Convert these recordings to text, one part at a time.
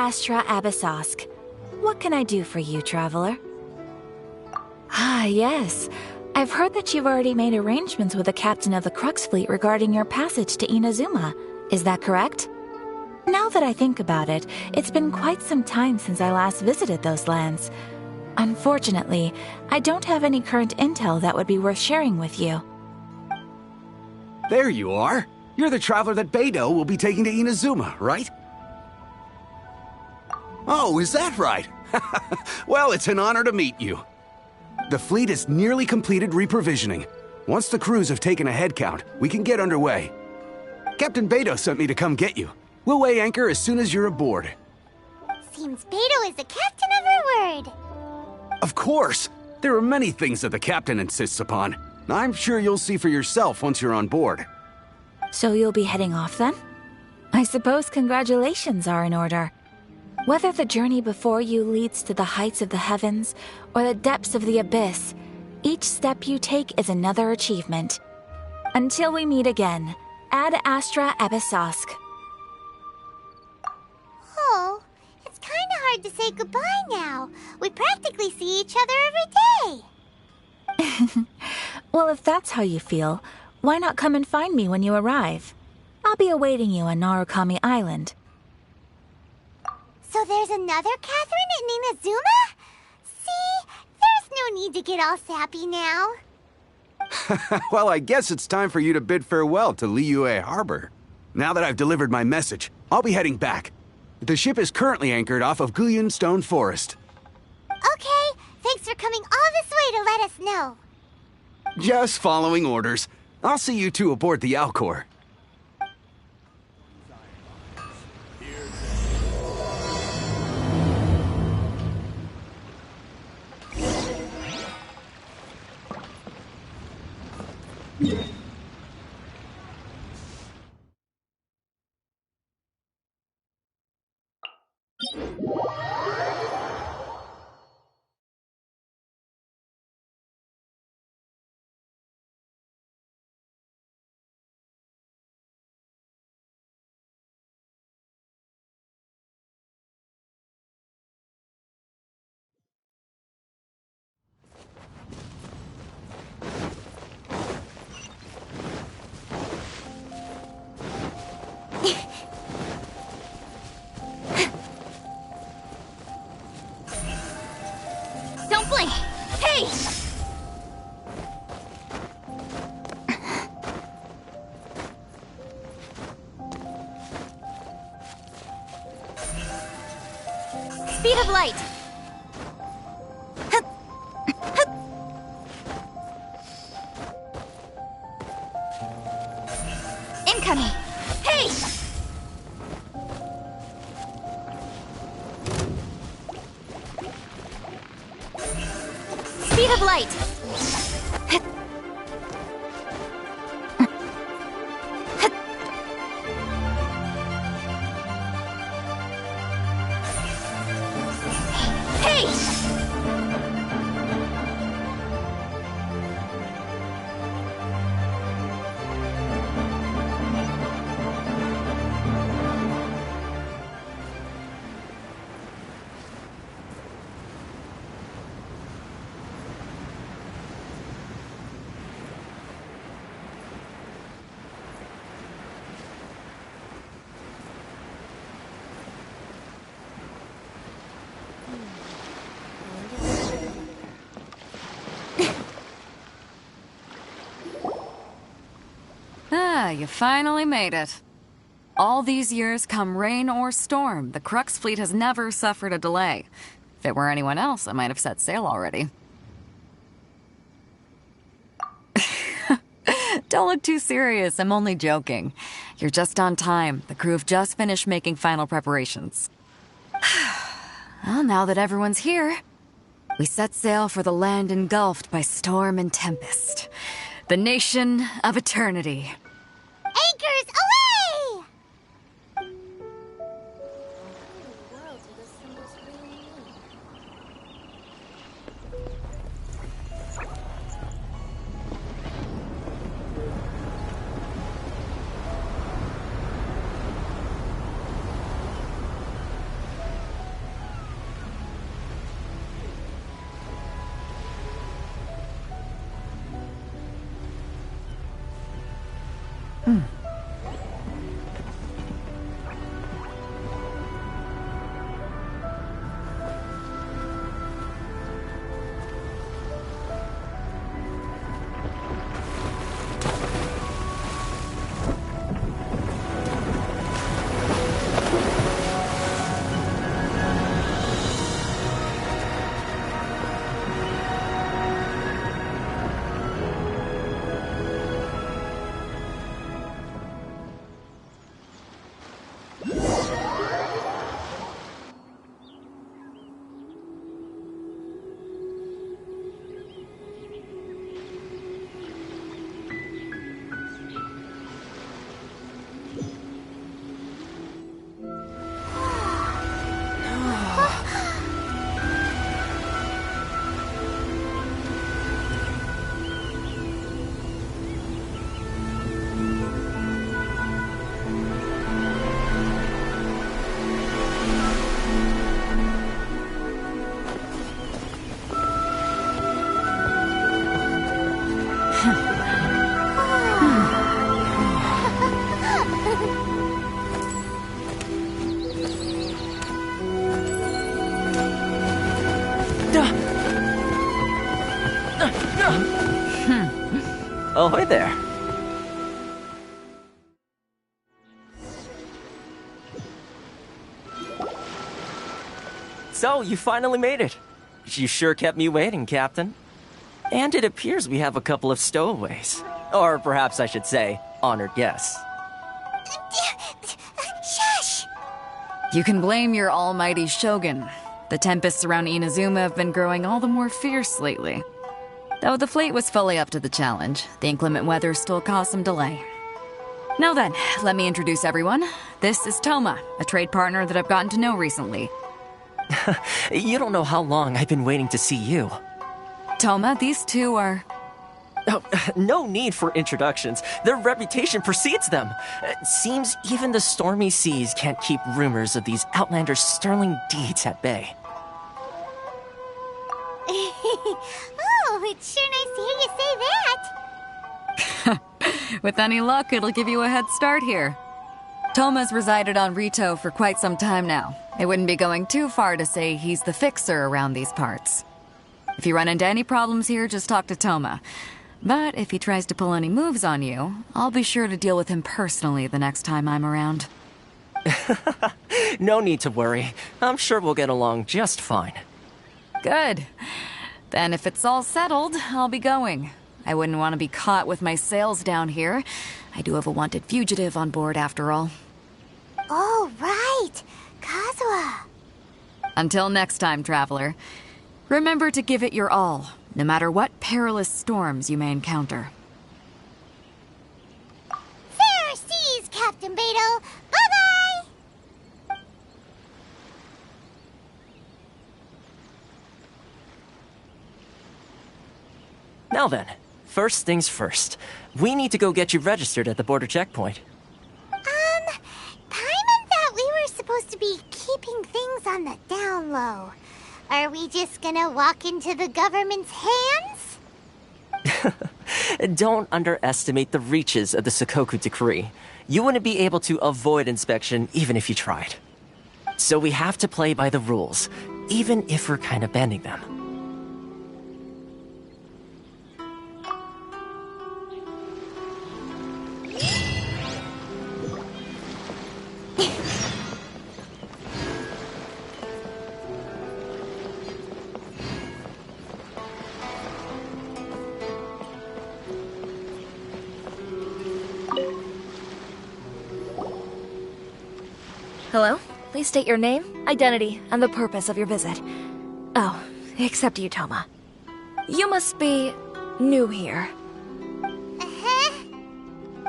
Astra Abyssosk. What can I do for you, traveler? Ah, yes. I've heard that you've already made arrangements with the captain of the Crux Fleet regarding your passage to Inazuma. Is that correct? Now that I think about it, it's been quite some time since I last visited those lands. Unfortunately, I don't have any current intel that would be worth sharing with you. There you are. You're the traveler that Beidou will be taking to Inazuma, right? Oh, is that right? Well, it's an honor to meet you. The fleet has nearly completed reprovisioning. Once the crews have taken a head count, we can get underway. Captain Beidou sent me to come get you. We'll weigh anchor as soon as you're aboard. Seems Beidou is the captain of her word. Of course! There are many things that the captain insists upon. I'm sure you'll see for yourself once you're on board. So you'll be heading off then? I suppose congratulations are in order. Whether the journey before you leads to the heights of the heavens or the depths of the abyss, each step you take is another achievement. Until we meet again, Ad Astra Abyssosk. Oh, it's kinda hard to say goodbye now. We practically see each other every day. Well, if that's how you feel, why not come and find me when you arrive? I'll be awaiting you on Narukami Island. So there's another Catherine in Inazuma? See, there's no need to get all sappy now. Well, I guess it's time for you to bid farewell to Liyue Harbor. Now that I've delivered my message, I'll be heading back. The ship is currently anchored off of Guyun Stone Forest. Okay, thanks for coming all this way to let us know. Just following orders. I'll see you two aboard the Alcor. Don't blink! Hey! Speed of light! Incoming! Hey! Speed of light! Hey! Ah, you finally made it. All these years, come rain or storm, the Crux fleet has never suffered a delay. If it were anyone else, I might have set sail already. Don't look too serious, I'm only joking. You're just on time. The crew have just finished making final preparations. Well, now that everyone's here, we set sail for the land engulfed by storm and tempest. The nation of eternity. Anchors away! Ahoy there. So, you finally made it. You sure kept me waiting, Captain. And it appears we have a couple of stowaways. Or perhaps I should say, honored guests. Shush! You can blame your almighty shogun. The tempests around Inazuma have been growing all the more fierce lately. Though the fleet was fully up to the challenge, the inclement weather still caused some delay. Now then, let me introduce everyone. This is Toma, a trade partner that I've gotten to know recently. You don't know how long I've been waiting to see you. Toma, these two are... Oh, no need for introductions. Their reputation precedes them. Seems even the stormy seas can't keep rumors of these Outlanders' sterling deeds at bay. Oh, it's sure nice to hear you say that. With any luck, it'll give you a head start here. Toma's resided on Rito for quite some time now. It wouldn't be going too far to say he's the fixer around these parts. If you run into any problems here, just talk to Toma. But if he tries to pull any moves on you, I'll be sure to deal with him personally the next time I'm around. No need to worry. I'm sure we'll get along just fine. Good. Then if it's all settled, I'll be going. I wouldn't want to be caught with my sails down here. I do have a wanted fugitive on board after all. Oh, right. Kazuha. Until next time, traveler. Remember to give it your all, no matter what perilous storms you may encounter. Fair seas, Captain Beto. Bye-bye! Now then, first things first. We need to go get you registered at the border checkpoint. Paimon thought we were supposed to be keeping things on the down low. Are we just gonna walk into the government's hands? Don't underestimate the reaches of the Sakoku Decree. You wouldn't be able to avoid inspection even if you tried. So we have to play by the rules, even if we're kind of bending them. Hello? Please state your name, identity, and the purpose of your visit. Oh, except you, Toma. You must be new here.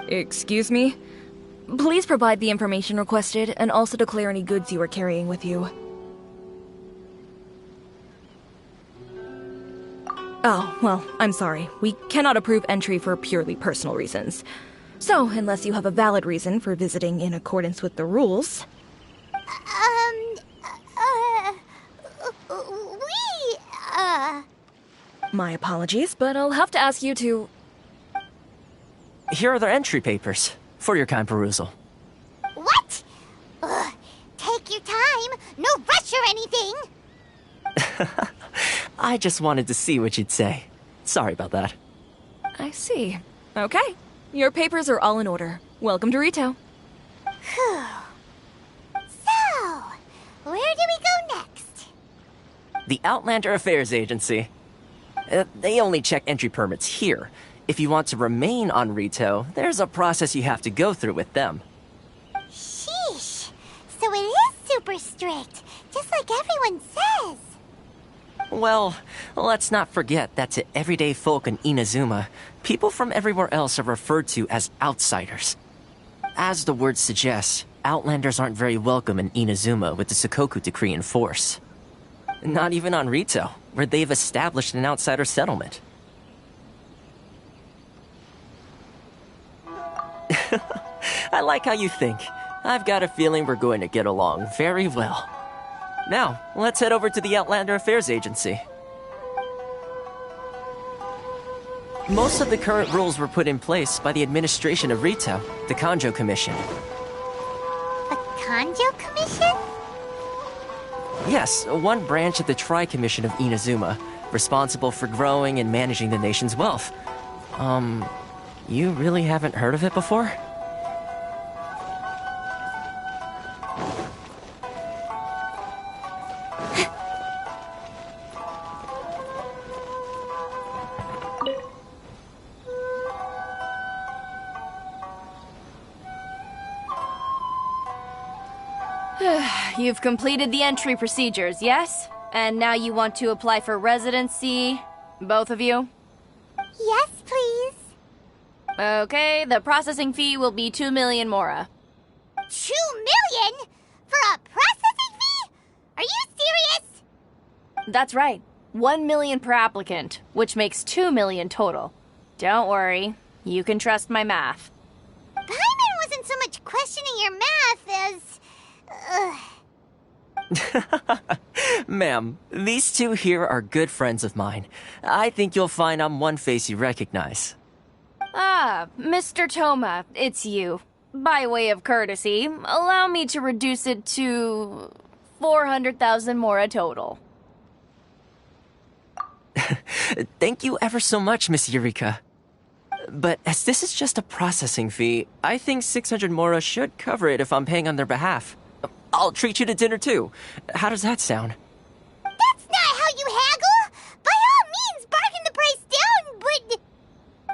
Excuse me? Please provide the information requested and also declare any goods you are carrying with you. Oh, well, I'm sorry. We cannot approve entry for purely personal reasons. So, unless you have a valid reason for visiting in accordance with the rules... My apologies, but I'll have to ask you to... Here are their entry papers, for your kind perusal. What? Take your time. No rush or anything. I just wanted to see what you'd say. Sorry about that. I see. Okay. Your papers are all in order. Welcome to Rito. Whew. So, where do we go next? The Outlander Affairs Agency. They only check entry permits here. If you want to remain on Rito, there's a process you have to go through with them. Sheesh. So it is super strict, just like everyone says. Well, let's not forget that to everyday folk in Inazuma, people from everywhere else are referred to as outsiders. As the word suggests, Outlanders aren't very welcome in Inazuma with the Sakoku Decree in force. Not even on Rito, where they've established an outsider settlement. I like how you think. I've got a feeling we're going to get along very well. Now, let's head over to the Outlander Affairs Agency. Most of the current rules were put in place by the administration of Rito, the Kanjo Commission. The Kanjo Commission? Yes, one branch of the Tri-Commission of Inazuma. responsible for growing and managing the nation's wealth. You really haven't heard of it before? You've completed the entry procedures, yes? And now you want to apply for residency? Both of you? Yes, please. Okay, the processing fee will be 2 million mora. 2 million? For a processing fee? Are you serious? That's right. 1 million per applicant, which makes 2 million total. Don't worry, you can trust my math. Paimon wasn't so much questioning your math as... Ma'am, these two here are good friends of mine. I think you'll find I'm one face you recognize. Ah, Mr. Toma, it's you. By way of courtesy, allow me to reduce it to 400,000 mora total. Thank you ever so much, Miss Eureka. But as this is just a processing fee, I think 600 mora should cover it if I'm paying on their behalf. I'll treat you to dinner too. How does that sound? That's not how you haggle! By all means, bargain the price down, but...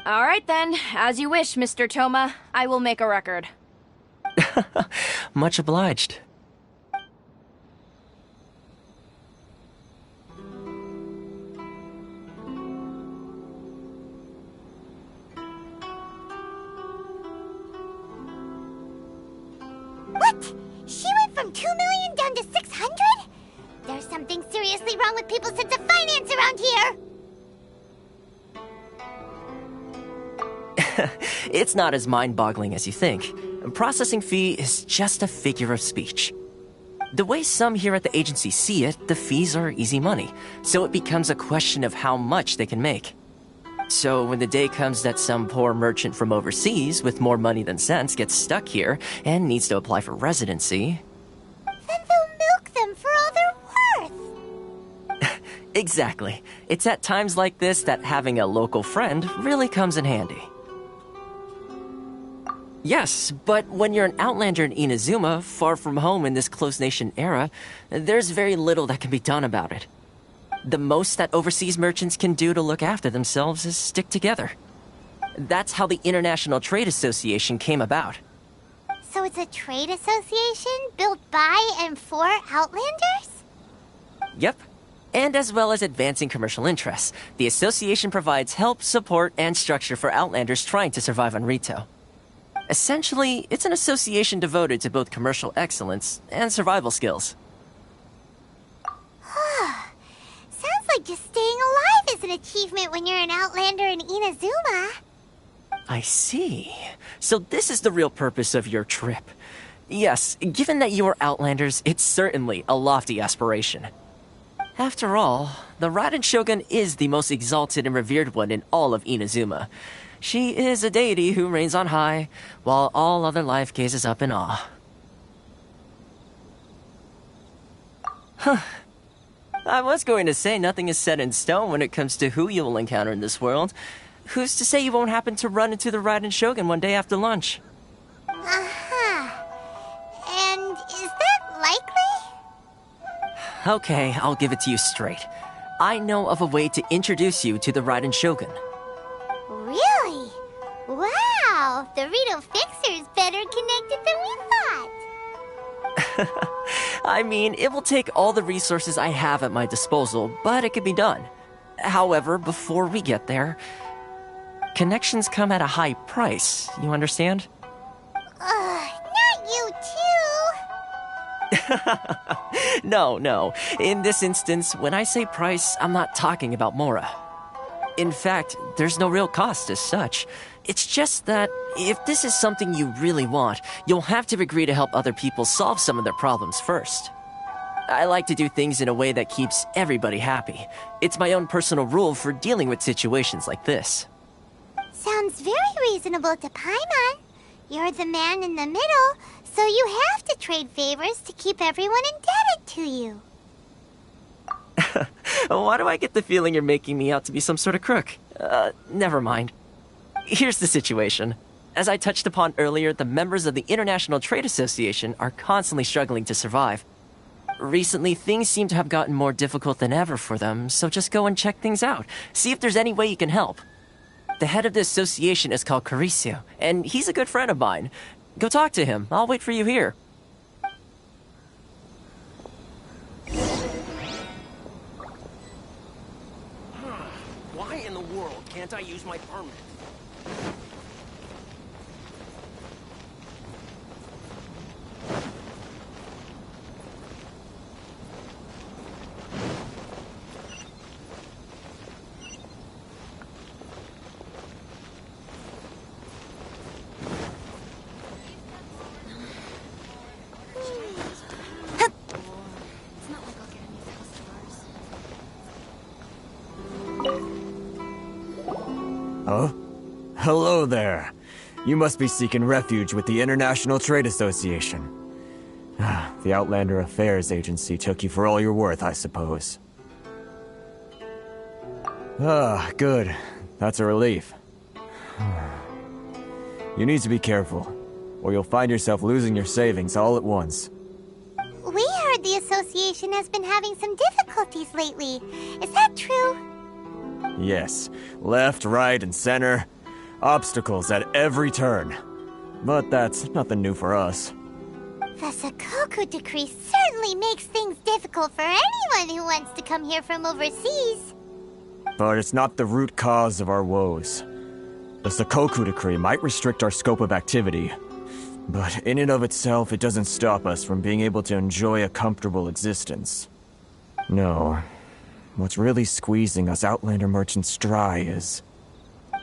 Alright then, as you wish, Mr. Toma. I will make a record. Much obliged. What? She went from 2 million down to 600? There's something seriously wrong with people's sense of finance around here! It's not as mind-boggling as you think. Processing fee is just a figure of speech. The way some here at the agency see it, the fees are easy money, so it becomes a question of how much they can make. So when the day comes that some poor merchant from overseas with more money than sense gets stuck here and needs to apply for residency... Then they'll milk them for all they're worth! Exactly. It's at times like this that having a local friend really comes in handy. Yes, but when you're an outlander in Inazuma, far from home in this closed nation era, there's very little that can be done about it. The most that overseas merchants can do to look after themselves is stick together. That's how the International Trade Association came about. So it's a trade association built by and for Outlanders? Yep. And as well as advancing commercial interests, the association provides help, support, and structure for Outlanders trying to survive on Rito. Essentially, it's an association devoted to both commercial excellence and survival skills. Sounds like just staying alive is an achievement when you're an Outlander in Inazuma. I see. So this is the real purpose of your trip. Yes, given that you are Outlanders, it's certainly a lofty aspiration. After all, the Raiden Shogun is the most exalted and revered one in all of Inazuma. She is a deity who reigns on high, while all other life gazes up in awe. Huh. I was going to say nothing is set in stone when it comes to who you will encounter in this world. Who's to say you won't happen to run into the Raiden Shogun one day after lunch? Uh-huh. And is that likely? Okay, I'll give it to you straight. I know of a way to introduce you to the Raiden Shogun. Really? Wow, the Rito Fixer's better connected than we thought. I mean, it will take all the resources I have at my disposal, but it can be done. However, before we get there, connections come at a high price, you understand? Not you too. No. In this instance, when I say price, I'm not talking about Mora. In fact, there's no real cost as such. It's just that if this is something you really want, you'll have to agree to help other people solve some of their problems first. I like to do things in a way that keeps everybody happy. It's my own personal rule for dealing with situations like this. Sounds very reasonable to Paimon. You're the man in the middle, so you have to trade favors to keep everyone indebted to you. Why do I get the feeling you're making me out to be some sort of crook? Never mind. Here's the situation. As I touched upon earlier, the members of the International Trade Association are constantly struggling to survive. Recently, things seem to have gotten more difficult than ever for them, so just go and check things out. See if there's any way you can help. The head of the association is called Caricio, and he's a good friend of mine. Go talk to him. I'll wait for you here. Why in the world can't I use my permit? Oh? Hello there. You must be seeking refuge with the International Trade Association. The Outlander Affairs Agency took you for all you're worth, I suppose. Good. That's a relief. You need to be careful, or you'll find yourself losing your savings all at once. We heard the association has been having some difficulties lately. Is that true? Yes. Left, right, and center. Obstacles at every turn. But that's nothing new for us. The Sakoku decree certainly makes things difficult for anyone who wants to come here from overseas. But it's not the root cause of our woes. The Sakoku decree might restrict our scope of activity, but in and of itself, it doesn't stop us from being able to enjoy a comfortable existence. No. What's really squeezing us Outlander merchants dry is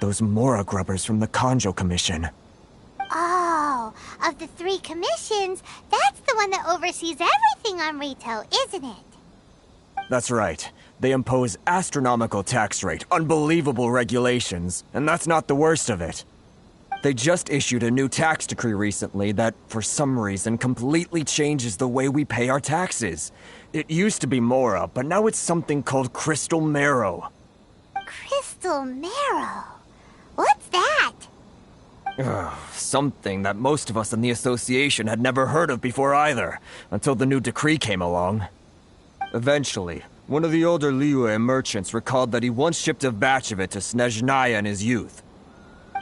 those Mora grubbers from the Kanjo Commission. Oh, of the 3 commissions, that's the one that oversees everything on Rito, isn't it? That's right. They impose astronomical tax rate, unbelievable regulations, and that's not the worst of it. They just issued a new tax decree recently that, for some reason, completely changes the way we pay our taxes. It used to be Mora, but now it's something called Crystal Marrow. Crystal Marrow? What's that? Something that most of us in the association had never heard of before either, until the new decree came along. Eventually, one of the older Liyue merchants recalled that he once shipped a batch of it to Snezhnaya in his youth.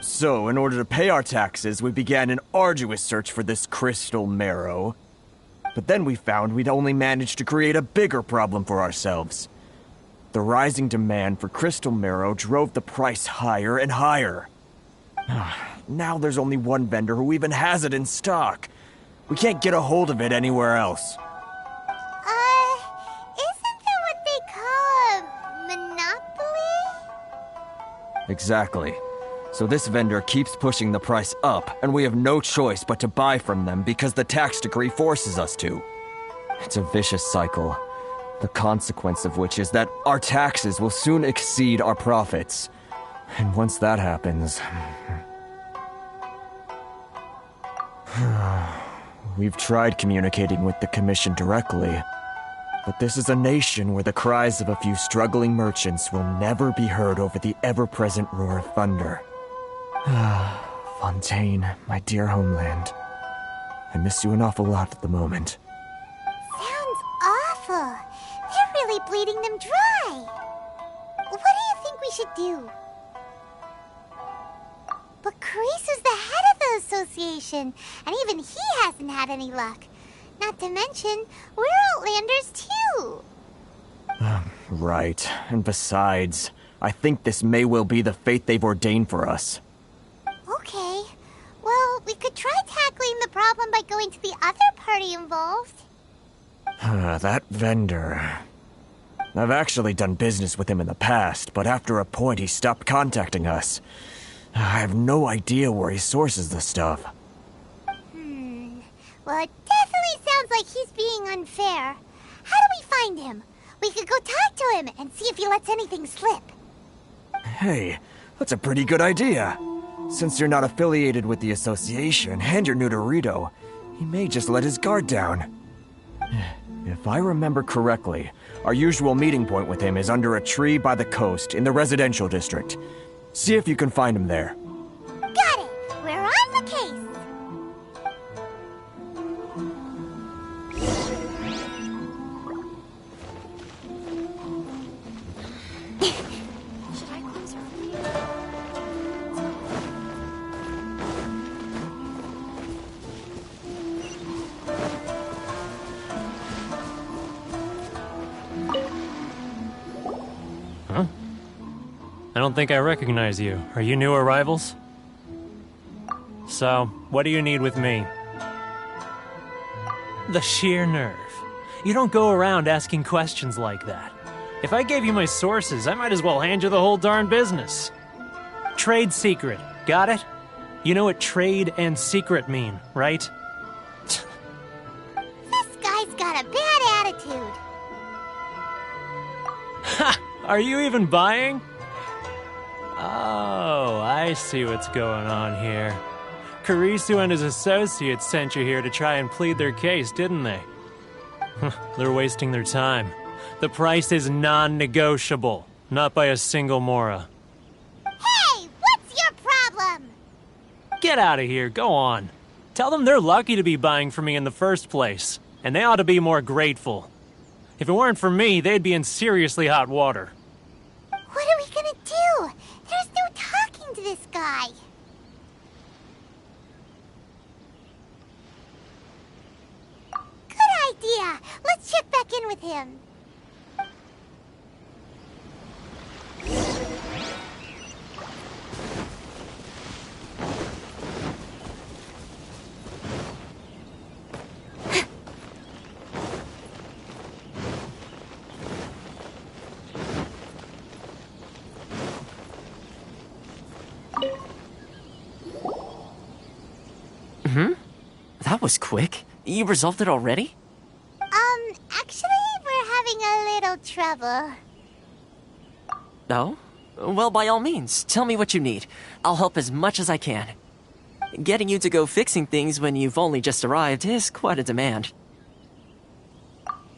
So, in order to pay our taxes, we began an arduous search for this Crystal Marrow. But then we found we'd only managed to create a bigger problem for ourselves. The rising demand for Crystal Marrow drove the price higher and higher. Now there's only one vendor who even has it in stock. We can't get a hold of it anywhere else. Isn't that what they call a monopoly? Exactly. So this vendor keeps pushing the price up, and we have no choice but to buy from them because the tax decree forces us to. It's a vicious cycle, the consequence of which is that our taxes will soon exceed our profits. And once that happens... We've tried communicating with the Commission directly, but this is a nation where the cries of a few struggling merchants will never be heard over the ever-present roar of thunder. Fontaine, my dear homeland. I miss you an awful lot at the moment. Sounds awful. They're really bleeding them dry. What do you think we should do? But Carice is the head of the association, and even he hasn't had any luck. Not to mention, we're Outlanders too. Right. And besides, I think this may well be the fate they've ordained for us. Okay. Well, we could try tackling the problem by going to the other party involved. That vendor... I've actually done business with him in the past, but after a point he stopped contacting us. I have no idea where he sources the stuff. Well, it definitely sounds like he's being unfair. How do we find him? We could go talk to him and see if he lets anything slip. Hey, that's a pretty good idea. Since you're not affiliated with the association and you're new to Rito, he may just let his guard down. If I remember correctly, our usual meeting point with him is under a tree by the coast in the residential district. See if you can find him there. Got it! We're on the case! Should I close her? Huh? I don't think I recognize you. Are you new arrivals? So, what do you need with me? The sheer nerve. You don't go around asking questions like that. If I gave you my sources, I might as well hand you the whole darn business. Trade secret. Got it? You know what trade and secret mean, right? This guy's got a bad attitude. Ha! Are you even buying? Oh, I see what's going on here. Kurisu and his associates sent you here to try and plead their case, didn't they? They're wasting their time. The price is non-negotiable, not by a single Mora. Hey, what's your problem? Get out of here, go on. Tell them they're lucky to be buying from me in the first place, and they ought to be more grateful. If it weren't for me, they'd be in seriously hot water. What are we gonna do? There's no talking to this guy. Good idea. Let's check back in with him. That was quick. You resolved it already? Actually, we're having a little trouble. No? Well, by all means, tell me what you need. I'll help as much as I can. Getting you to go fixing things when you've only just arrived is quite a demand.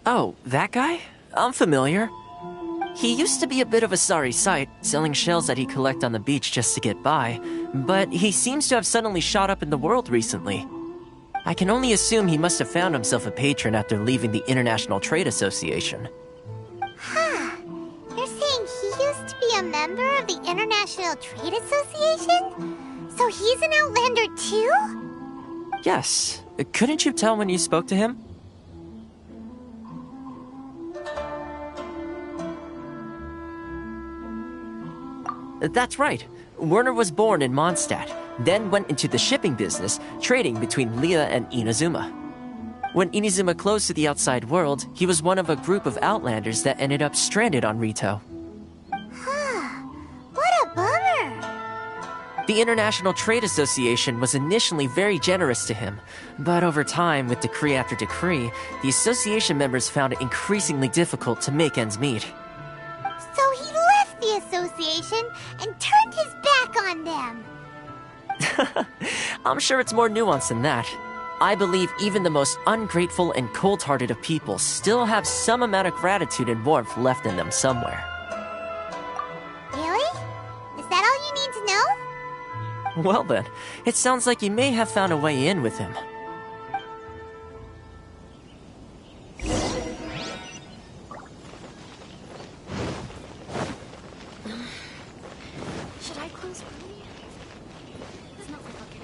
Oh, that guy? I'm familiar. He used to be a bit of a sorry sight, selling shells that he'd collect on the beach just to get by, but he seems to have suddenly shot up in the world recently. I can only assume he must have found himself a patron after leaving the International Trade Association. Huh. You're saying he used to be a member of the International Trade Association? So he's an Outlander too? Yes. Couldn't you tell when you spoke to him? That's right. Werner was born in Mondstadt, then went into the shipping business, trading between Leah and Inazuma. When Inazuma closed to the outside world, he was one of a group of Outlanders that ended up stranded on Rito. What a bummer! The International Trade Association was initially very generous to him, but over time, with decree after decree, the association members found it increasingly difficult to make ends meet. So he left the association and turned his back on them. I'm sure it's more nuanced than that. I believe even the most ungrateful and cold-hearted of people still have some amount of gratitude and warmth left in them somewhere. Really? Is that all you need to know? Well then, it sounds like you may have found a way in with him. Should I close early? It's not like okay.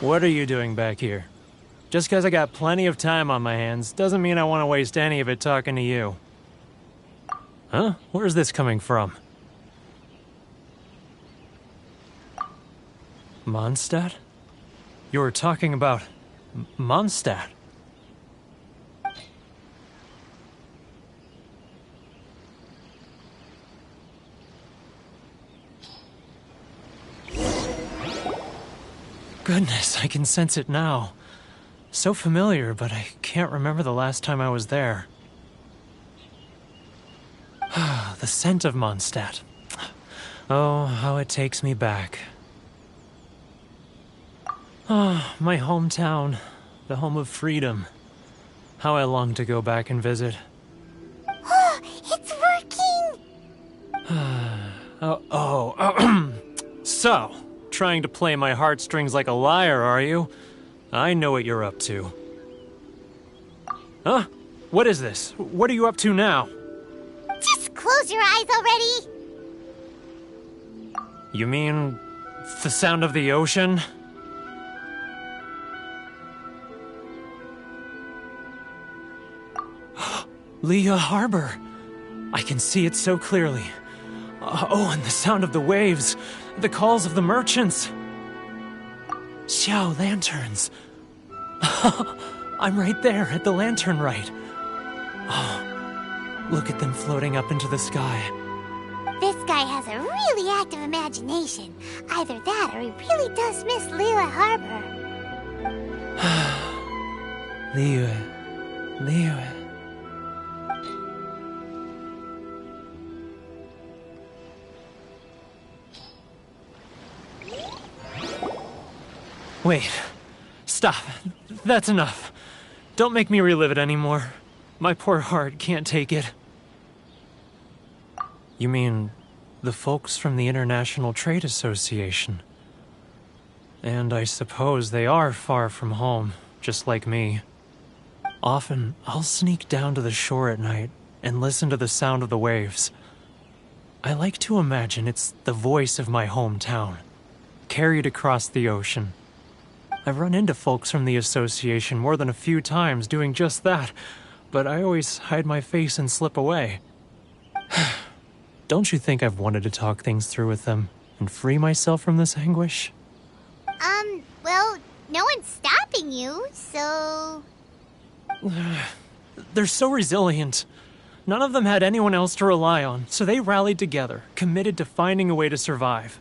What are you doing back here? Just because I got plenty of time on my hands doesn't mean I want to waste any of it talking to you. Huh? Where's this coming from? Mondstadt? You were talking about Mondstadt. Goodness, I can sense it now. So familiar, but I can't remember the last time I was there. the scent of Mondstadt. Oh, how it takes me back. Oh, my hometown, the home of freedom. How I long to go back and visit. Oh, it's working! So, trying to play my heartstrings like a liar, are you? I know what you're up to. Huh? What is this? What are you up to now? Just close your eyes already! You mean the sound of the ocean? Leah Harbor. I can see it so clearly. Oh, and the sound of the waves. The calls of the merchants. Xiao lanterns. I'm right there at the lantern right. Oh, look at them floating up into the sky. This guy has a really active imagination. Either that or he really does miss Liyue Harbor. Liyue. Wait. Stop. That's enough. Don't make me relive it anymore. My poor heart can't take it. You mean the folks from the International Trade Association? And I suppose they are far from home, just like me. Often, I'll sneak down to the shore at night and listen to the sound of the waves. I like to imagine it's the voice of my hometown, carried across the ocean. I've run into folks from the association more than a few times doing just that, but I always hide my face and slip away. Don't you think I've wanted to talk things through with them and free myself from this anguish? Well, no one's stopping you, so... They're so resilient. None of them had anyone else to rely on, so they rallied together, committed to finding a way to survive.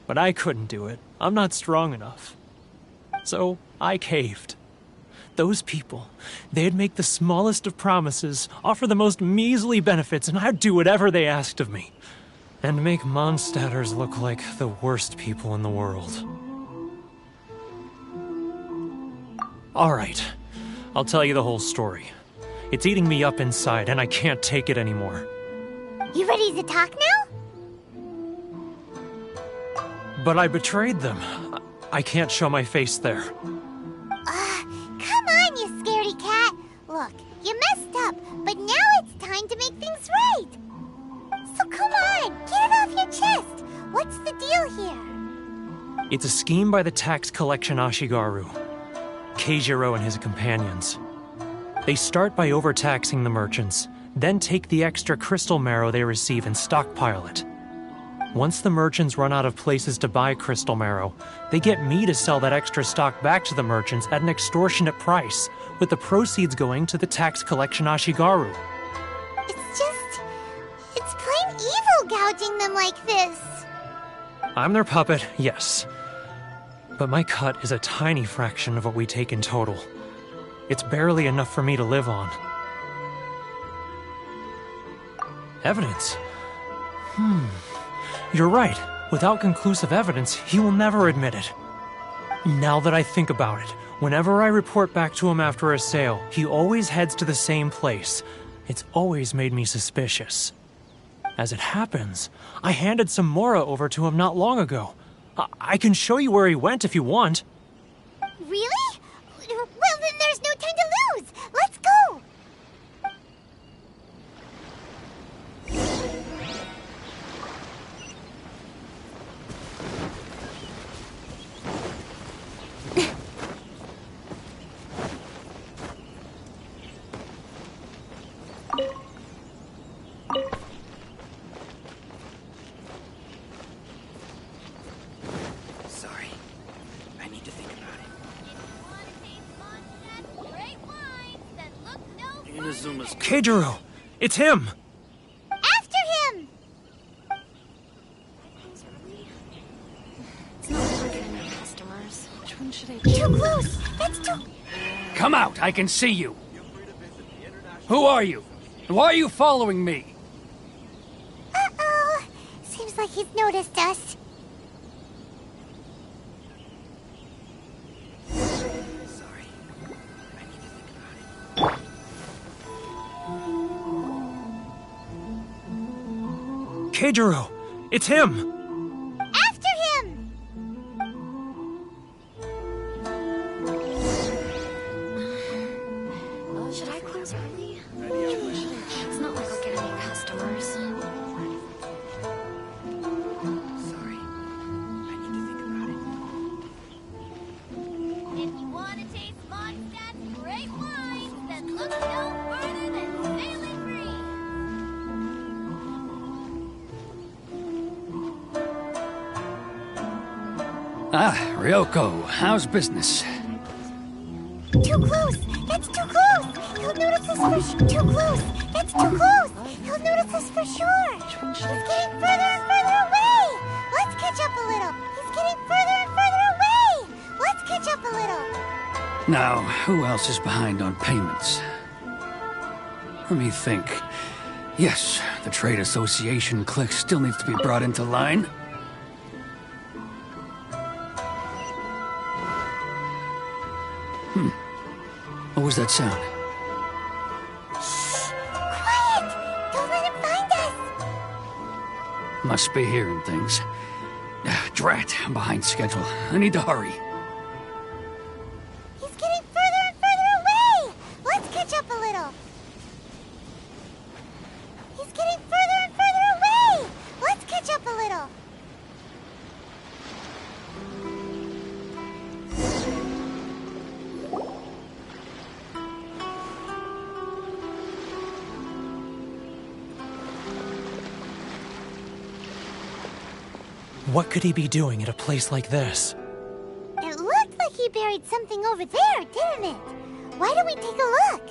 But I couldn't do it. I'm not strong enough. So I caved. Those people, they'd make the smallest of promises, offer the most measly benefits, and I'd do whatever they asked of me. And make Mondstadters look like the worst people in the world. Alright, I'll tell you the whole story. It's eating me up inside, and I can't take it anymore. You ready to talk now? But I betrayed them. I can't show my face there. Come on, you scaredy cat. Look, you messed up, but now it's time to make things right. So come on, get it off your chest. What's the deal here? It's a scheme by the tax collection Ashigaru, Keijiro and his companions. They start by overtaxing the merchants, then take the extra crystal marrow they receive and stockpile it. Once the merchants run out of places to buy crystal marrow, they get me to sell that extra stock back to the merchants at an extortionate price, with the proceeds going to the tax collection Ashigaru. It's plain evil gouging them like this. I'm their puppet, yes. But my cut is a tiny fraction of what we take in total. It's barely enough for me to live on. Evidence? You're right. Without conclusive evidence, he will never admit it. Now that I think about it, whenever I report back to him after a sale, he always heads to the same place. It's always made me suspicious. As it happens, I handed some Mora over to him not long ago. I can show you where he went if you want. Really? Well, then there's no time to lose. Let's go! Sorry. I need to think about it. Inazuma's... Keijiro! It's him! After him! It's not working with customers. Which one should I do? Too close! That's too... Come out! I can see you! Who are you? And why are you following me? like he's noticed us. Sorry. I need to think about it. Keijiro! It's him! After him! Should I close early? It's not like I'll get any customers. Sorry. I need to think about it. If you want to taste Mondstadt's great wines, then look no further than Sailing Free. Ah, Ryoko, how's business? Too close! That's too close! He'll notice us for sure. Too close! That's too close! He'll notice us for sure! He's getting further and further away! Let's catch up a little! He's getting further and further away! Let's catch up a little! Now, who else is behind on payments? Let me think. Yes, the Trade Association clique still needs to be brought into line. What was that sound? Quiet! Don't let him find us! Must be hearing things. Drat, I'm behind schedule. I need to hurry. He's getting further and further away! Let's catch up a little! He's getting further and further away! Let's catch up a little! What could he be doing at a place like this? It looked like he buried something over there, didn't it? Why don't we take a look?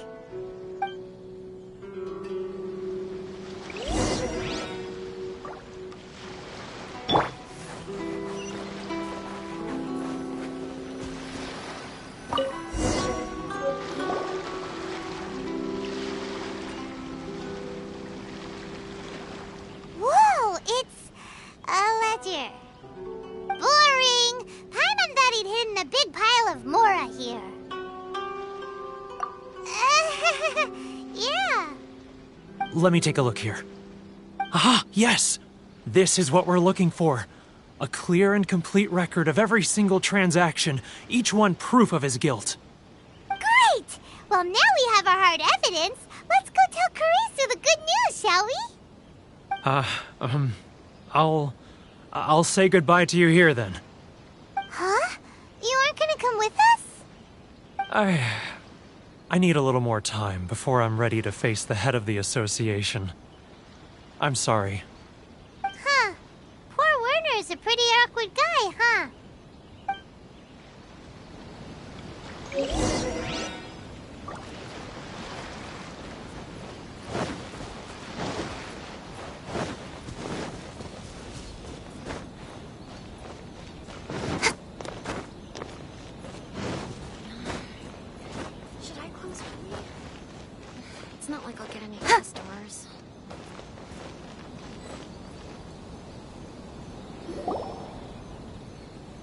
Whoa, it's a ledger. Boring! Paimon thought he'd hidden a big pile of Mora here. Yeah. Let me take a look here. Ah, yes! This is what we're looking for. A clear and complete record of every single transaction, each one proof of his guilt. Great! Well, now we have our hard evidence. Let's go tell Karisu the good news, shall we? I'll say goodbye to you here then. Huh? You aren't gonna come with us? I need a little more time before I'm ready to face the head of the association. I'm sorry. Huh. Poor Werner's a pretty awkward guy, huh? Should I close early? It's not like I'll get any customers.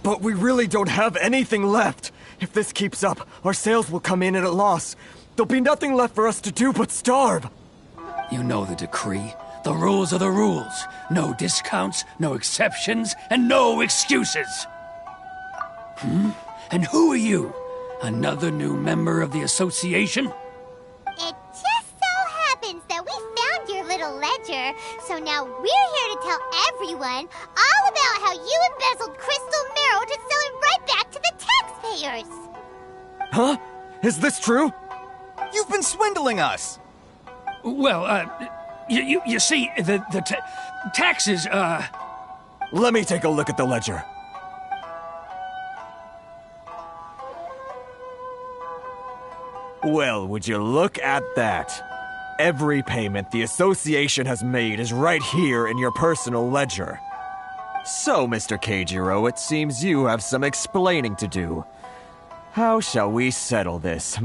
But we really don't have anything left. If this keeps up, our sales will come in at a loss. There'll be nothing left for us to do but starve. You know the decree. The rules are the rules. No discounts, no exceptions, and no excuses. And who are you? Another new member of the association? It just so happens that we found your little ledger, so now we're here to tell everyone all about how you embezzled crystal marrow to sell it right back to the taxpayers. Huh? Is this true? You've been swindling us! Well, you see, the taxes, Let me take a look at the ledger. Well, would you look at that? Every payment the association has made is right here in your personal ledger. So, Mr. Keijiro, it seems you have some explaining to do. How shall we settle this,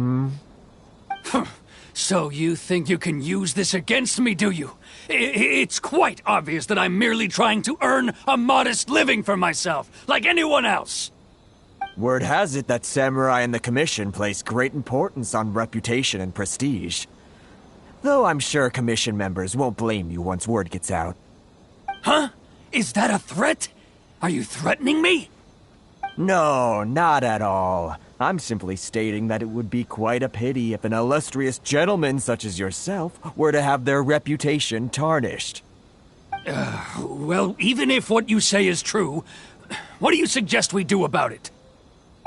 So you think you can use this against me, do you? It's quite obvious that I'm merely trying to earn a modest living for myself, like anyone else. Word has it that Samurai and the Commission place great importance on reputation and prestige. Though I'm sure Commission members won't blame you once word gets out. Huh? Is that a threat? Are you threatening me? No, not at all. I'm simply stating that it would be quite a pity if an illustrious gentleman such as yourself were to have their reputation tarnished. Well, even if what you say is true, what do you suggest we do about it?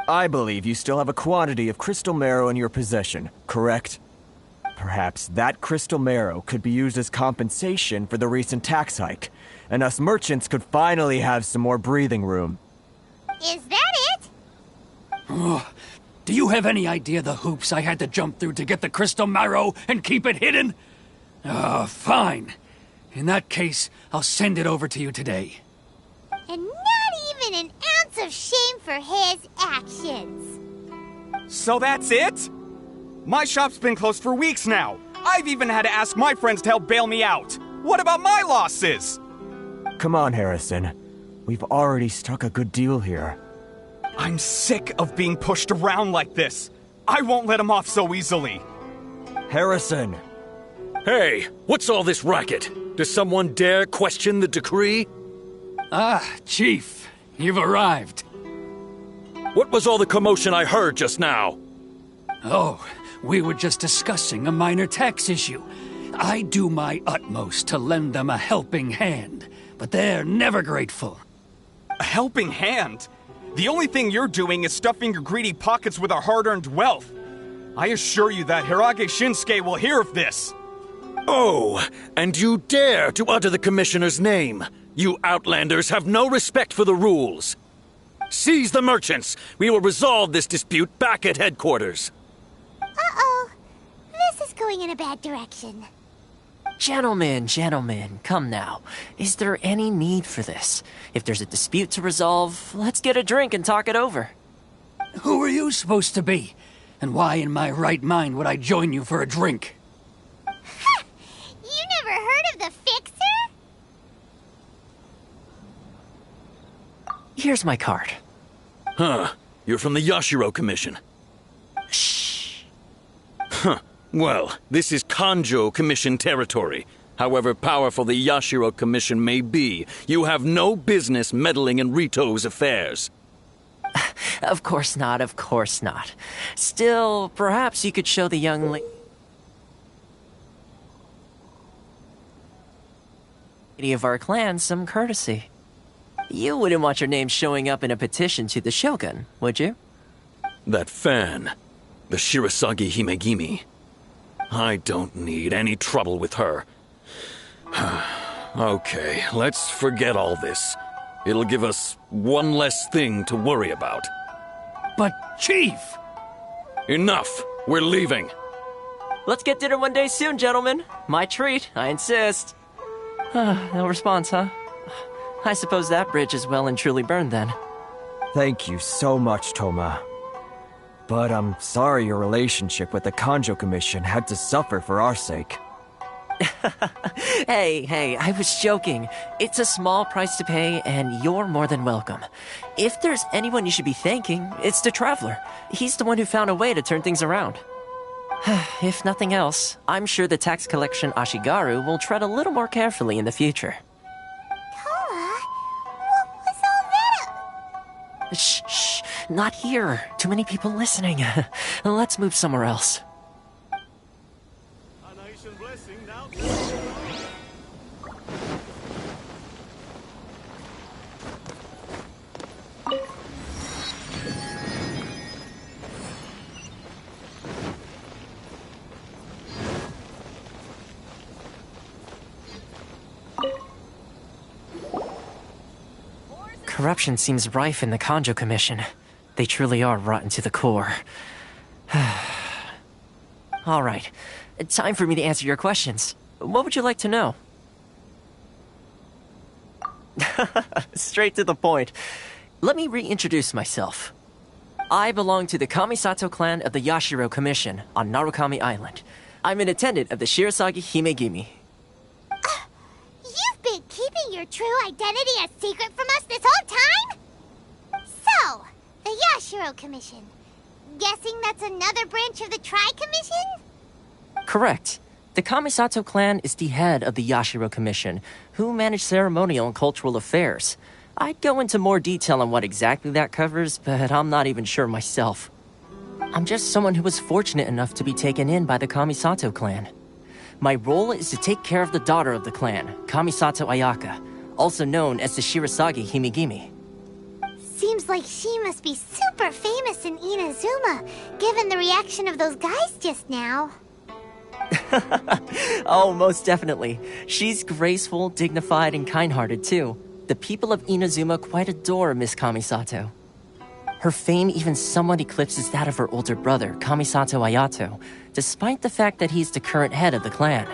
I believe you still have a quantity of crystal marrow in your possession, correct? Perhaps that crystal marrow could be used as compensation for the recent tax hike, and us merchants could finally have some more breathing room. Is that it? Oh, do you have any idea the hoops I had to jump through to get the crystal marrow and keep it hidden? Fine. In that case, I'll send it over to you today. And not even an ounce of shame for his actions. So that's it? My shop's been closed for weeks now. I've even had to ask my friends to help bail me out. What about my losses? Come on, Harrison. We've already struck a good deal here. I'm sick of being pushed around like this. I won't let him off so easily. Harrison! Hey, what's all this racket? Does someone dare question the decree? Ah, Chief, you've arrived. What was all the commotion I heard just now? Oh, we were just discussing a minor tax issue. I do my utmost to lend them a helping hand, but they're never grateful. A helping hand? The only thing you're doing is stuffing your greedy pockets with our hard-earned wealth. I assure you that Hirage Shinsuke will hear of this. Oh, and you dare to utter the Commissioner's name. You Outlanders have no respect for the rules. Seize the merchants. We will resolve this dispute back at headquarters. Uh-oh. This is going in a bad direction. Gentlemen, come now. Is there any need for this? If there's a dispute to resolve, let's get a drink and talk it over. Who are you supposed to be? And why in my right mind would I join you for a drink? Ha! You never heard of the Fixer? Here's my card. Huh. You're from the Yashiro Commission. Shh. Huh. Well, this is Kanjo Commission territory. However powerful the Yashiro Commission may be, you have no business meddling in Rito's affairs. Of course not, of course not. Still, perhaps you could show the young lady of our clan some courtesy. You wouldn't want your name showing up in a petition to the Shogun, would you? That fan, the Shirasagi Himegimi. I don't need any trouble with her. Okay, let's forget all this. It'll give us one less thing to worry about. But, Chief! Enough! We're leaving. Let's get dinner one day soon, gentlemen. My treat, I insist. No response, huh? I suppose that bridge is well and truly burned then. Thank you so much, Toma. But I'm sorry your relationship with the Kanjo Commission had to suffer for our sake. Hey, I was joking. It's a small price to pay, and you're more than welcome. If there's anyone you should be thanking, it's the Traveler. He's the one who found a way to turn things around. If nothing else, I'm sure the tax collection Ashigaru will tread a little more carefully in the future. Toma, what was all that? Shh, not here. Too many people listening. Let's move somewhere else. Corruption seems rife in the Kanjo Commission. They truly are rotten to the core. All right, time for me to answer your questions. What would you like to know? Straight to the point. Let me reintroduce myself. I belong to the Kamisato clan of the Yashiro Commission on Narukami Island. I'm an attendant of the Shirasagi Himegimi. You've been keeping your true identity a secret from us this whole time? So, the Yashiro Commission. Guessing that's another branch of the Tri-Commission? Correct. The Kamisato clan is the head of the Yashiro Commission, who manage ceremonial and cultural affairs. I'd go into more detail on what exactly that covers, but I'm not even sure myself. I'm just someone who was fortunate enough to be taken in by the Kamisato clan. My role is to take care of the daughter of the clan, Kamisato Ayaka, also known as the Shirasagi Himegimi. Seems like she must be super famous in Inazuma, given the reaction of those guys just now. Oh, most definitely. She's graceful, dignified, and kind-hearted too. The people of Inazuma quite adore Miss Kamisato. Her fame even somewhat eclipses that of her older brother, Kamisato Ayato, despite the fact that he's the current head of the clan.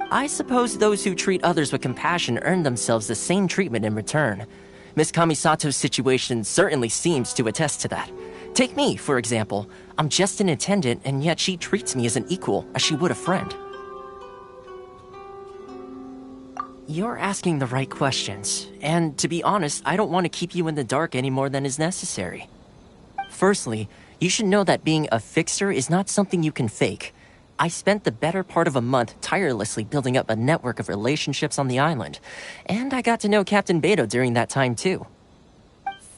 I suppose those who treat others with compassion earn themselves the same treatment in return. Miss Kamisato's situation certainly seems to attest to that. Take me, for example. I'm just an attendant, and yet she treats me as an equal, as she would a friend. You're asking the right questions, and to be honest, I don't want to keep you in the dark any more than is necessary. Firstly, you should know that being a fixer is not something you can fake. I spent the better part of a month tirelessly building up a network of relationships on the island, and I got to know Captain Beto during that time too.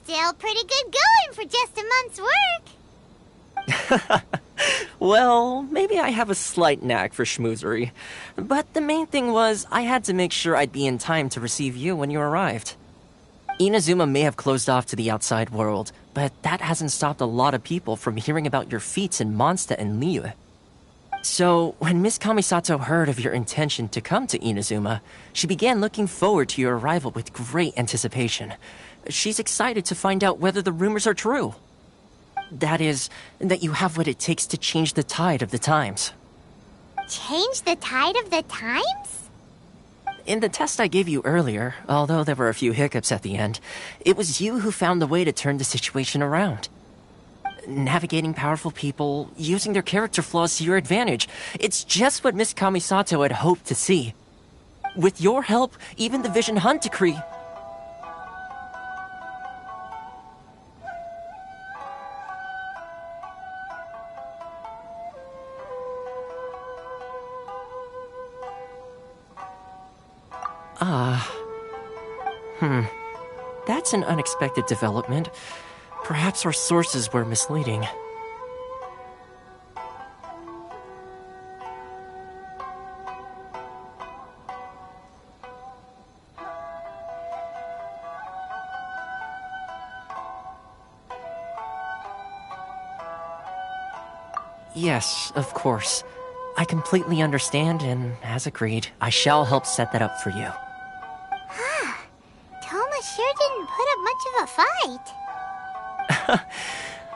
Still pretty good going for just a month's work. Well, maybe I have a slight knack for schmoozery. But the main thing was, I had to make sure I'd be in time to receive you when you arrived. Inazuma may have closed off to the outside world, but that hasn't stopped a lot of people from hearing about your feats in Mondstadt and Liyue. So, when Miss Kamisato heard of your intention to come to Inazuma, she began looking forward to your arrival with great anticipation. She's excited to find out whether the rumors are true. That is, that you have what it takes to change the tide of the times. Change the tide of the times? In the test I gave you earlier, although there were a few hiccups at the end, it was you who found the way to turn the situation around. Navigating powerful people, using their character flaws to your advantage. It's just what Miss Kamisato had hoped to see. With your help, even the Vision Hunt decree... That's an unexpected development. Perhaps our sources were misleading. Yes, of course. I completely understand, and as agreed, I shall help set that up for you. Toma sure didn't put up much of a fight.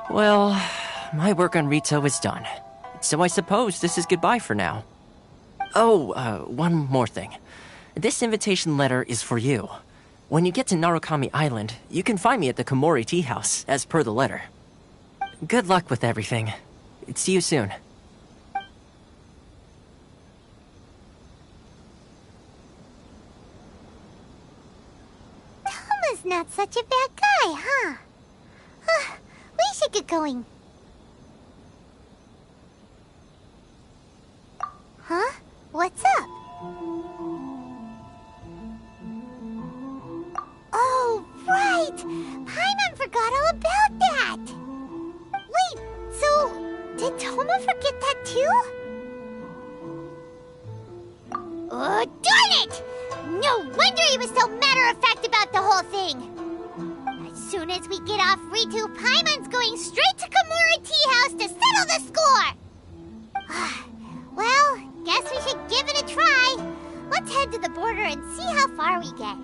Well, my work on Rito is done. So I suppose this is goodbye for now. Oh, one more thing. This invitation letter is for you. When you get to Narukami Island, you can find me at the Komori Tea House, as per the letter. Good luck with everything. See you soon. Toma's not such a bad guy, huh? We should get going. Huh? What's up? Oh, right! Paimon forgot all about that! Wait, so... did Toma forget that too? Oh, darn it! No wonder he was so matter-of-fact about the whole thing! As soon as we get off Ritu, Paimon's going straight to Komori Tea House to settle the score! Well, guess we should give it a try. Let's head to the border and see how far we get.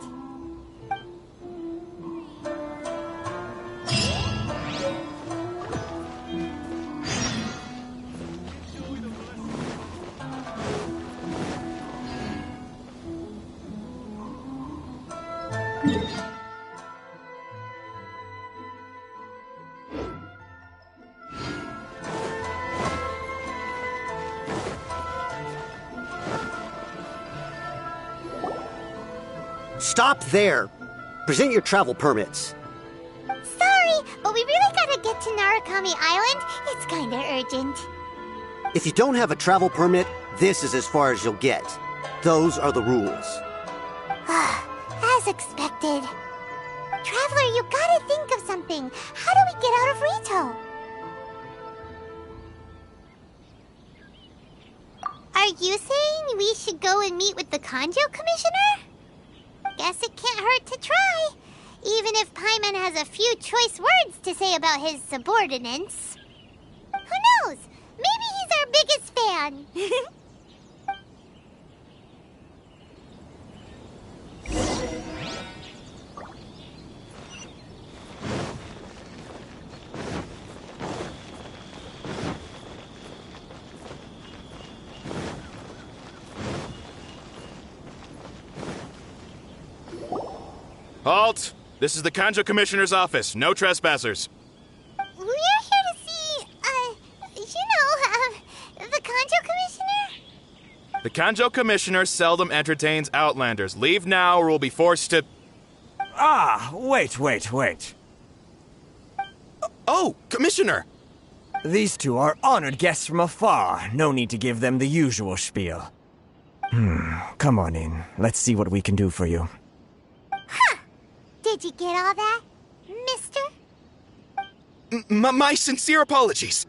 Stop there! Present your travel permits. Sorry, but we really gotta get to Narukami Island. It's kinda urgent. If you don't have a travel permit, this is as far as you'll get. Those are the rules. As expected. Traveler, you gotta think of something. How do we get out of Rito? Are you saying we should go and meet with the Kanjo Commissioner? Guess it can't hurt to try. Even if Paimon has a few choice words to say about his subordinates. Who knows? Maybe he's our biggest fan. Halt! This is the Kanjo Commissioner's office. No trespassers. We're here to see, the Kanjo Commissioner? The Kanjo Commissioner seldom entertains Outlanders. Leave now or we'll be forced to... Ah, wait. Oh, Commissioner! These two are honored guests from afar. No need to give them the usual spiel. Come on in. Let's see what we can do for you. Did you get all that, mister? My sincere apologies.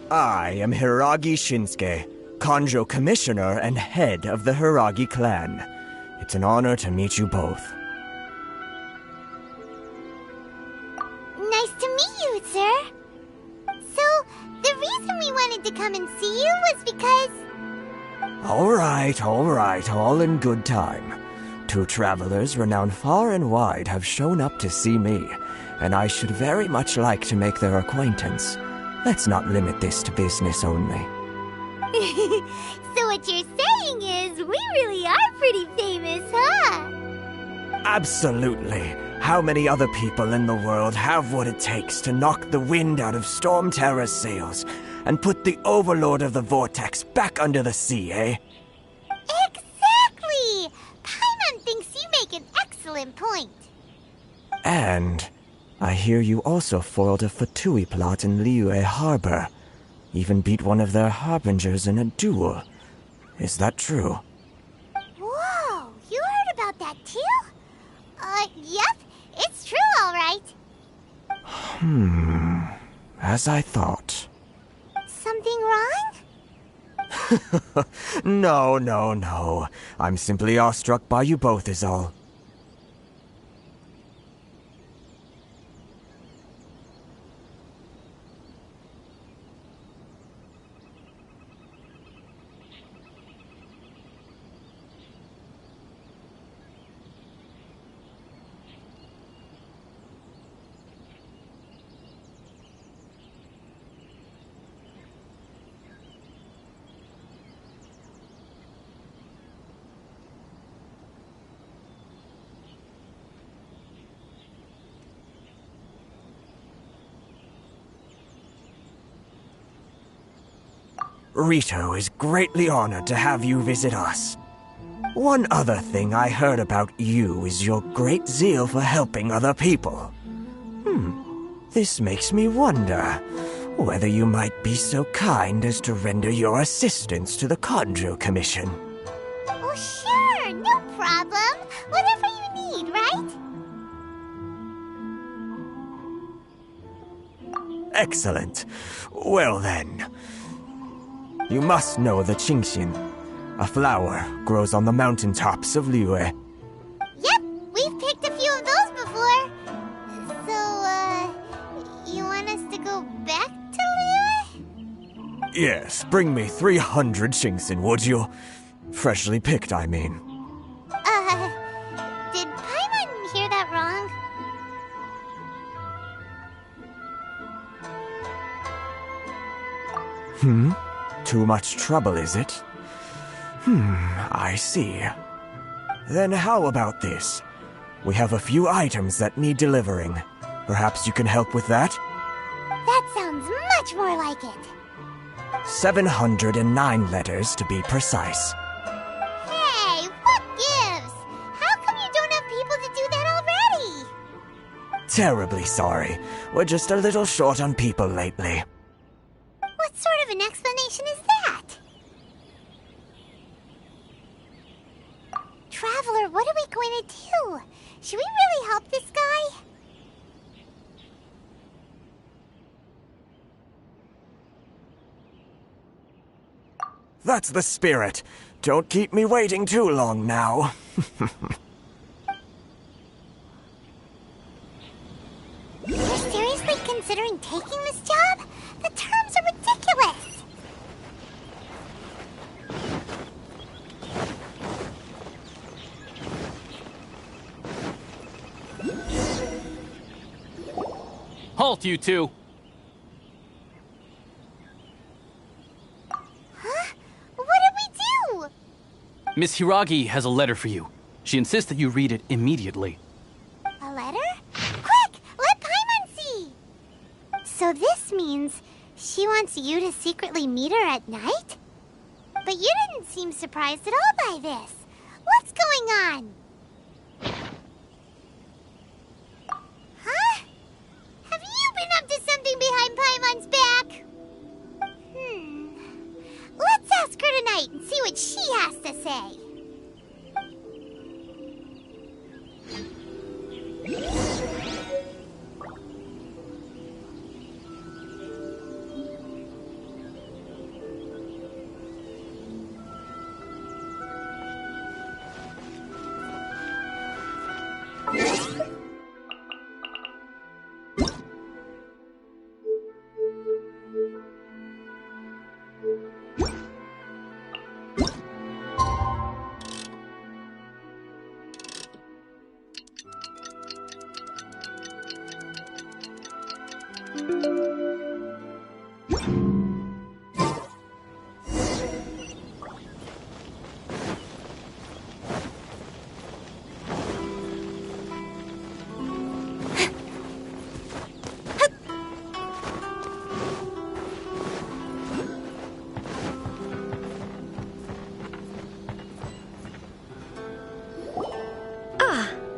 I am Hiragi Shinsuke, Kanjo Commissioner and head of the Hiragi clan. It's an honor to meet you both. Nice to meet you, sir. So, the reason we wanted to come and see you was because... All right, all in good time. Two travelers renowned far and wide have shown up to see me, and I should very much like to make their acquaintance. Let's not limit this to business only. So what you're saying is, we really are pretty famous, huh? Absolutely. How many other people in the world have what it takes to knock the wind out of Storm Terror's sails and put the Overlord of the Vortex back under the sea, eh? Exactly! Paimon thinks you make an excellent point. And I hear you also foiled a Fatui plot in Liyue Harbor. Even beat one of their harbingers in a duel. Is that true? Whoa, you heard about that too? Yep, it's true, all right. As I thought. Something wrong? No. I'm simply awestruck by you both is all. Rito is greatly honored to have you visit us. One other thing I heard about you is your great zeal for helping other people. This makes me wonder whether you might be so kind as to render your assistance to the Kanjo Commission. Oh, sure, no problem. Whatever you need, right? Excellent. Well then, you must know the Genshin. A flower grows on the mountaintops of Liyue. Yep, we've picked a few of those before. So, you want us to go back to Liyue? Yes, bring me 300 Genshin, would you? Freshly picked, I mean. Did Paimon hear that wrong? Too much trouble, is it? I see. Then how about this? We have a few items that need delivering. Perhaps you can help with that? That sounds much more like it. 709 letters to be precise. Hey, what gives? How come you don't have people to do that already? Terribly sorry. We're just a little short on people lately. What sort of an explanation is that? Traveler, what are we going to do? Should we really help this guy? That's the spirit. Don't keep me waiting too long now. You're seriously considering taking this job? The terms are ridiculous! Halt, you two! Huh? What did we do? Miss Hiragi has a letter for you. She insists that you read it immediately. A letter? Quick! Let Paimon see! So this means she wants you to secretly meet her at night? But you didn't seem surprised at all by this. What's going on? Huh? Have you been up to something behind Paimon's back? Let's ask her tonight and see what she has to say.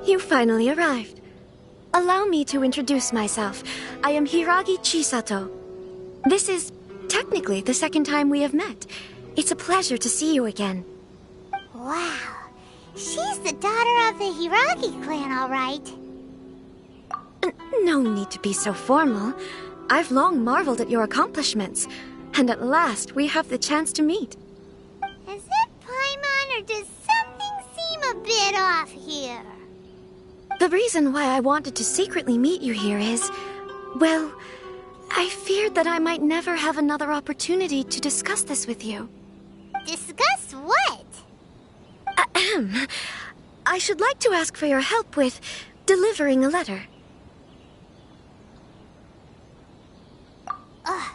You finally arrived. Allow me to introduce myself. I am Hiragi Chisato. This is technically the second time we have met. It's a pleasure to see you again. Wow. She's the daughter of the Hiragi clan, all right. No need to be so formal. I've long marveled at your accomplishments. And at last, we have the chance to meet. Is it Paimon, or does something seem a bit off here? The reason why I wanted to secretly meet you here is, well, I feared that I might never have another opportunity to discuss this with you. Discuss what? Ahem. I should like to ask for your help with delivering a letter. Ugh,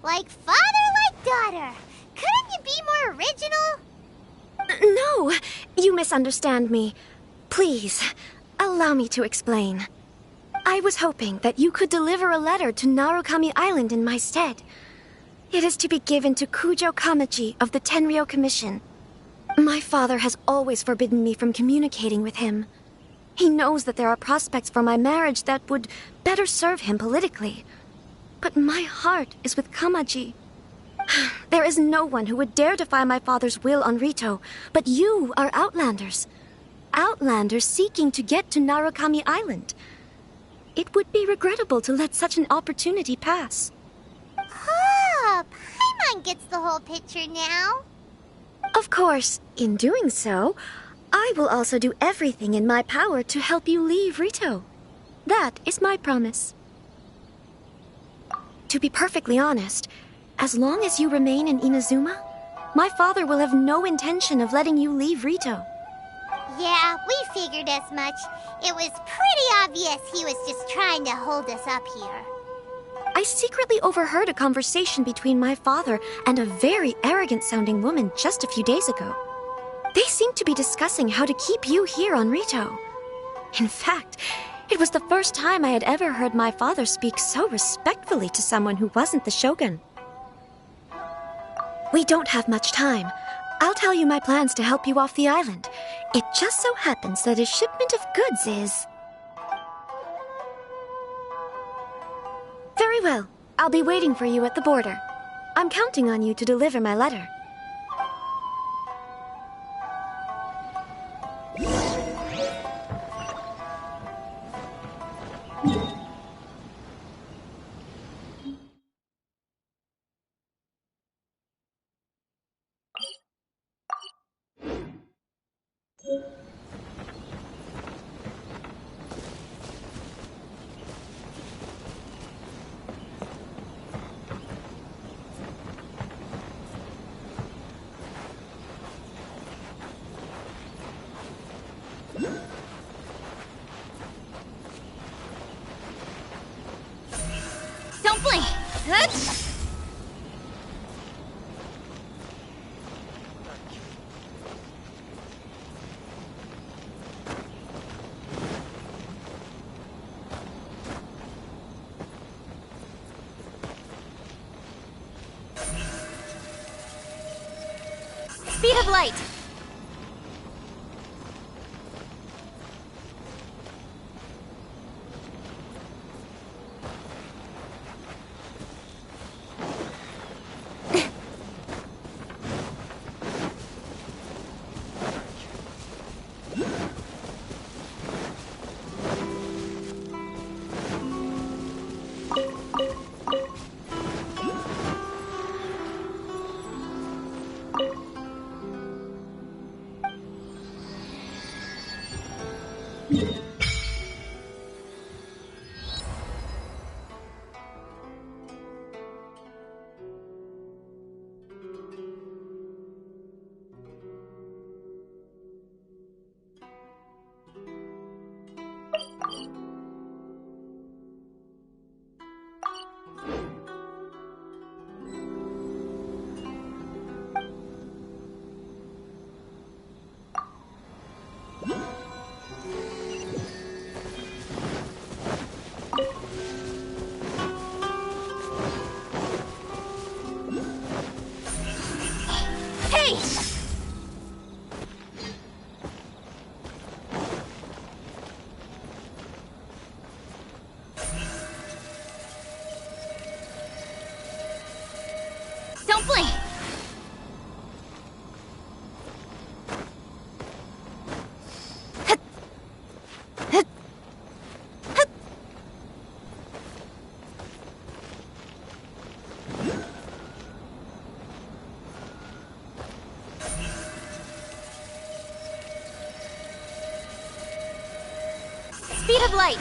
like father, like daughter. Couldn't you be more original? No, you misunderstand me. Please, allow me to explain. I was hoping that you could deliver a letter to Narukami Island in my stead. It is to be given to Kujo Kamaji of the Tenryou Commission. My father has always forbidden me from communicating with him. He knows that there are prospects for my marriage that would better serve him politically. But my heart is with Kamaji. There is no one who would dare defy my father's will on Rito, but you are Outlanders. Outlanders seeking to get to Narukami Island. It would be regrettable to let such an opportunity pass. Oh, Paimon gets the whole picture now. Of course, in doing so, I will also do everything in my power to help you leave Rito. That is my promise. To be perfectly honest, as long as you remain in Inazuma, my father will have no intention of letting you leave Rito. Yeah, we figured as much. It was pretty obvious he was just trying to hold us up here. I secretly overheard a conversation between my father and a very arrogant-sounding woman just a few days ago. They seem to be discussing how to keep you here on Rito. In fact, it was the first time I had ever heard my father speak so respectfully to someone who wasn't the Shogun. We don't have much time. I'll tell you my plans to help you off the island. It just so happens that a shipment of goods is... Very well. I'll be waiting for you at the border. I'm counting on you to deliver my letter. Don't blink! Speed of light! Don't blink! Speed of light!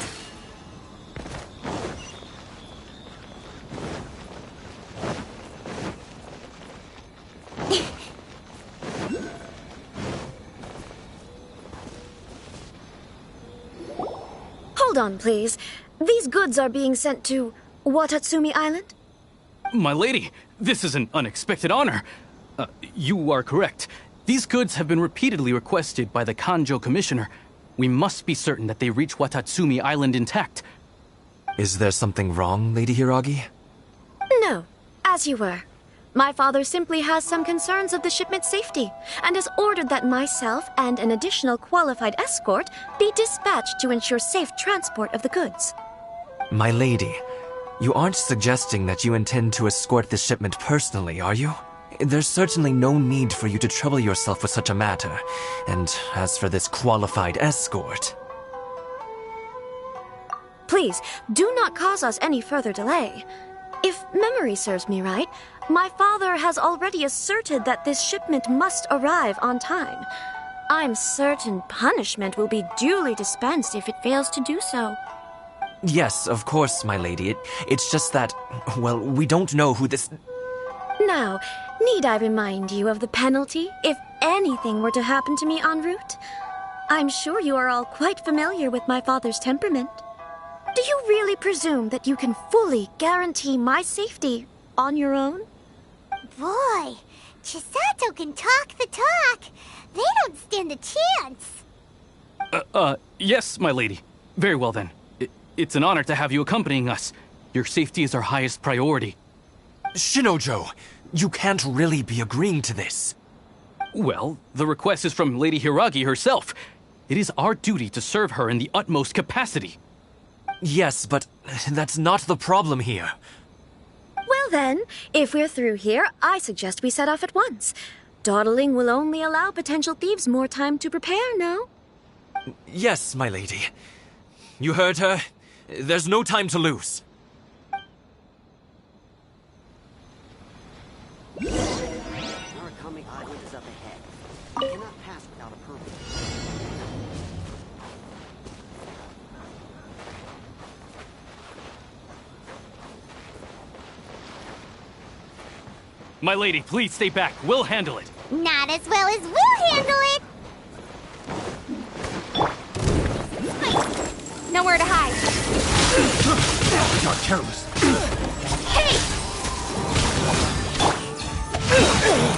Hold on, please. These goods are being sent to Watatsumi Island? My lady, this is an unexpected honor. You are correct. These goods have been repeatedly requested by the Kanjo Commissioner. We must be certain that they reach Watatsumi Island intact. Is there something wrong, Lady Hiragi? No, as you were. My father simply has some concerns of the shipment's safety, and has ordered that myself and an additional qualified escort be dispatched to ensure safe transport of the goods. My lady, you aren't suggesting that you intend to escort this shipment personally, are you? There's certainly no need for you to trouble yourself with such a matter. And as for this qualified escort... Please, do not cause us any further delay. If memory serves me right, my father has already asserted that this shipment must arrive on time. I'm certain punishment will be duly dispensed if it fails to do so. Yes, of course, my lady. It's just that, well, we don't know who this... Now, need I remind you of the penalty if anything were to happen to me en route? I'm sure you are all quite familiar with my father's temperament. Do you really presume that you can fully guarantee my safety on your own? Boy, Chisato can talk the talk. They don't stand a chance. Yes, my lady. Very well then. It's an honor to have you accompanying us. Your safety is our highest priority. Shinojo, you can't really be agreeing to this. Well, the request is from Lady Hiragi herself. It is our duty to serve her in the utmost capacity. Yes, but that's not the problem here. Well then, if we're through here, I suggest we set off at once. Dawdling will only allow potential thieves more time to prepare, no? Yes, my lady. You heard her. There's no time to lose. Narukami Island is up ahead. You cannot pass without a permit. My lady, please stay back. We'll handle it. Not as well as we'll handle it. Nowhere to hide. You're careless. Hey!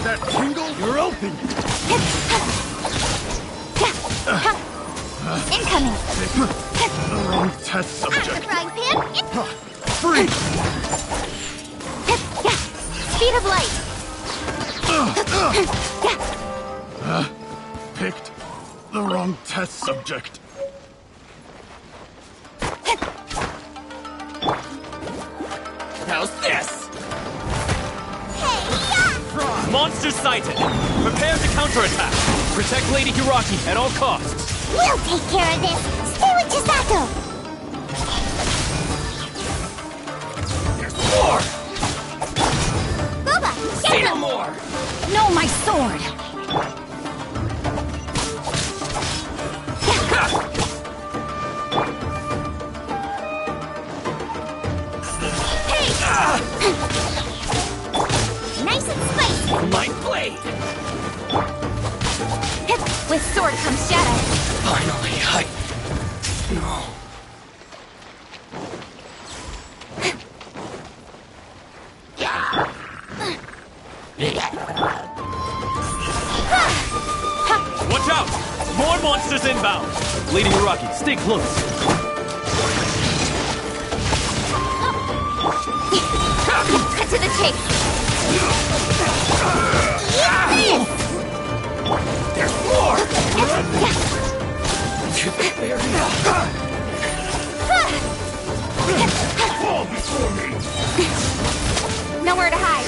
That tingle? You're open. Incoming. The wrong test subject. The frying pan. Free. Speed of light. Picked the wrong test subject. How's this? Hey, Monster sighted! Prepare to counterattack! Protect Lady Hiragi at all costs. we'll take care of this. Stay with Chisato. There's more! Boba, Say get no them. more! No, my sword! Nice and spicy. My blade! With sword comes shadow. Finally, No. Watch out! More monsters inbound! Lady Hiragi, stay close. Cut to the chase. There's more! Fall before me! Nowhere to hide.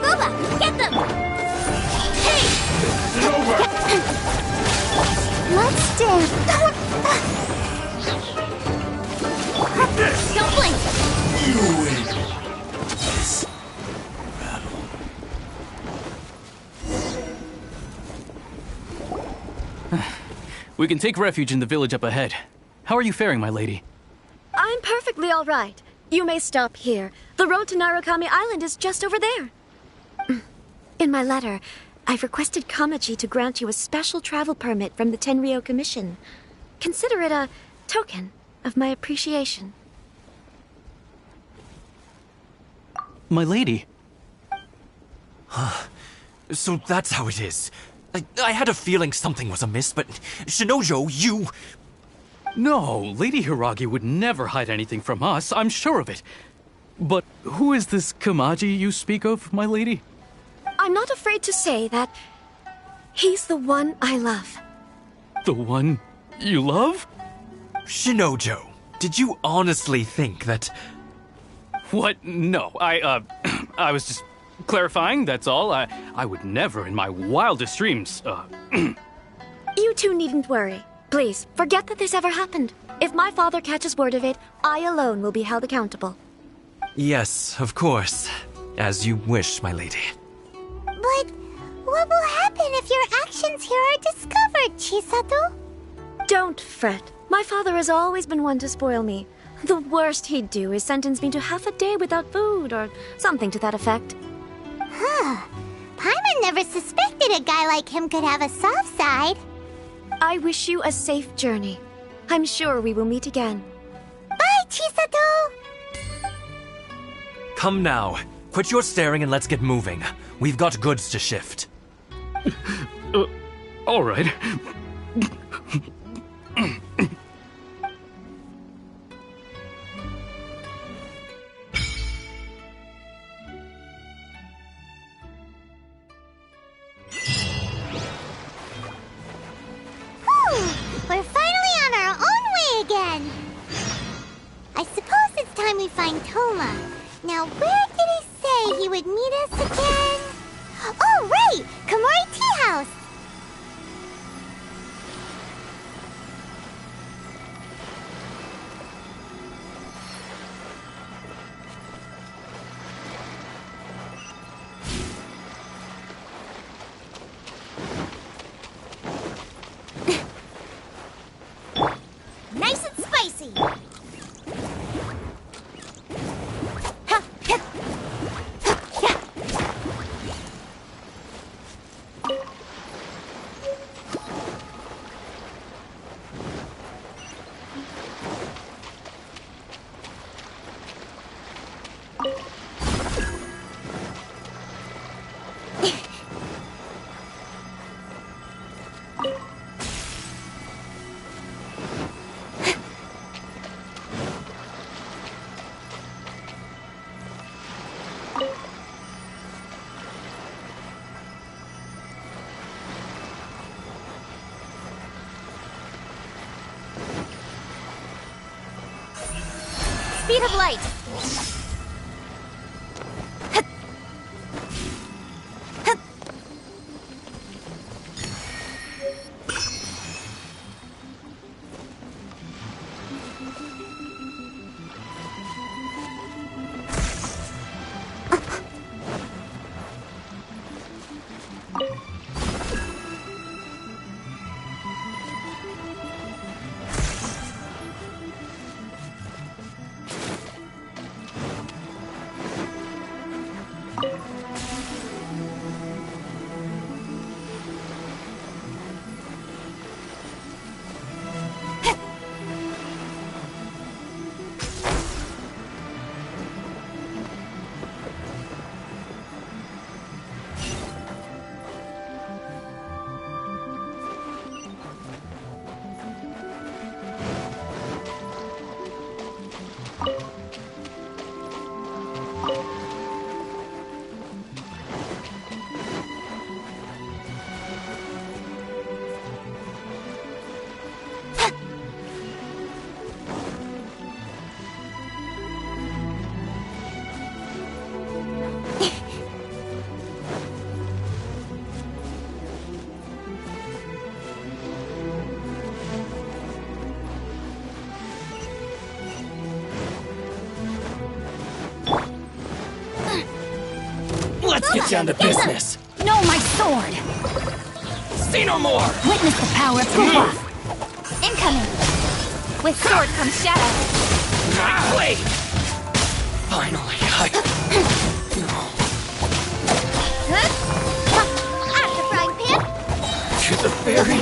Boba, get them. Hey! It's over! Let's dance. Don't blink. You win. We can take refuge in the village up ahead. How are you faring, my lady? I'm perfectly all right. You may stop here. The road to Narukami Island is just over there. In my letter, I've requested Kamaji to grant you a special travel permit from the Tenryou Commission. Consider it a token of my appreciation. My lady. So that's how it is. I had a feeling something was amiss, but Shinojo, you... No, Lady Hiragi would never hide anything from us, I'm sure of it. But who is this Kamaji you speak of, my lady? I'm not afraid to say that he's the one I love. The one you love? Shinojo, did you honestly think that... What? No, I was just clarifying, that's all. I would never in my wildest dreams, You two needn't worry. Please, forget that this ever happened. If my father catches word of it, I alone will be held accountable. Yes, of course. As you wish, my lady. But what will happen if your actions here are discovered, Chisato? Don't fret. My father has always been one to spoil me. The worst he'd do is sentence me to half a day without food, or something to that effect. Huh. Paimon never suspected a guy like him could have a soft side. I wish you a safe journey. I'm sure we will meet again. Bye, Chisato! Come now. Quit your staring and let's get moving. We've got goods to shift. All right. We're finally on our own way again! I suppose it's time we find Toma. Now, where did he say he would meet us again? Oh, right! Komori Tea House! Nice and spicy! Speed of light! Let's get down to business. No, my sword! Say no more! Witness the power of Kuwa! Incoming! With sword comes shadow! My blade! Finally, At the frying pan! to the fairy!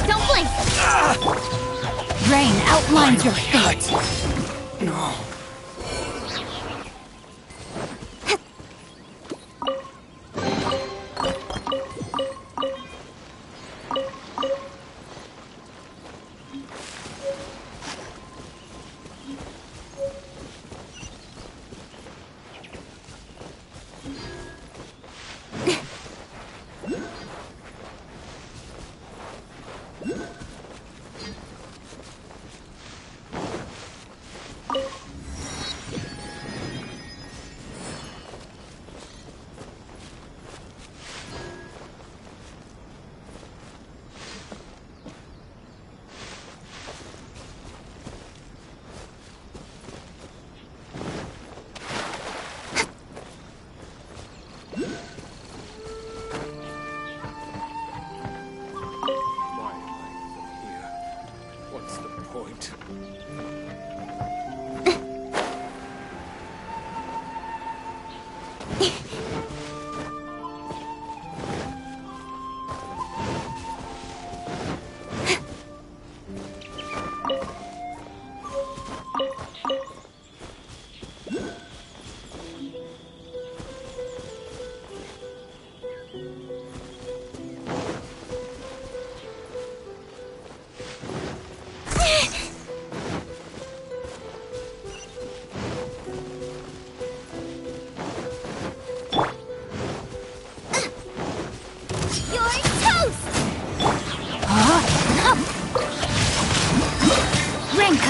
Don't blink! Rain outlines your fate! No.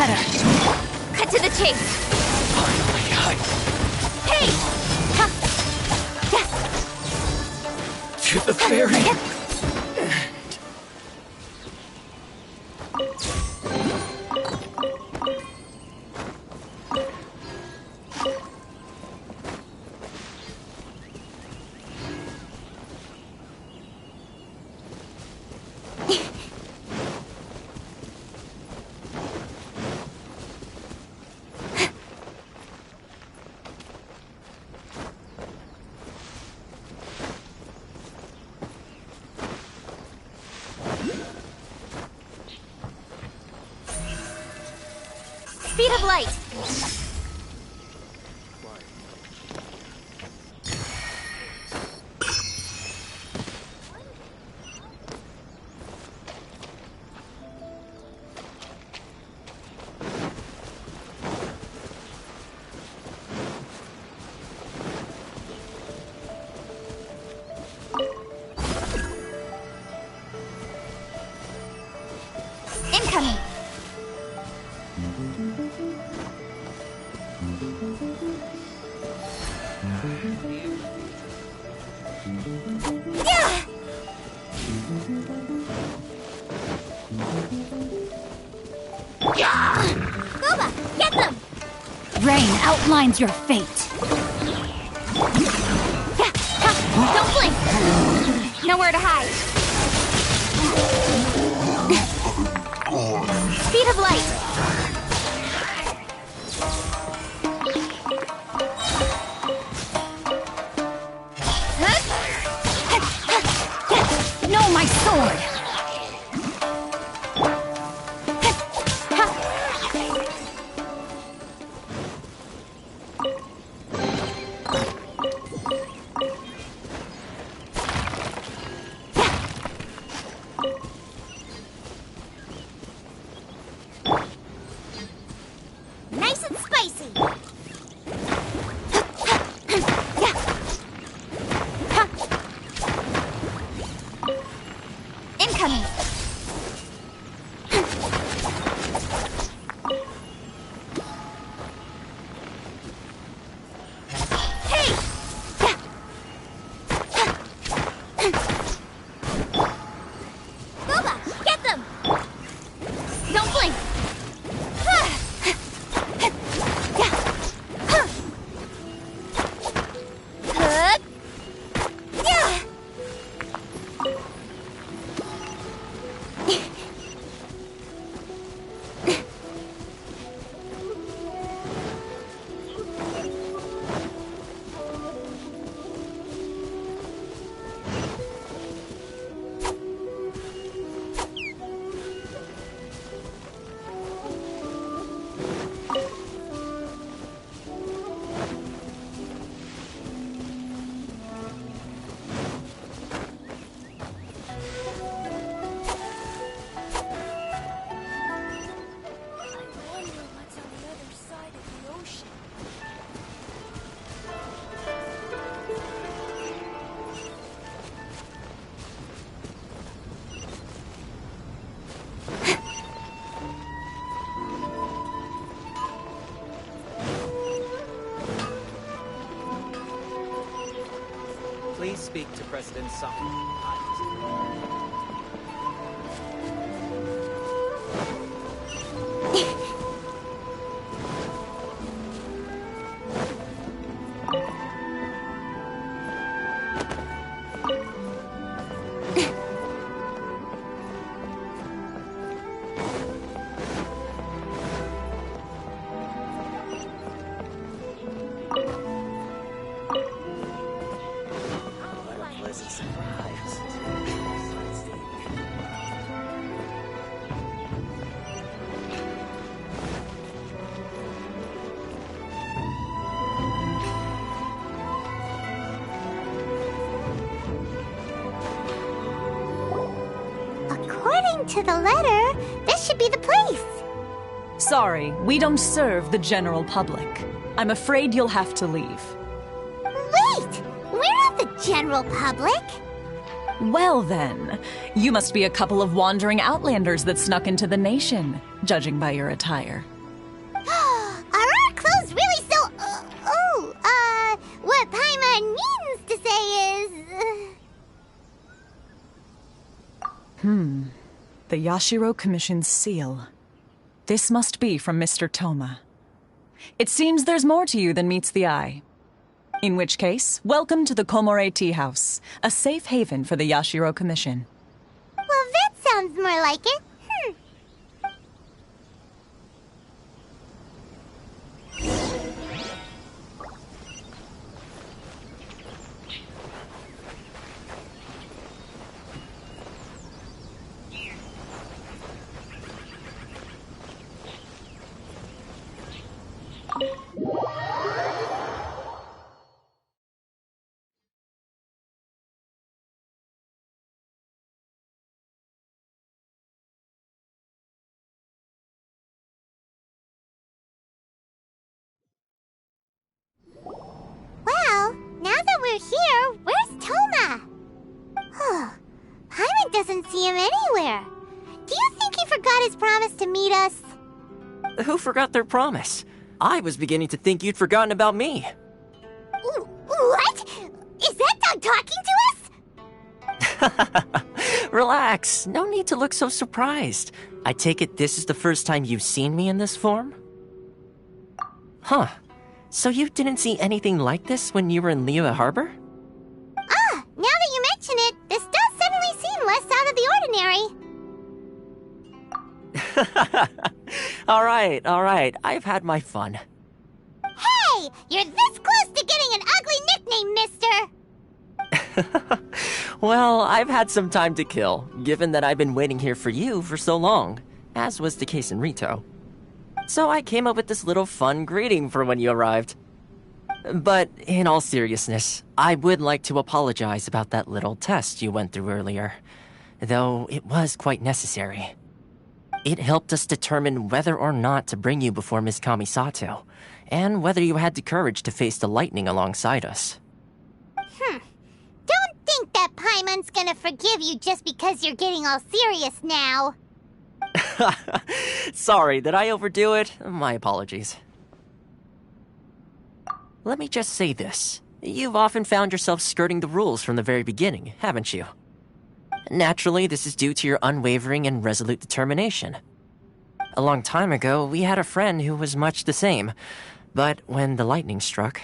better. Cut to the chase. Hey! To the ferry. Speed of light. Incoming. MoBa, get them! Rain outlines your fate. Don't blink! Nowhere to hide. Speed of light. No, my sword! Nice and spicy. Incoming. Hey! MoBa, get them! Don't blink! Please speak to President Song. According to the letter, this should be the place. Sorry, we don't serve the general public. I'm afraid you'll have to leave. Wait! We're not the general public. Well then, you must be a couple of wandering outlanders that snuck into the nation, judging by your attire. man means to say is... The Yashiro Commission's seal. This must be from Mr. Toma. It seems there's more to you than meets the eye. In which case, welcome to the Komore Tea House, a safe haven for the Yashiro Commission. Well, that sounds more like it. Well, now that we're here, where's Toma? Paimon doesn't see him anywhere. Do you think he forgot his promise to meet us? Who forgot their promise? I was beginning to think you'd forgotten about me. What? Is that dog talking to us? Relax, no need to look so surprised. I take it this is the first time you've seen me in this form? Huh. So you didn't see anything like this when you were in Liyue Harbor? Now that you mention it, this does suddenly seem less out of the ordinary. Alright, I've had my fun. Hey! You're this close to getting an ugly nickname, mister! Well, I've had some time to kill, given that I've been waiting here for you for so long, as was the case in Rito. So I came up with this little fun greeting for when you arrived. But in all seriousness, I would like to apologize about that little test you went through earlier, though it was quite necessary. It helped us determine whether or not to bring you before Miss Kamisato, and whether you had the courage to face the lightning alongside us. Don't think that Paimon's gonna forgive you just because you're getting all serious now. Sorry, did I overdo it? My apologies. Let me just say this. You've often found yourself skirting the rules from the very beginning, haven't you? Naturally, this is due to your unwavering and resolute determination. A long time ago, we had a friend who was much the same, but when the lightning struck...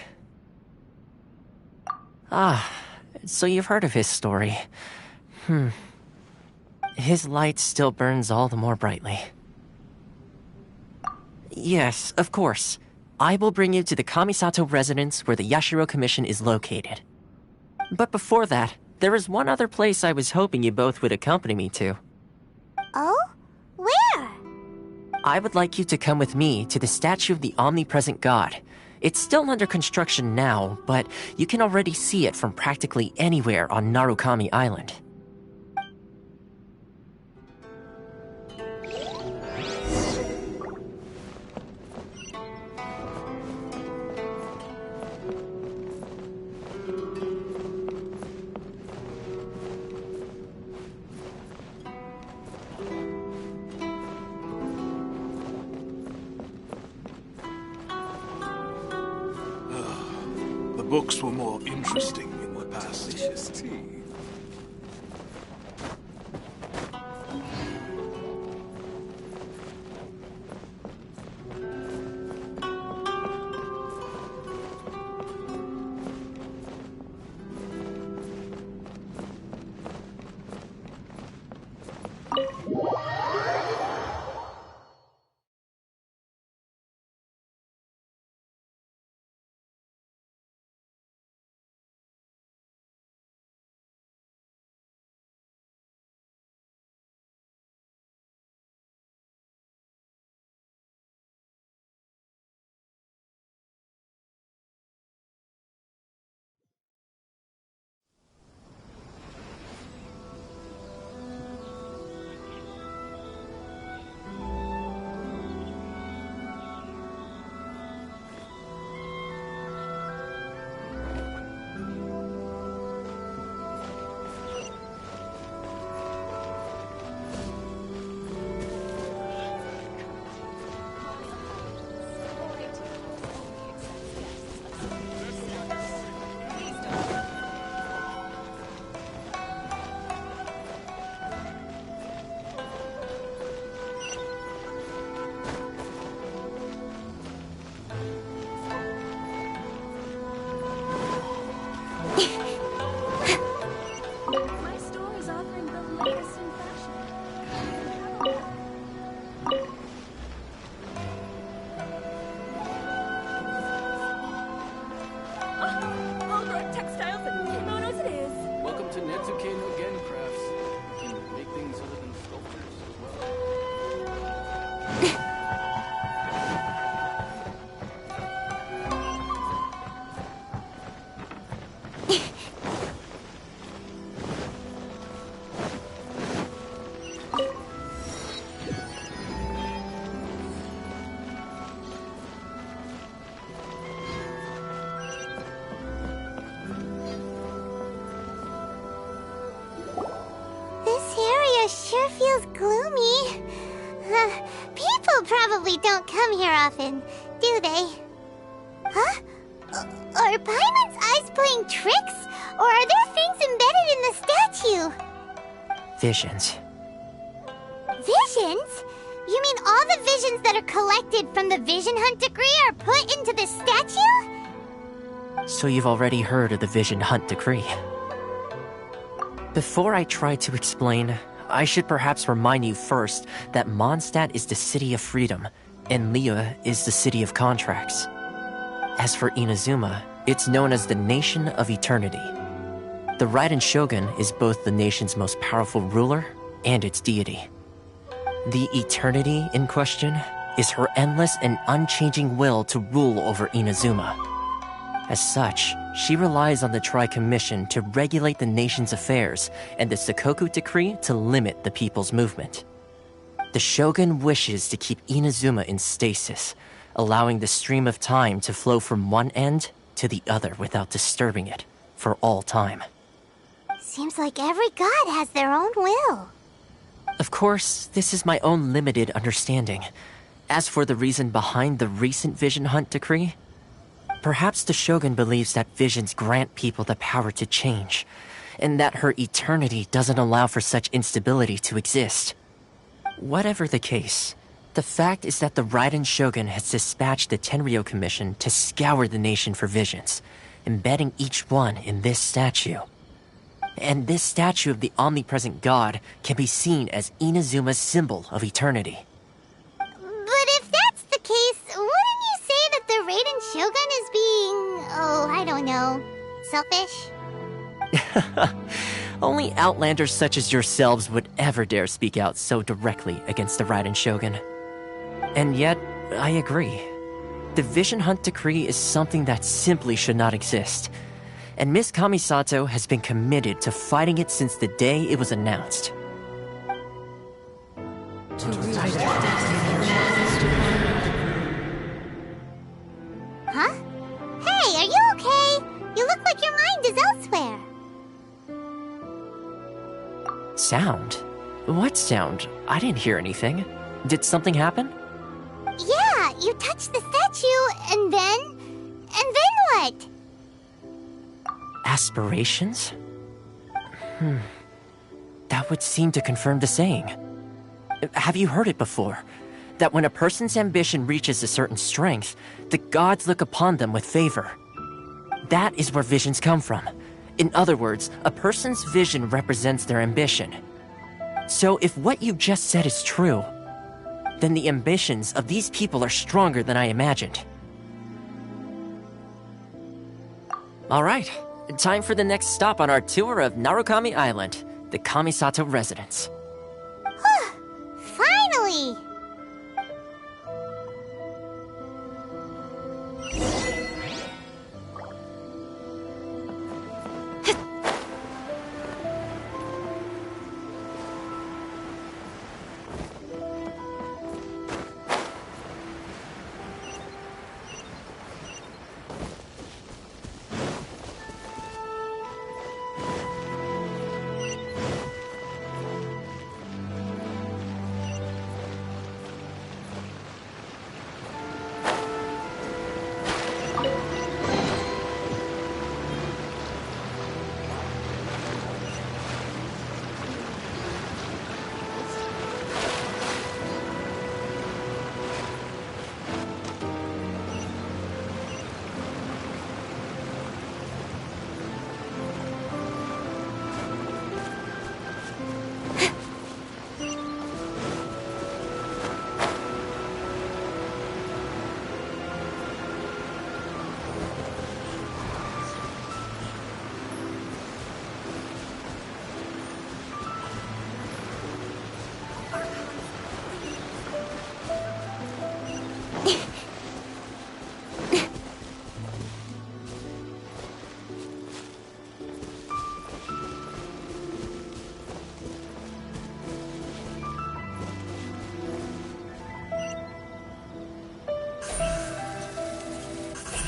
so you've heard of his story. His light still burns all the more brightly. Yes, of course. I will bring you to the Kamisato residence where the Yashiro Commission is located. But before that, there is one other place I was hoping you both would accompany me to. Oh? Where? I would like you to come with me to the statue of the omnipresent god. It's still under construction now, but you can already see it from practically anywhere on Narukami Island. The books were more interesting in the past. Delicious tea. People probably don't come here often, do they? Huh? Are Paimon's eyes playing tricks? Or are there things embedded in the statue? Visions. Visions? You mean all the visions that are collected from the Vision Hunt decree are put into the statue? So you've already heard of the Vision Hunt decree. Before I try to explain, I should perhaps remind you first that Mondstadt is the city of freedom, and Liyue is the city of contracts. As for Inazuma, it's known as the Nation of Eternity. The Raiden Shogun is both the nation's most powerful ruler and its deity. The Eternity in question is her endless and unchanging will to rule over Inazuma. As such, she relies on the Tri-Commission to regulate the nation's affairs and the Sakoku Decree to limit the people's movement. The Shogun wishes to keep Inazuma in stasis, allowing the stream of time to flow from one end to the other without disturbing it for all time. Seems like every god has their own will. Of course, this is my own limited understanding. As for the reason behind the recent Vision Hunt decree, perhaps the Shogun believes that visions grant people the power to change, and that her eternity doesn't allow for such instability to exist. Whatever the case, the fact is that the Raiden Shogun has dispatched the Tenryou Commission to scour the nation for visions, embedding each one in this statue. And this statue of the omnipresent god can be seen as Inazuma's symbol of eternity. But if that's the case, wouldn't you say that the Raiden Shogun is being, I don't know, selfish? Only outlanders such as yourselves would ever dare speak out so directly against the Raiden Shogun. And yet, I agree. The Vision Hunt decree is something that simply should not exist. And Miss Kamisato has been committed to fighting it since the day it was announced. Huh? Hey, are you okay? You look like your mind is elsewhere. Sound? What sound? I didn't hear anything. Did something happen? Yeah, you touched the statue, and then what? Aspirations? That would seem to confirm the saying. Have you heard it before? That when a person's ambition reaches a certain strength, the gods look upon them with favor. That is where visions come from. In other words, a person's vision represents their ambition. So if what you just said is true, then the ambitions of these people are stronger than I imagined. All right, time for the next stop on our tour of Narukami Island, the Kamisato residence. Finally!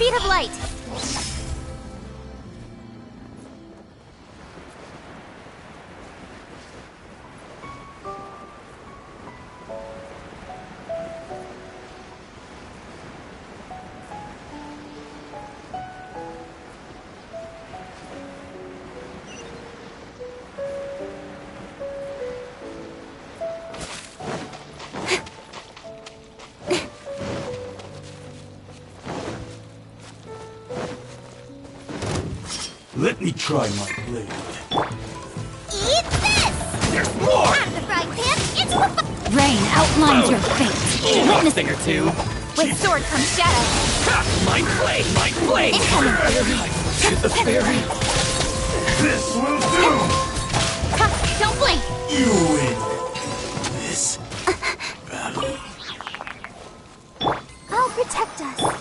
Speed of light! Let me try my blade. Eat this! There's more! Out of the frying pan into a Rain outlines your fate. One thing or two. With sword comes shadow. My blade! My blade! Get the fairy. This will do! Don't blink! You win this battle. I'll protect us.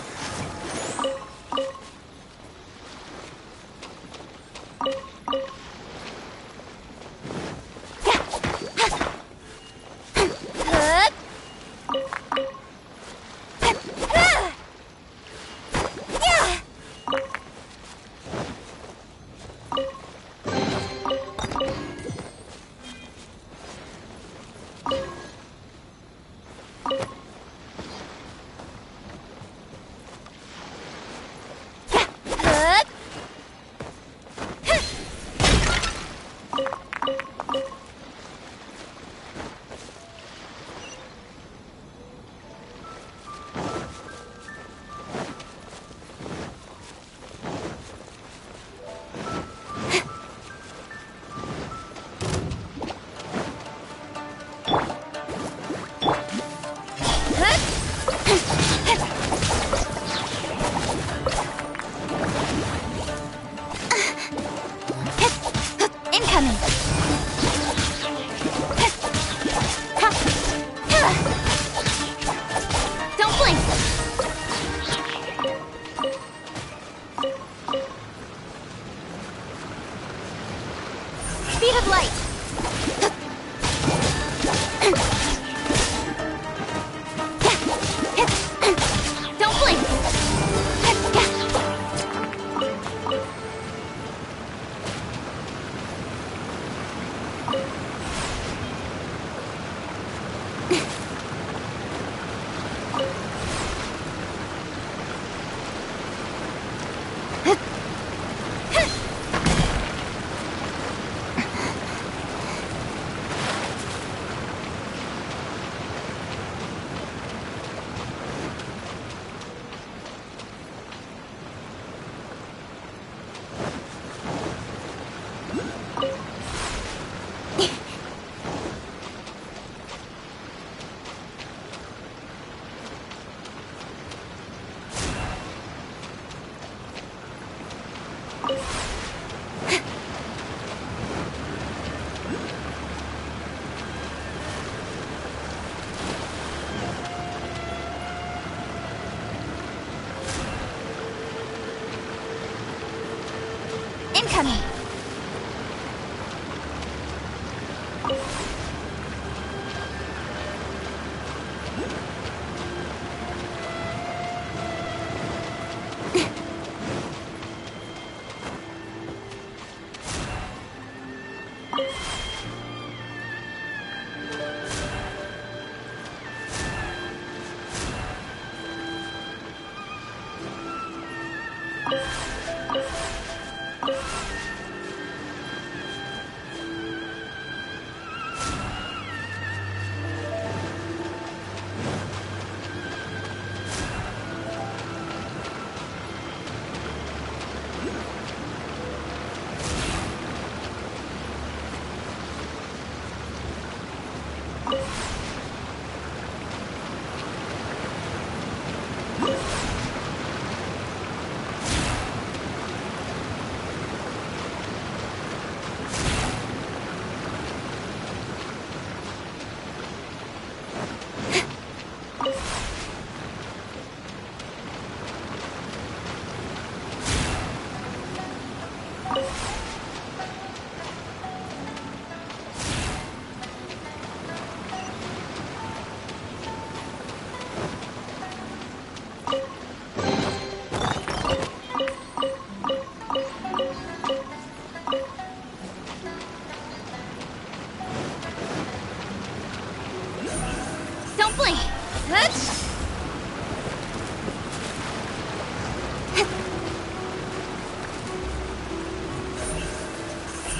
Incoming!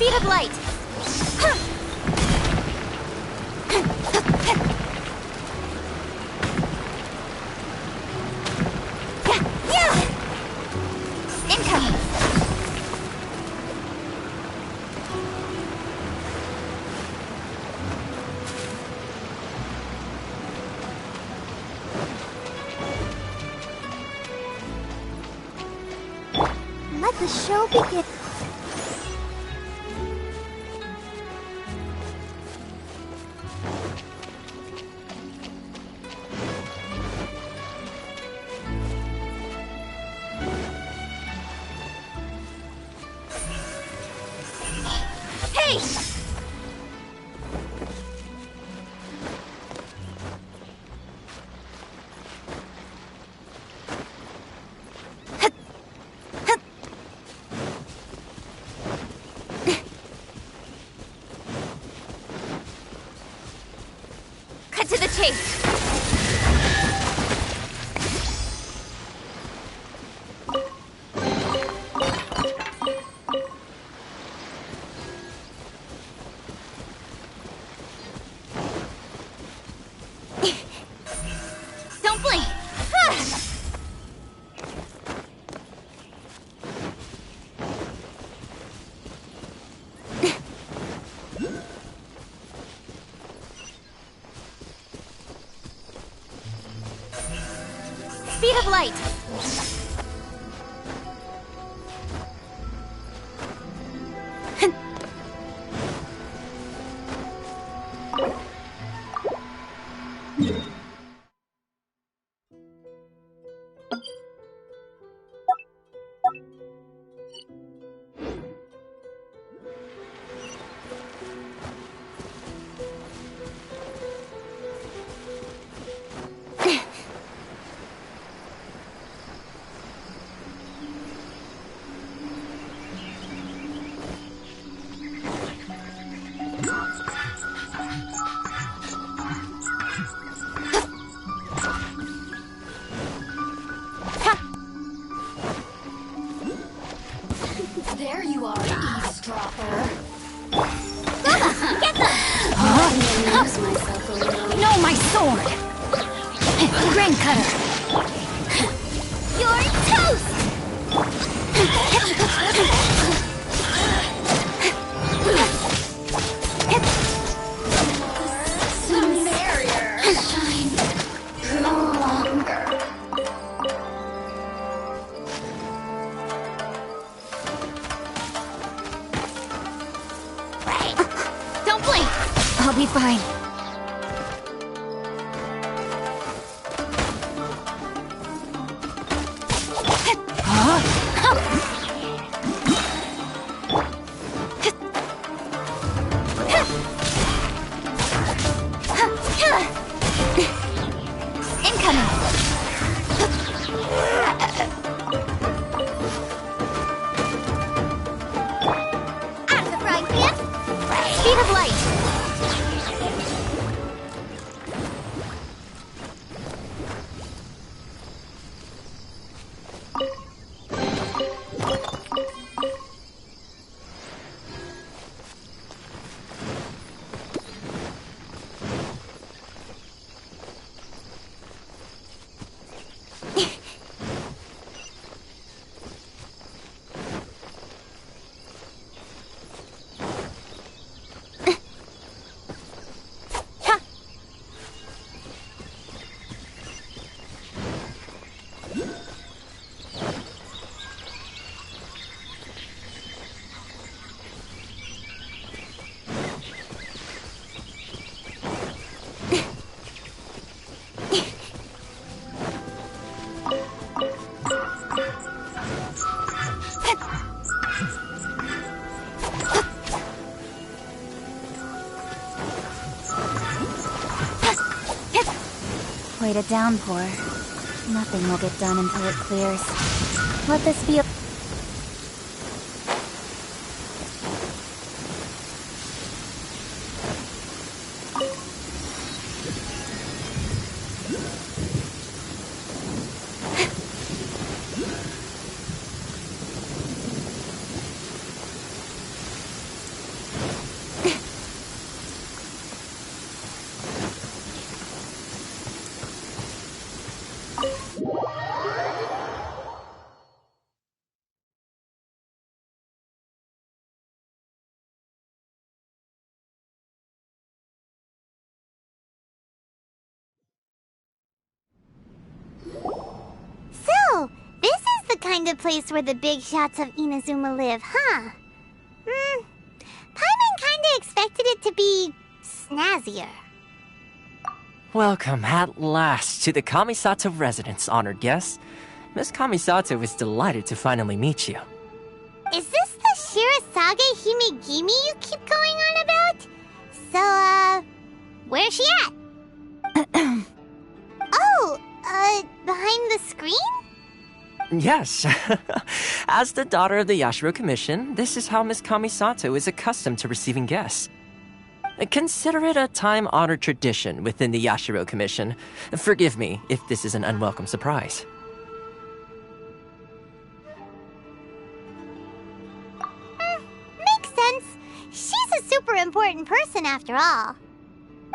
Speed of light! Incoming! Let the show begin. Cut to the chase. Don't blink. Speed of light. There you are, eavesdropper. Get them! I'm gonna lose myself a little. No, my sword! Grain cutter! You're toast! Some barrier shine no longer. Don't blink! I'll be fine. Incoming! Out of the frying pan! Speed of light! Wait a downpour. Nothing will get done until it clears. Let this be a kind of place where the big shots of Inazuma live, huh? Paimon kinda expected it to be snazzier. Welcome at last to the Kamisato residence, honored guests. Miss Kamisato is delighted to finally meet you. Is this the Shirasage Himegimi you keep going on about? So, where's she at? Behind the screen? Yes. As the daughter of the Yashiro Commission, this is how Miss Kamisato is accustomed to receiving guests. Consider it a time-honored tradition within the Yashiro Commission. Forgive me if this is an unwelcome surprise. Makes sense. She's a super important person after all.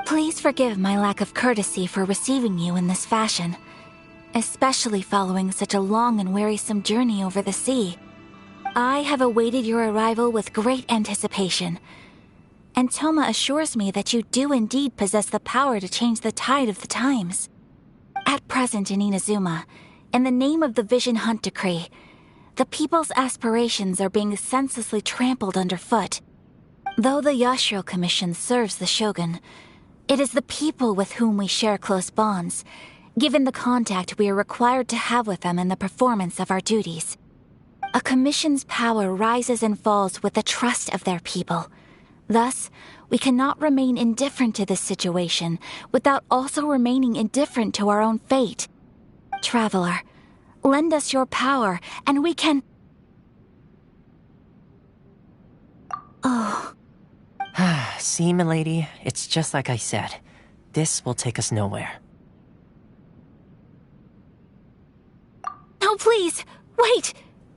Please forgive my lack of courtesy for receiving you in this fashion, especially following such a long and wearisome journey over the sea. I have awaited your arrival with great anticipation, and Toma assures me that you do indeed possess the power to change the tide of the times. At present in Inazuma, in the name of the Vision Hunt Decree, the people's aspirations are being senselessly trampled underfoot. Though the Yashiro Commission serves the Shogun, it is the people with whom we share close bonds, given the contact we are required to have with them in the performance of our duties. A commission's power rises and falls with the trust of their people. Thus, we cannot remain indifferent to this situation without also remaining indifferent to our own fate. Traveler, lend us your power, and we can... Oh... See, milady, it's just like I said. This will take us nowhere. No, please! Wait!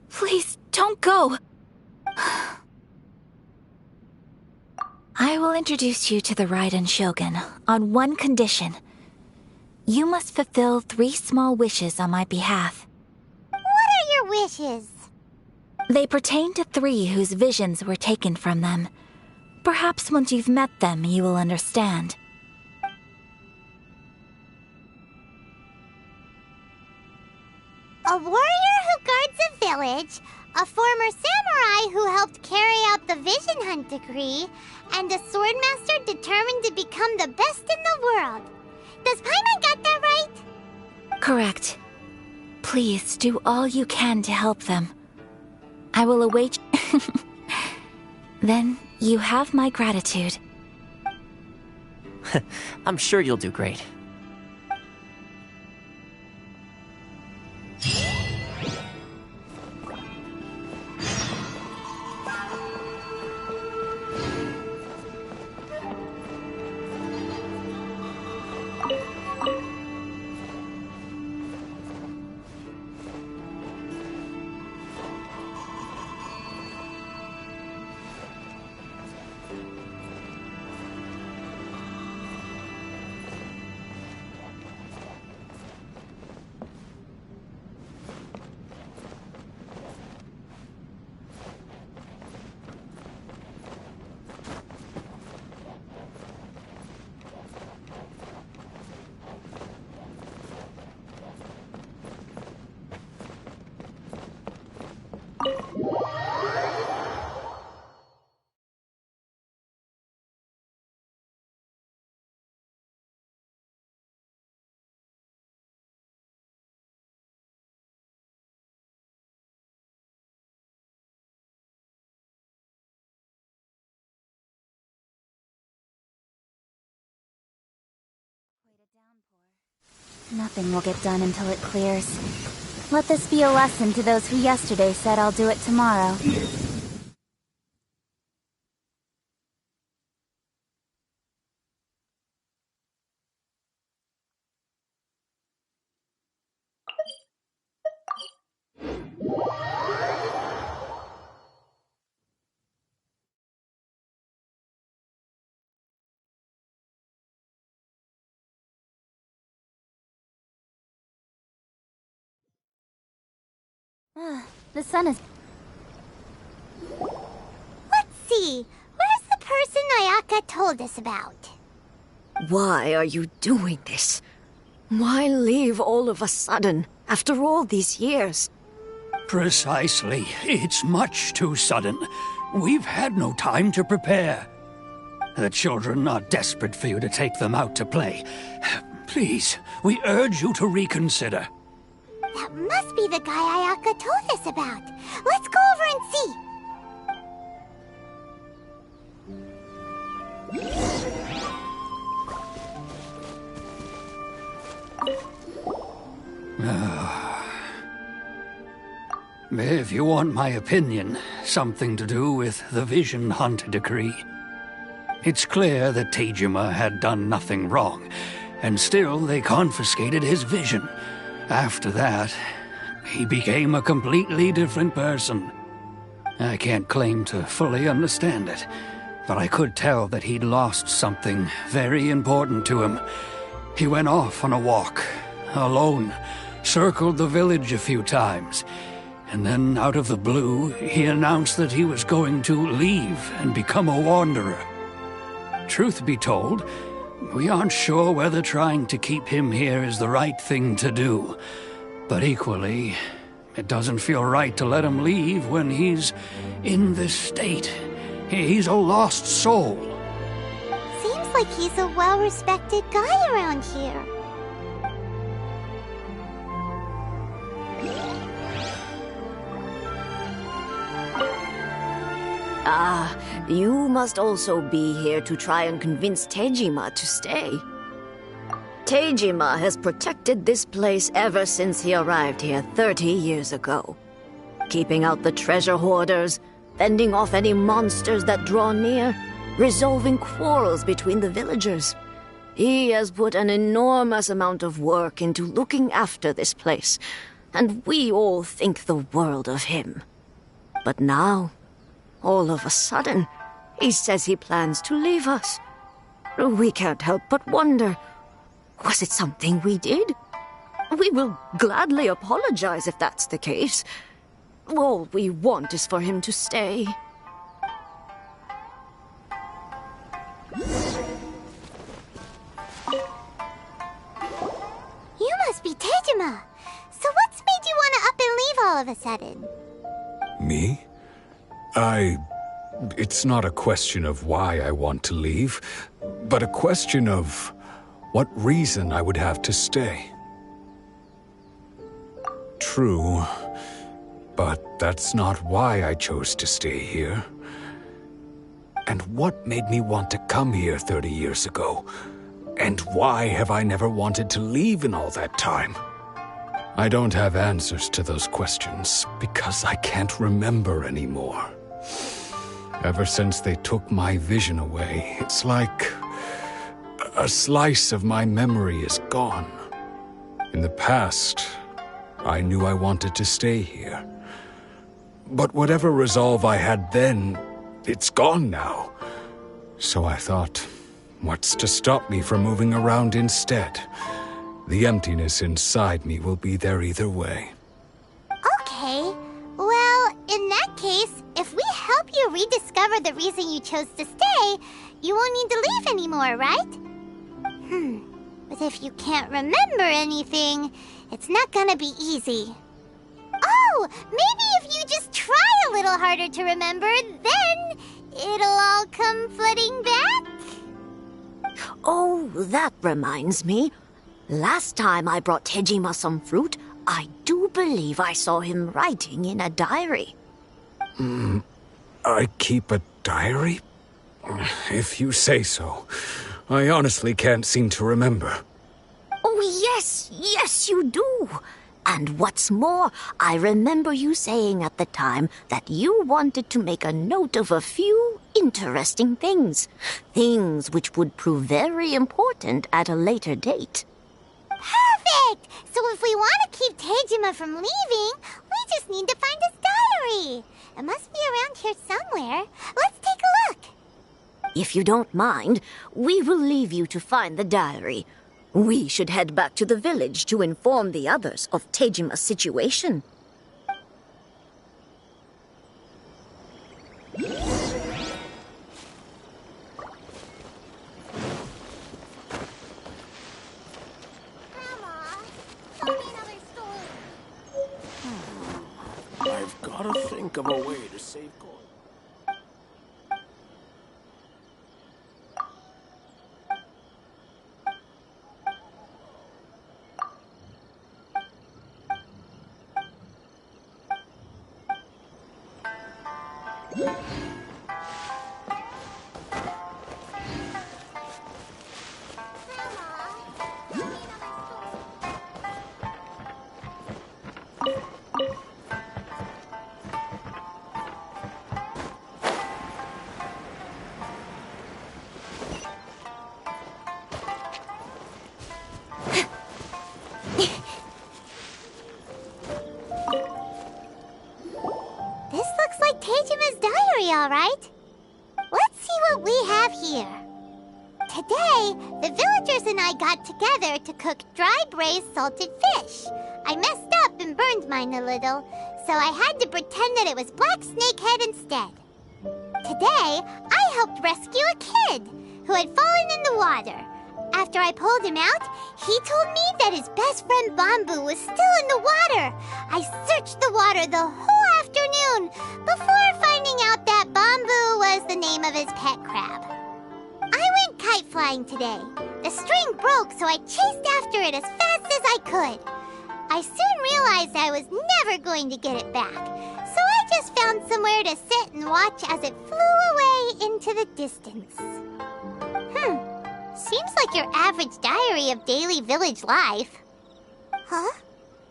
Please, don't go! I will introduce you to the Raiden Shogun on one condition. You must fulfill 3 small wishes on my behalf. What are your wishes? They pertain to 3 whose visions were taken from them. Perhaps once you've met them, you will understand. A warrior who guards a village, a former samurai who helped carry out the Vision Hunt Decree, and a swordmaster determined to become the best in the world. Does Paimon get that right? Correct. Please do all you can to help them. I will await... Then you have my gratitude. I'm sure you'll do great. Nothing will get done until it clears. Let this be a lesson to those who yesterday said I'll do it tomorrow. The sun is... Let's see. Where's the person Ayaka told us about? Why are you doing this? Why leave all of a sudden, after all these years? Precisely. It's much too sudden. We've had no time to prepare. The children are desperate for you to take them out to play. Please, we urge you to reconsider. That must be the guy Ayaka told us about. Let's go over and see. If you want my opinion, something to do with the Vision Hunt decree. It's clear that Tejima had done nothing wrong, and still they confiscated his vision. After that, he became a completely different person. I can't claim to fully understand it, but I could tell that he'd lost something very important to him. He went off on a walk, alone, circled the village a few times, and then out of the blue, he announced that he was going to leave and become a wanderer. Truth be told, we aren't sure whether trying to keep him here is the right thing to do. But equally, it doesn't feel right to let him leave when he's in this state. He's a lost soul. Seems like he's a well-respected guy around here. Ah, you must also be here to try and convince Tejima to stay. Tejima has protected this place ever since he arrived here 30 years ago. Keeping out the treasure hoarders, fending off any monsters that draw near, resolving quarrels between the villagers. He has put an enormous amount of work into looking after this place, and we all think the world of him. But now, all of a sudden, he says he plans to leave us. We can't help but wonder, was it something we did? We will gladly apologize if that's the case. All we want is for him to stay. You must be Tejima. So what's made you want to up and leave all of a sudden? Me? It's not a question of why I want to leave, but a question of what reason I would have to stay. True, but that's not why I chose to stay here. And what made me want to come here 30 years ago? And why have I never wanted to leave in all that time? I don't have answers to those questions because I can't remember anymore. Ever since they took my vision away, it's like a slice of my memory is gone. In the past, I knew I wanted to stay here. But whatever resolve I had then, it's gone now. So I thought, what's to stop me from moving around instead? The emptiness inside me will be there either way. Okay. Well, in that case, if we help you rediscover the reason you chose to stay, you won't need to leave anymore, right? But if you can't remember anything, it's not gonna be easy. Oh, maybe if you just try a little harder to remember, then it'll all come flooding back? Oh, that reminds me. Last time I brought Tejima some fruit, I do believe I saw him writing in a diary. I keep a diary? If you say so. I honestly can't seem to remember. Oh, yes, you do. And what's more, I remember you saying at the time that you wanted to make a note of a few interesting things. Things which would prove very important at a later date. Perfect! So if we want to keep Tejima from leaving, we just need to find his diary. It must be around here somewhere. Let's take a look. If you don't mind, we will leave you to find the diary. We should head back to the village to inform the others of Tejima's situation. think of a way to save coin. This looks like Teijima's diary, all right. Let's see what we have here. Today, the villagers and I got together to cook dry braised salted fish. I messed up and burned mine a little, so I had to pretend that it was black snakehead instead. Today, I helped rescue a kid who had fallen in the water. After I pulled him out, he told me that his best friend Bamboo was still in the water. I searched the water the whole afternoon before finding out that Bamboo was the name of his pet crab. I went kite flying today. The string broke, so I chased after it as fast as I could. I soon realized I was never going to get it back, so I just found somewhere to sit and watch as it flew away into the distance. Seems like your average diary of daily village life. Huh?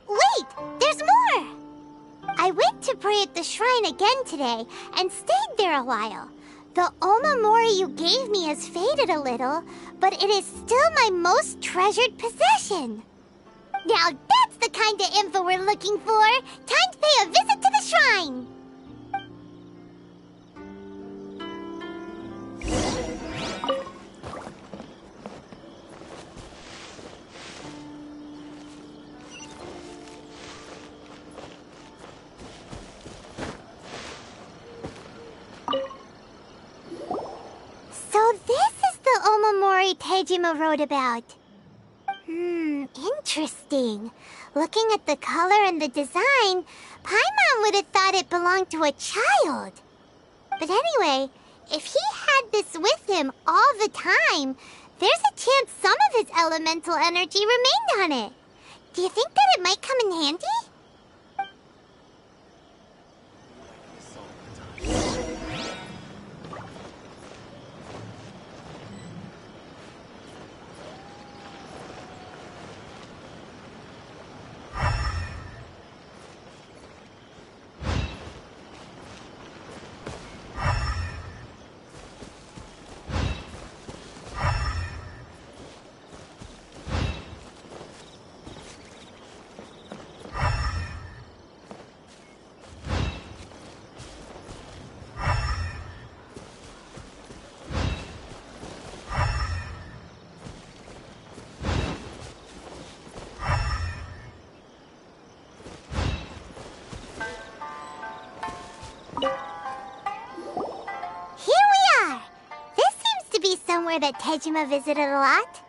Wait, there's more! I went to pray at the shrine again today and stayed there a while. The Omamori you gave me has faded a little, but it is still my most treasured possession. Now that's the kind of info we're looking for. Time to pay a visit to the shrine. So this is the Omamori Teijima wrote about. Interesting. Looking at the color and the design, Paimon would have thought it belonged to a child. But anyway, if he had this with him all the time, there's a chance some of his elemental energy remained on it. Do you think that it might come in handy? Somewhere that Teijima visited a lot.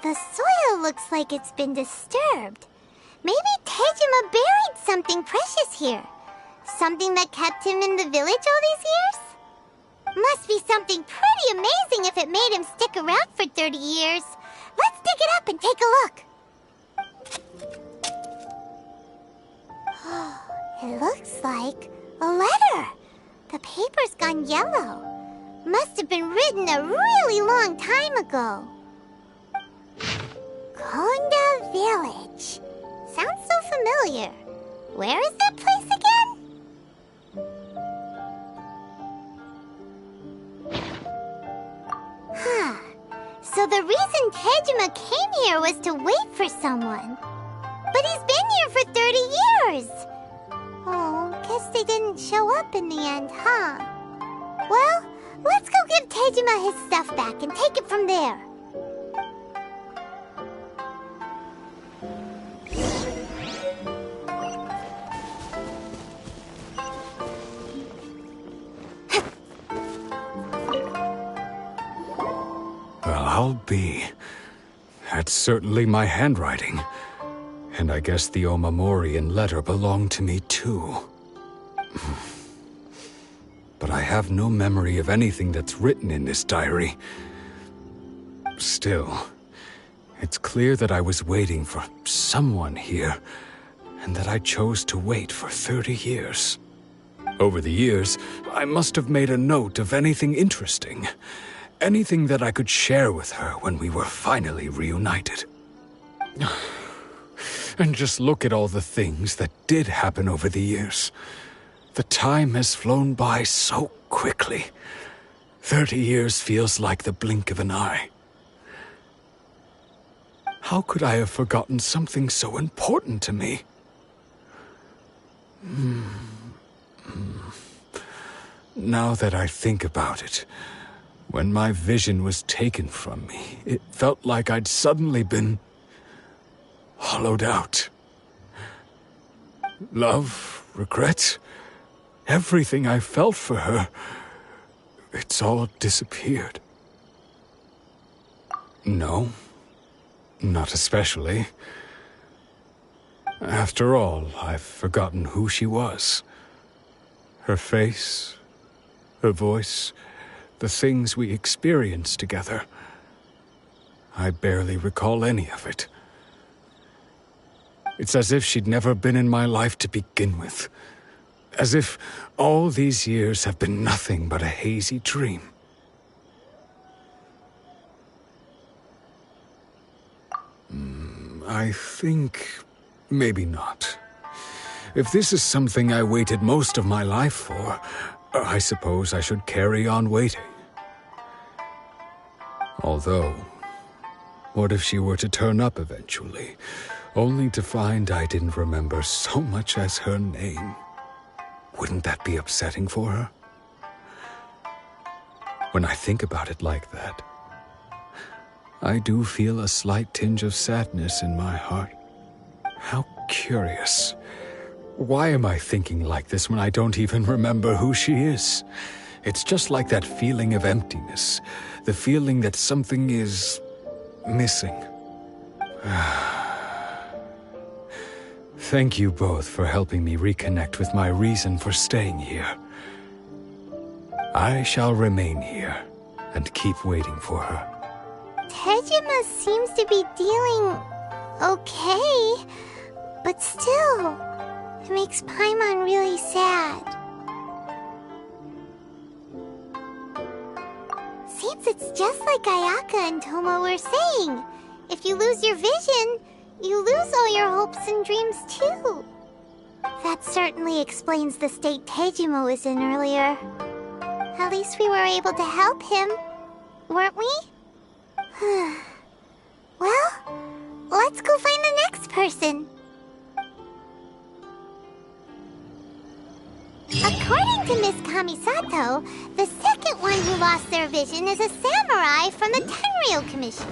The soil looks like it's been disturbed. Maybe Teijima buried something precious here. Something that kept him in the village all these years? Must be something pretty amazing if it made him stick around for 30 years. Let's dig it up and take a look. It looks like a letter. The paper's gone yellow. Must have been written a really long time ago. Konda Village. Sounds so familiar. Where is that place again? So the reason Teijima came here was to wait for someone. But he's been here for 30 years. Oh, guess they didn't show up in the end, huh? Well, let's go give Teijima his stuff back and take it from there. Well, I'll be. That's certainly my handwriting. And I guess the Omamorian letter belonged to me too. But I have no memory of anything that's written in this diary. Still, it's clear that I was waiting for someone here, and that I chose to wait for 30 years. Over the years, I must have made a note of anything interesting. Anything that I could share with her when we were finally reunited. And just look at all the things that did happen over the years. The time has flown by so quickly. 30 years feels like the blink of an eye. How could I have forgotten something so important to me? Now that I think about it, when my vision was taken from me, it felt like I'd suddenly been hollowed out. Love, regret, everything I felt for her, it's all disappeared. No, not especially. After all, I've forgotten who she was. Her face, her voice, the things we experienced together. I barely recall any of it. It's as if she'd never been in my life to begin with. As if all these years have been nothing but a hazy dream. I think maybe not. If this is something I waited most of my life for, I suppose I should carry on waiting. Although, what if she were to turn up eventually, only to find I didn't remember so much as her name? Wouldn't that be upsetting for her? When I think about it like that, I do feel a slight tinge of sadness in my heart. How curious. Why am I thinking like this when I don't even remember who she is? It's just like that feeling of emptiness, the feeling that something is missing. Thank you both for helping me reconnect with my reason for staying here. I shall remain here and keep waiting for her. Tejima seems to be dealing okay, but still, it makes Paimon really sad. Seems it's just like Ayaka and Toma were saying. If you lose your vision, you lose all your hopes and dreams too. That certainly explains the state Tejima was in earlier. At least we were able to help him, weren't we? Well, let's go find the next person. According to Miss Kamisato, the second one who lost their vision is a samurai from the Tenryou Commission.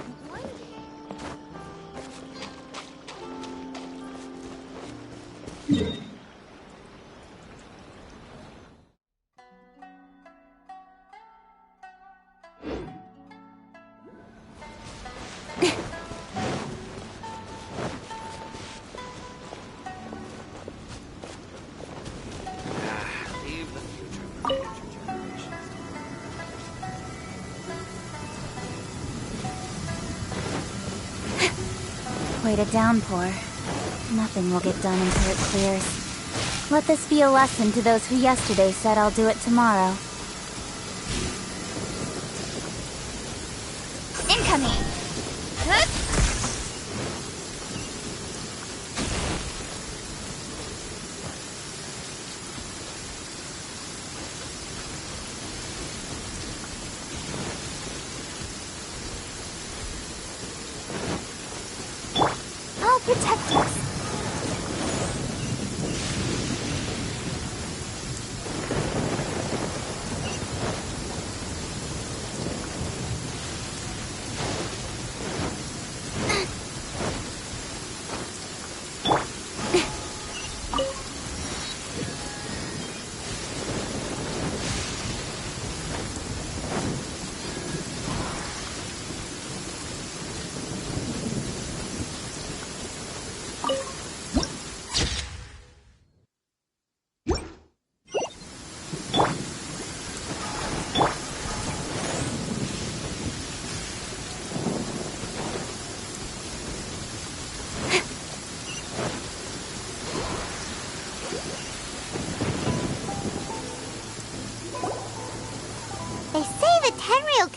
Wait a downpour. Nothing will get done until it clears. Let this be a lesson to those who yesterday said I'll do it tomorrow. Incoming! Huh? I'll protect us.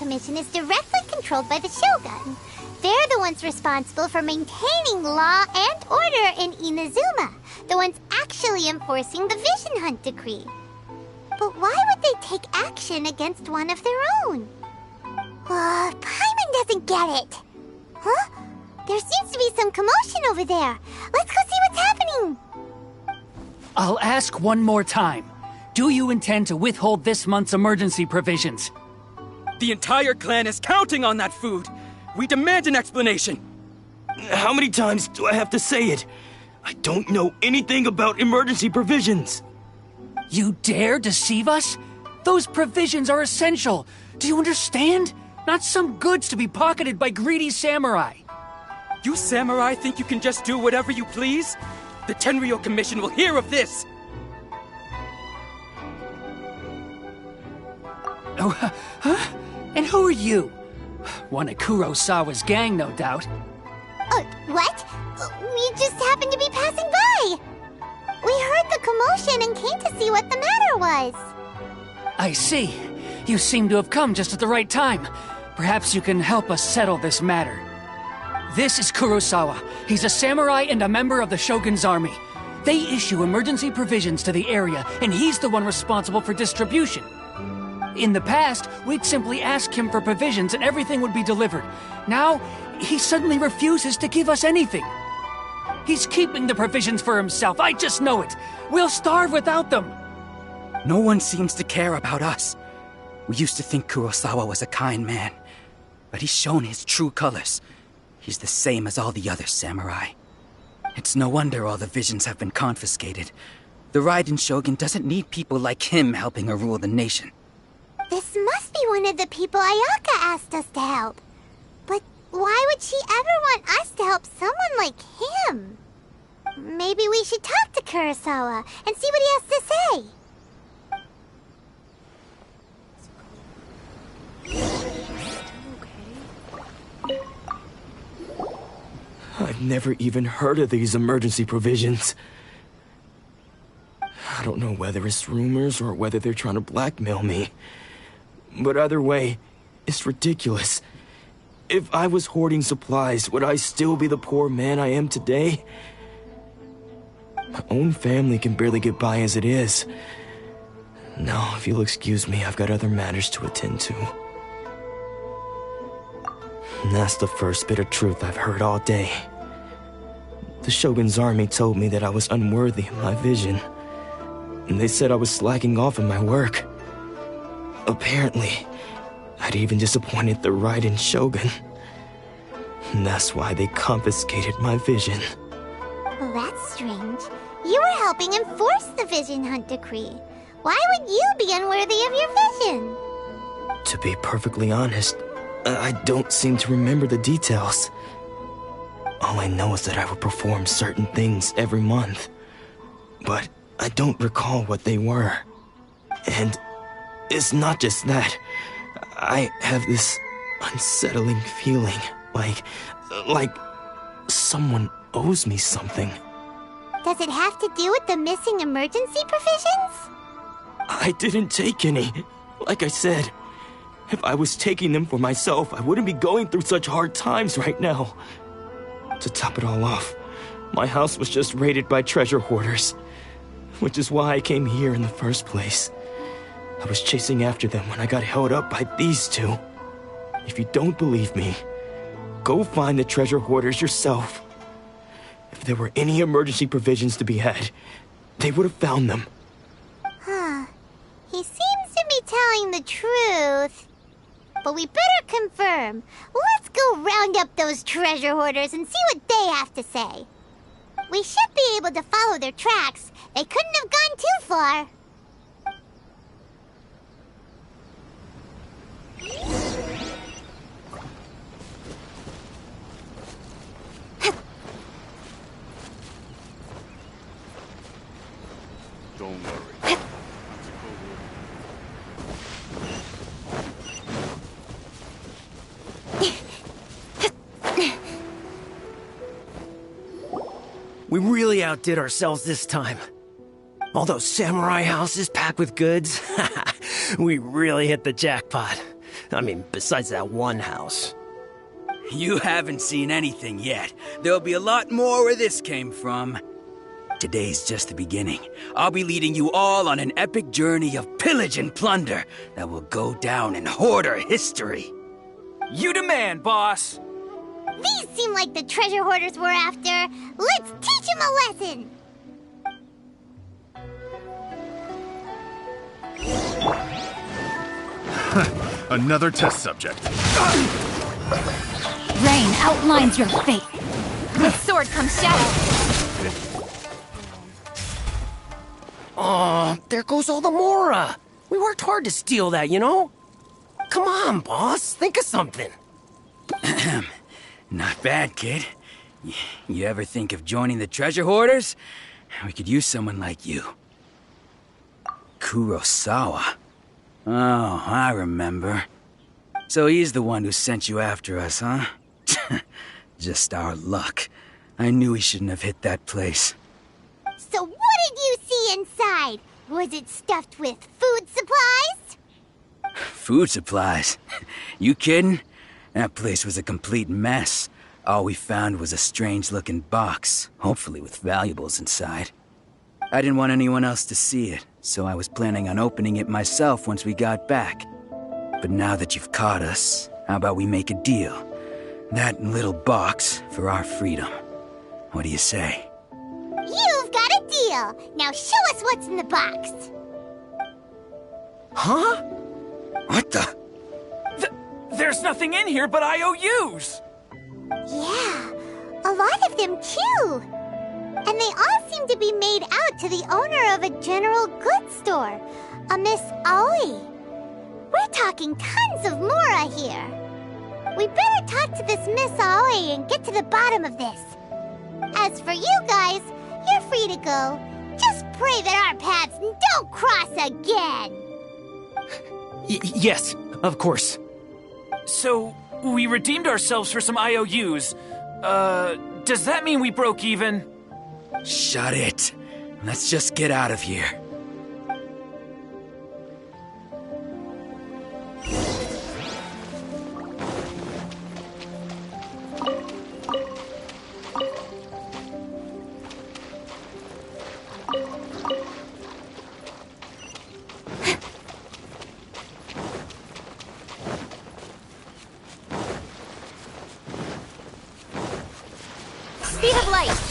Commission is directly controlled by the Shogun. They're the ones responsible for maintaining law and order in Inazuma, the ones actually enforcing the Vision Hunt decree. But why would they take action against one of their own? Paimon doesn't get it. Huh? There seems to be some commotion over there. Let's go see what's happening. I'll ask one more time. Do you intend to withhold this month's emergency provisions? The entire clan is counting on that food. We demand an explanation. How many times do I have to say it? I don't know anything about emergency provisions. You dare deceive us? Those provisions are essential. Do you understand? Not some goods to be pocketed by greedy samurai. You samurai think you can just do whatever you please? The Tenryou Commission will hear of this! Oh, huh? And who are you? One of Kurosawa's gang, no doubt. What? We just happened to be passing by. We heard the commotion and came to see what the matter was. I see. You seem to have come just at the right time. Perhaps you can help us settle this matter. This is Kurosawa. He's a samurai and a member of the Shogun's army. They issue emergency provisions to the area, and he's the one responsible for distribution. In the past, we'd simply ask him for provisions and everything would be delivered. Now, he suddenly refuses to give us anything. He's keeping the provisions for himself, I just know it. We'll starve without them. No one seems to care about us. We used to think Kurosawa was a kind man, but he's shown his true colors. He's the same as all the other samurai. It's no wonder all the visions have been confiscated. The Raiden Shogun doesn't need people like him helping her rule the nation. This must be one of the people Ayaka asked us to help. But why would she ever want us to help someone like him? Maybe we should talk to Kurosawa and see what he has to say. I've never even heard of these emergency provisions. I don't know whether it's rumors or whether they're trying to blackmail me. But either way, it's ridiculous. If I was hoarding supplies, would I still be the poor man I am today? My own family can barely get by as it is. Now, if you'll excuse me, I've got other matters to attend to. And that's the first bit of truth I've heard all day. The Shogun's army told me that I was unworthy of my vision. And they said I was slacking off in my work. Apparently, I'd even disappointed the Raiden Shogun. And that's why they confiscated my vision. Well, that's strange. You were helping enforce the Vision Hunt decree. Why would you be unworthy of your vision? To be perfectly honest, I don't seem to remember the details. All I know is that I would perform certain things every month. But I don't recall what they were. And it's not just that. I have this unsettling feeling, like someone owes me something. Does it have to do with the missing emergency provisions? I didn't take any. Like I said, if I was taking them for myself, I wouldn't be going through such hard times right now. To top it all off, my house was just raided by treasure hoarders, which is why I came here in the first place. I was chasing after them when I got held up by these two. If you don't believe me, go find the treasure hoarders yourself. If there were any emergency provisions to be had, they would have found them. Huh. He seems to be telling the truth. But we better confirm. Let's go round up those treasure hoarders and see what they have to say. We should be able to follow their tracks. They couldn't have gone too far. Don't worry. We really outdid ourselves this time. All those samurai houses packed with goods. We really hit the jackpot. I mean, besides that one house. You haven't seen anything yet. There'll be a lot more where this came from. Today's just the beginning. I'll be leading you all on an epic journey of pillage and plunder that will go down in hoarder history. You demand, boss! These seem like the treasure hoarders we're after. Let's teach them a lesson! Another test subject. Rain outlines your fate. With sword comes shadow. Aw, there goes all the Mora. We worked hard to steal that, you know? Come on, boss. Think of something. Not bad, kid. You ever think of joining the treasure hoarders? We could use someone like you. Kurosawa. Oh, I remember. So he's the one who sent you after us, huh? Just our luck. I knew he shouldn't have hit that place. So what did you see inside? Was it stuffed with food supplies? Food supplies? You kidding? That place was a complete mess. All we found was a strange-looking box, hopefully with valuables inside. I didn't want anyone else to see it, so I was planning on opening it myself once we got back. But now that you've caught us, how about we make a deal? That little box for our freedom. What do you say? You've got a deal! Now show us what's in the box! Huh? What the? There's nothing in here but IOUs! Yeah, a lot of them too! And they all seem to be made out to the owner of a general goods store, a Miss Aoi. We're talking tons of Mora here. We better talk to this Miss Aoi and get to the bottom of this. As for you guys, you're free to go. Just pray that our paths don't cross again. Yes, of course. So, we redeemed ourselves for some IOUs. Does that mean we broke even? Shut it. Let's just get out of here. Speed of light.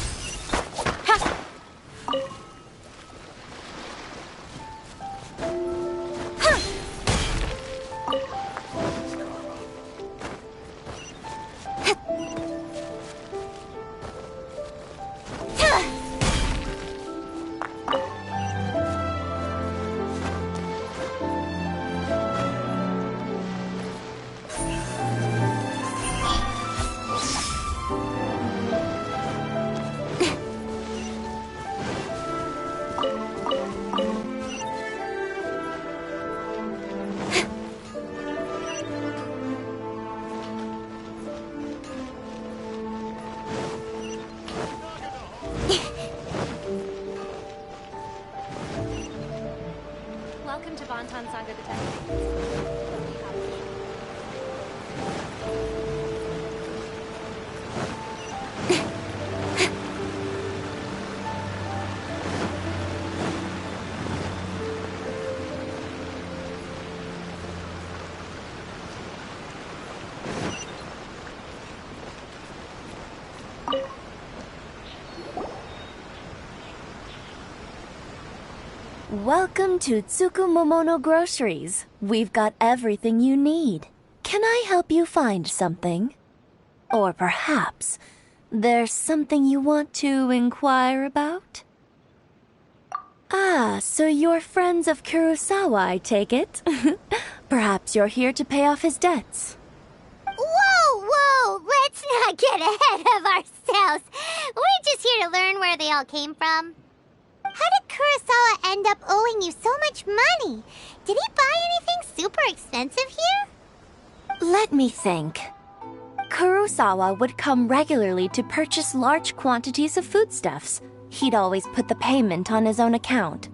Welcome to Bonton Saga Detective. Welcome to Tsukumomono Groceries. We've got everything you need. Can I help you find something? Or perhaps there's something you want to inquire about? Ah, so you're friends of Kurosawa, I take it? Perhaps you're here to pay off his debts. Whoa! Let's not get ahead of ourselves. We're just here to learn where they all came from. How did Kurosawa end up owing you so much money? Did he buy anything super expensive here? Let me think. Kurosawa would come regularly to purchase large quantities of foodstuffs. He'd always put the payment on his own account.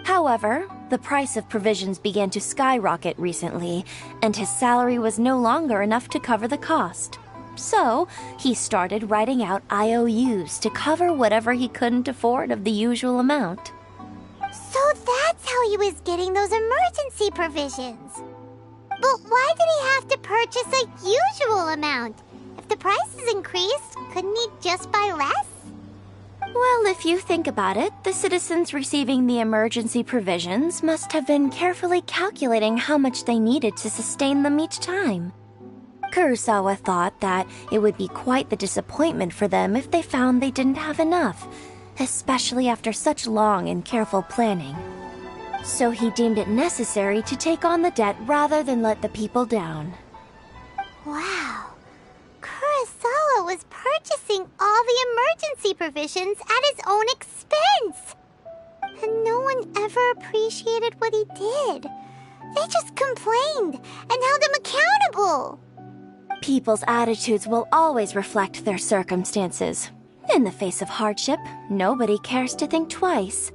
However, the price of provisions began to skyrocket recently, and his salary was no longer enough to cover the cost. So, he started writing out IOUs to cover whatever he couldn't afford of the usual amount. So that's how he was getting those emergency provisions. But why did he have to purchase a usual amount? If the prices increased, couldn't he just buy less? Well, if you think about it, the citizens receiving the emergency provisions must have been carefully calculating how much they needed to sustain them each time. Kurosawa thought that it would be quite the disappointment for them if they found they didn't have enough, especially after such long and careful planning. So he deemed it necessary to take on the debt rather than let the people down. Wow. Kurosawa was purchasing all the emergency provisions at his own expense. And no one ever appreciated what he did. They just complained and held him accountable. People's attitudes will always reflect their circumstances. In the face of hardship, nobody cares to think twice.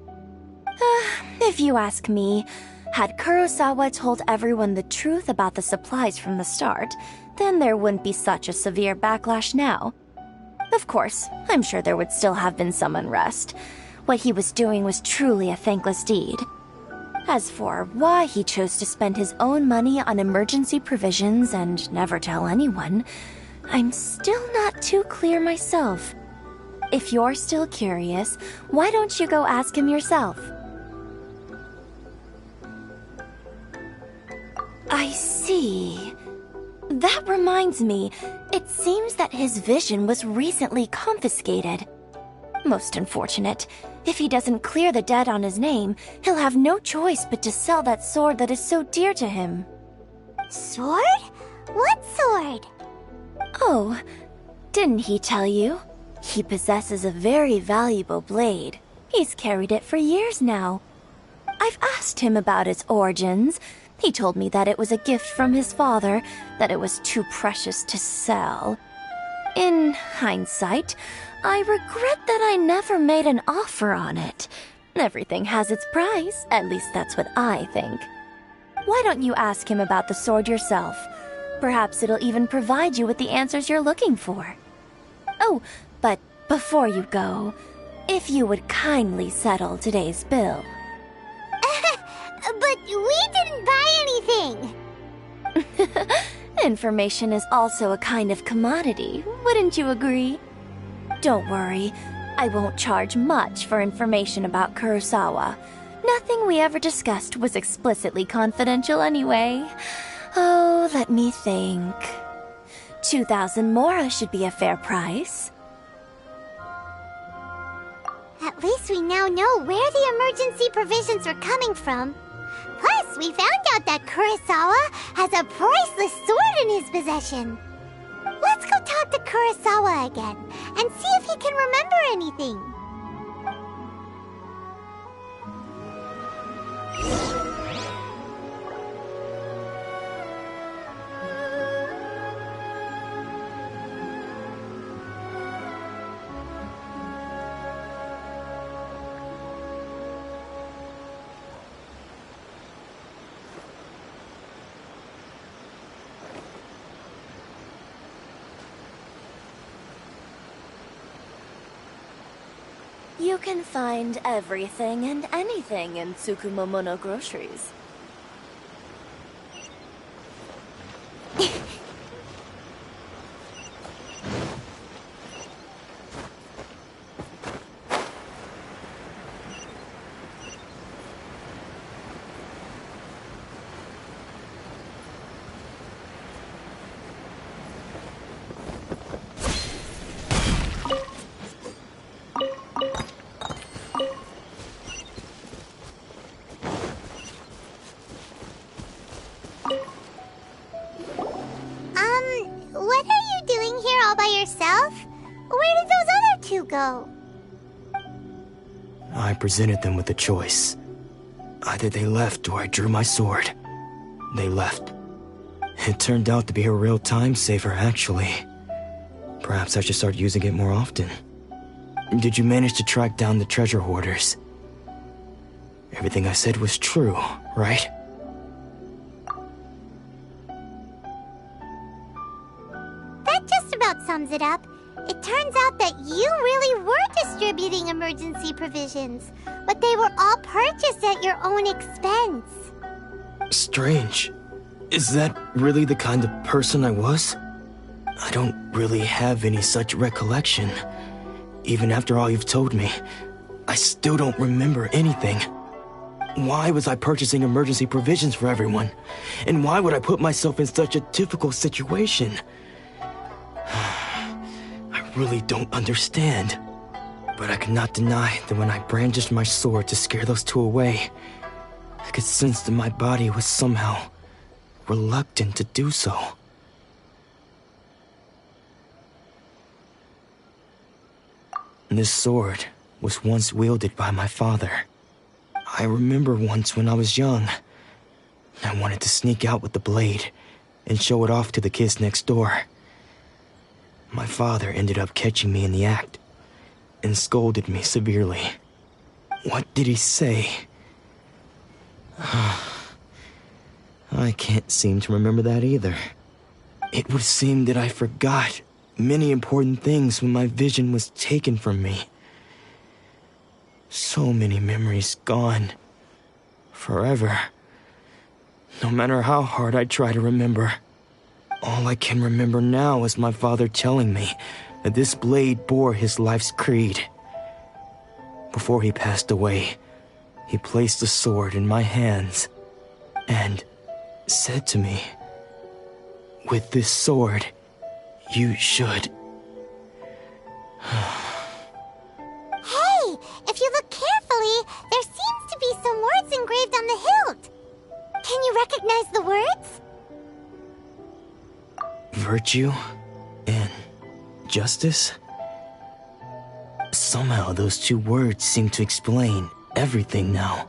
If you ask me, had Kurosawa told everyone the truth about the supplies from the start, then there wouldn't be such a severe backlash now. Of course, I'm sure there would still have been some unrest. What he was doing was truly a thankless deed. As for why he chose to spend his own money on emergency provisions and never tell anyone, I'm still not too clear myself. If you're still curious, why don't you go ask him yourself? I see. That reminds me, it seems that his vision was recently confiscated. Most unfortunate. If he doesn't clear the debt on his name, he'll have no choice but to sell that sword that is so dear to him. Sword? What sword? Oh, didn't he tell you? He possesses a very valuable blade. He's carried it for years now. I've asked him about its origins. He told me that it was a gift from his father, that it was too precious to sell. In hindsight, I regret that I never made an offer on it. Everything has its price, at least that's what I think. Why don't you ask him about the sword yourself? Perhaps it'll even provide you with the answers you're looking for. Oh, but before you go, if you would kindly settle today's bill. But we didn't buy anything! Information is also a kind of commodity, wouldn't you agree? Don't worry, I won't charge much for information about Kurosawa. Nothing we ever discussed was explicitly confidential anyway. Oh, let me think. 2,000 mora should be a fair price. At least we now know where the emergency provisions were coming from. Plus, we found out that Kurosawa has a priceless sword in his possession. Let's go talk to Kurosawa again and see if he can remember anything. You can find everything and anything in Tsukumomono groceries. What are you doing here all by yourself? Where did those other two go? I presented them with a choice. Either they left or I drew my sword. They left. It turned out to be a real time saver, actually. Perhaps I should start using it more often. Did you manage to track down the treasure hoarders? Everything I said was true, right? That just about sums it up. It turns out that you really were distributing emergency provisions, but they were all purchased at your own expense. Strange. Is that really the kind of person I was? I don't really have any such recollection. Even after all you've told me, I still don't remember anything. Why was I purchasing emergency provisions for everyone? And why would I put myself in such a difficult situation? I really don't understand. But I cannot deny that when I brandished my sword to scare those two away, I could sense that my body was somehow reluctant to do so. This sword was once wielded by my father. I remember once when I was young, I wanted to sneak out with the blade and show it off to the kids next door. My father ended up catching me in the act and scolded me severely. What did he say? I can't seem to remember that either. It would seem that I forgot many important things when my vision was taken from me. So many memories gone. Forever. No matter how hard I try to remember. All I can remember now is my father telling me that this blade bore his life's creed. Before he passed away, he placed the sword in my hands and said to me, "With this sword, you should..." Hey, if you look carefully, there seems to be some words engraved on the hilt. Can you recognize the words? Virtue and justice? Somehow those two words seem to explain everything now.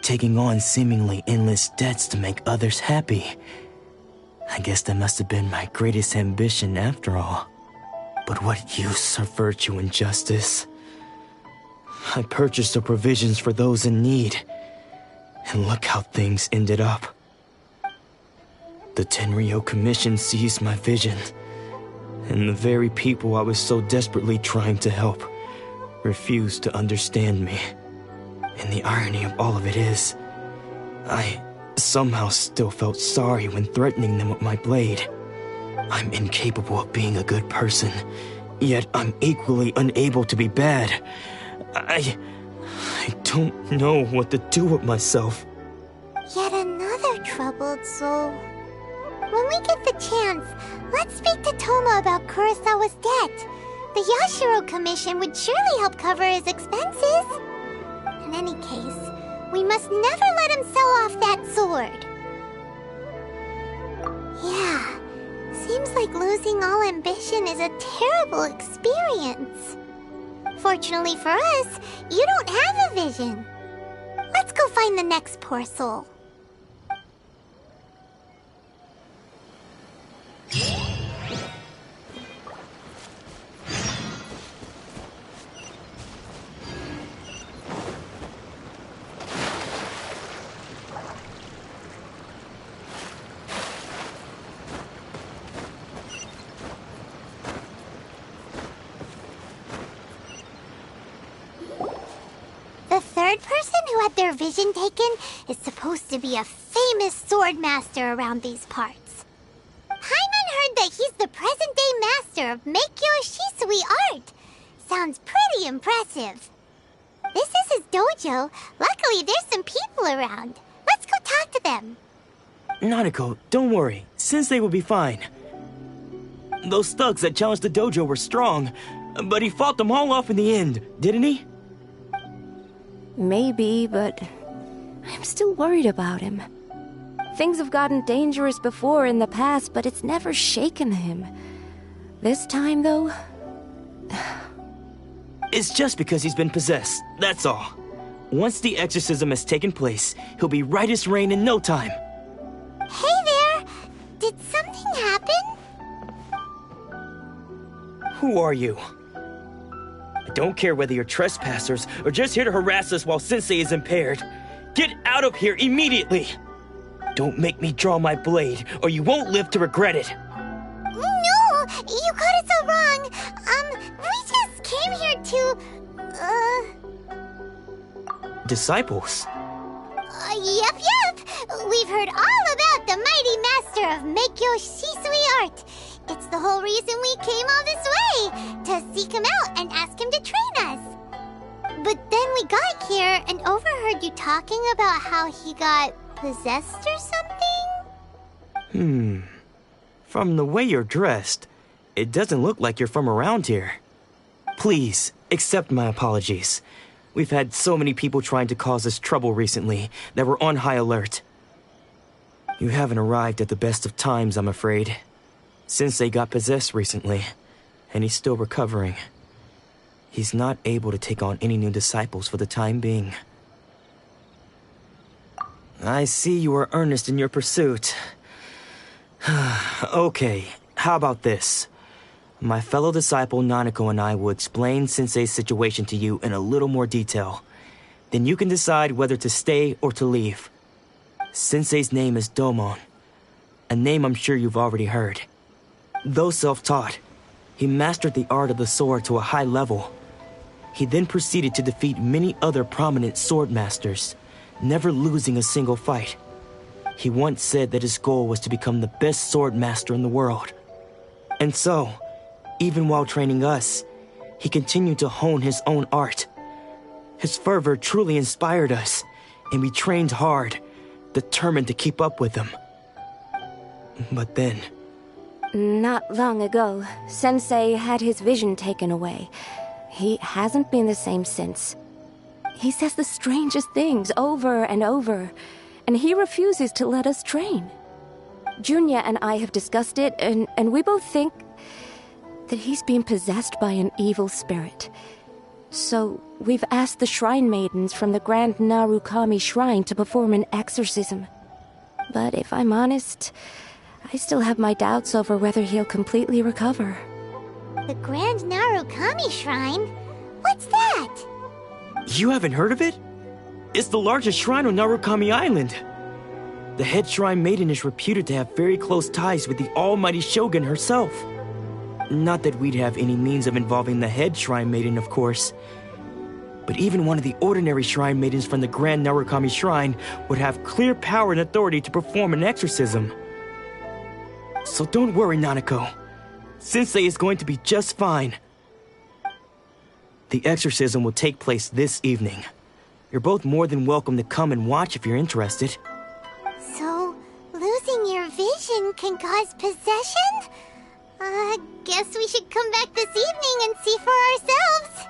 Taking on seemingly endless debts to make others happy. I guess that must have been my greatest ambition after all. But what use are virtue and justice? I purchased the provisions for those in need. And look how things ended up. The Tenryo Commission seized my vision. And the very people I was so desperately trying to help refused to understand me. And the irony of all of it is, I somehow still felt sorry when threatening them with my blade. I'm incapable of being a good person, yet I'm equally unable to be bad. I don't know what to do with myself. Yet another troubled soul. When we get the chance, let's speak to Toma about Kurosawa's debt. The Yashiro Commission would surely help cover his expenses. In any case, we must never let him sell off that sword. Yeah, seems like losing all ambition is a terrible experience. Fortunately for us, you don't have a vision. Let's go find the next poor soul. The third person who had their vision taken is supposed to be a famous sword master around these parts. Paimon heard that he's the present-day master of Meikyo Shisui art. Sounds pretty impressive. This is his dojo. Luckily, there's some people around. Let's go talk to them. Nanako, don't worry. Sensei will be fine. Those thugs that challenged the dojo were strong, but he fought them all off in the end, didn't he? Maybe, but I'm still worried about him. Things have gotten dangerous before in the past, but it's never shaken him. This time, though... It's just because he's been possessed, that's all. Once the exorcism has taken place, he'll be right as rain in no time. Hey there! Did something happen? Who are you? I I don't care whether you're trespassers or just here to harass us while Sensei is impaired. Get out of here immediately! Don't make me draw my blade, or you won't live to regret it. No! You got it so wrong! We just came here to... Disciples? Yep. We've heard all about the mighty master of Meikyo Shisui art. It's the whole reason we came all this way, to seek him out and ask him to train us. But then we got here and overheard you talking about how he got possessed or something? From the way you're dressed, it doesn't look like you're from around here. Please, accept my apologies. We've had so many people trying to cause us trouble recently that we're on high alert. You haven't arrived at the best of times, I'm afraid. Sensei got possessed recently, and he's still recovering. He's not able to take on any new disciples for the time being. I see you are earnest in your pursuit. Okay, how about this? My fellow disciple Nanako and I will explain Sensei's situation to you in a little more detail. Then you can decide whether to stay or to leave. Sensei's name is Domon, a name I'm sure you've already heard. Though self-taught, he mastered the art of the sword to a high level. He then proceeded to defeat many other prominent sword masters, never losing a single fight. He once said that his goal was to become the best sword master in the world. And so, even while training us, he continued to hone his own art. His fervor truly inspired us, and we trained hard, determined to keep up with him. But then... Not long ago, Sensei had his vision taken away. He hasn't been the same since. He says the strangest things over and over, and he refuses to let us train. Junya and I have discussed it, and we both think that he's being possessed by an evil spirit. So we've asked the shrine maidens from the Grand Narukami Shrine to perform an exorcism. But if I'm honest, I still have my doubts over whether he'll completely recover. The Grand Narukami Shrine? What's that? You haven't heard of it? It's the largest shrine on Narukami Island. The head shrine maiden is reputed to have very close ties with the almighty Shogun herself. Not that we'd have any means of involving the head shrine maiden, of course. But even one of the ordinary shrine maidens from the Grand Narukami Shrine would have clear power and authority to perform an exorcism. So don't worry, Nanako. Sensei is going to be just fine. The exorcism will take place this evening. You're both more than welcome to come and watch if you're interested. So, losing your vision can cause possession? Guess we should come back this evening and see for ourselves.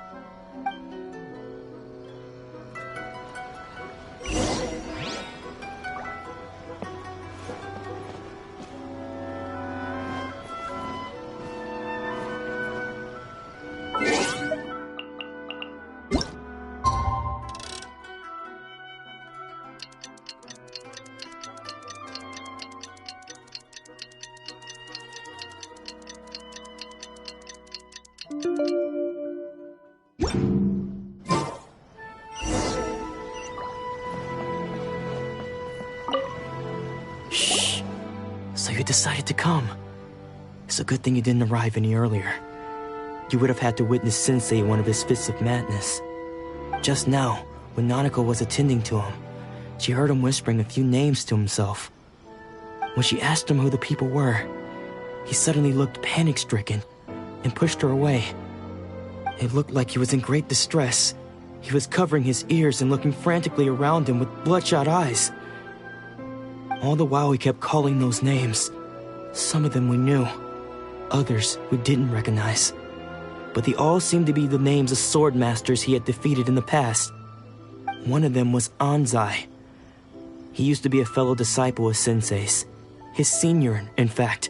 Shh. So you decided to come. It's a good thing you didn't arrive any earlier. You would have had to witness Sensei in one of his fits of madness. Just now, when Nanako was attending to him, she heard him whispering a few names to himself. When she asked him who the people were, he suddenly looked panic-stricken and pushed her away. It looked like he was in great distress. He was covering his ears and looking frantically around him with bloodshot eyes. All the while he kept calling those names. Some of them we knew, others we didn't recognize. But they all seemed to be the names of sword masters he had defeated in the past. One of them was Anzai. He used to be a fellow disciple of Sensei's, his senior, in fact.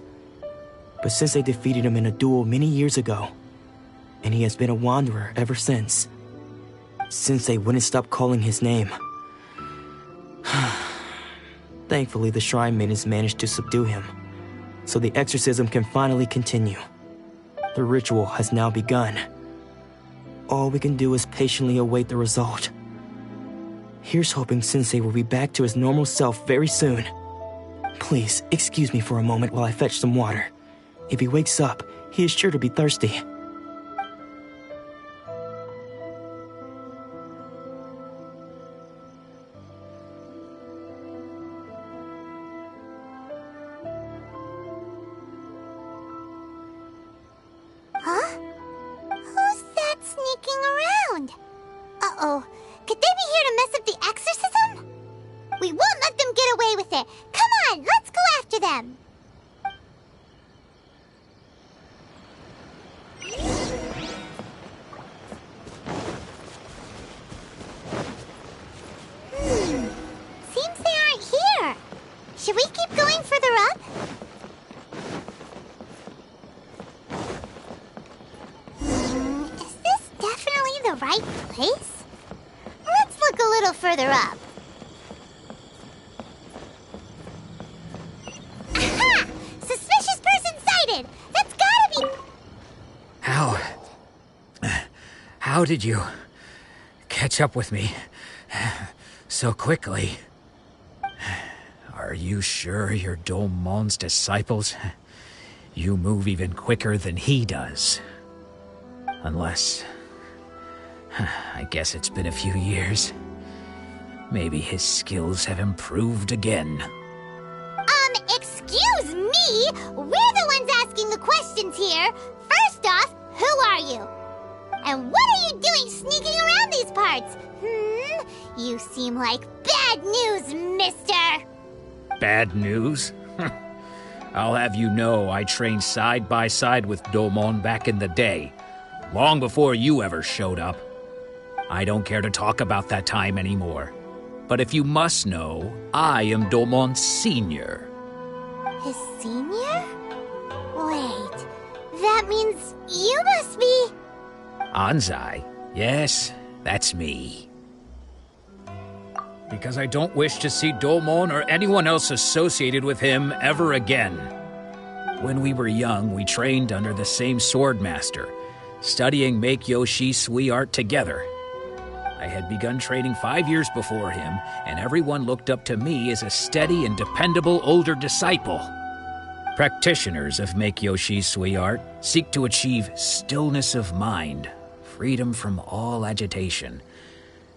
But Sensei defeated him in a duel many years ago, and he has been a wanderer ever since. Sensei wouldn't stop calling his name. Thankfully, the shrine maidens managed to subdue him, so the exorcism can finally continue. The ritual has now begun. all we can do is patiently await the result. Here's hoping Sensei will be back to his normal self very soon. Please, excuse me for a moment while I fetch some water. If he wakes up, he is sure to be thirsty. Huh? Who's that sneaking around? Uh-oh. Could they be here to mess up the exorcism? We won't let them get away with it. Come on, let's go after them. Seems they aren't here. Should we keep going further up? Is this definitely the right place? Let's look a little further up. Aha! Suspicious person sighted! That's gotta be... How did you catch up with me so quickly? Are you sure you're Domon's disciples? You move even quicker than he does. Unless... I guess it's been a few years. Maybe his skills have improved again. Excuse me? We're the ones asking the questions here. First off, who are you? And what are you doing sneaking around these parts? You seem like bad news, mister. Bad news? I'll have you know I trained side by side with Domon back in the day, long before you ever showed up. I don't care to talk about that time anymore. But if you must know, I am Domon's senior. His senior? Wait, that means you must be... Anzai? Yes, that's me. Because I don't wish to see Domon or anyone else associated with him ever again. When we were young, we trained under the same swordmaster, studying Make-Yoshi Sui art together. I had begun training 5 years before him, and everyone looked up to me as a steady and dependable older disciple. Practitioners of Make-Yoshi Sui art seek to achieve stillness of mind, freedom from all agitation.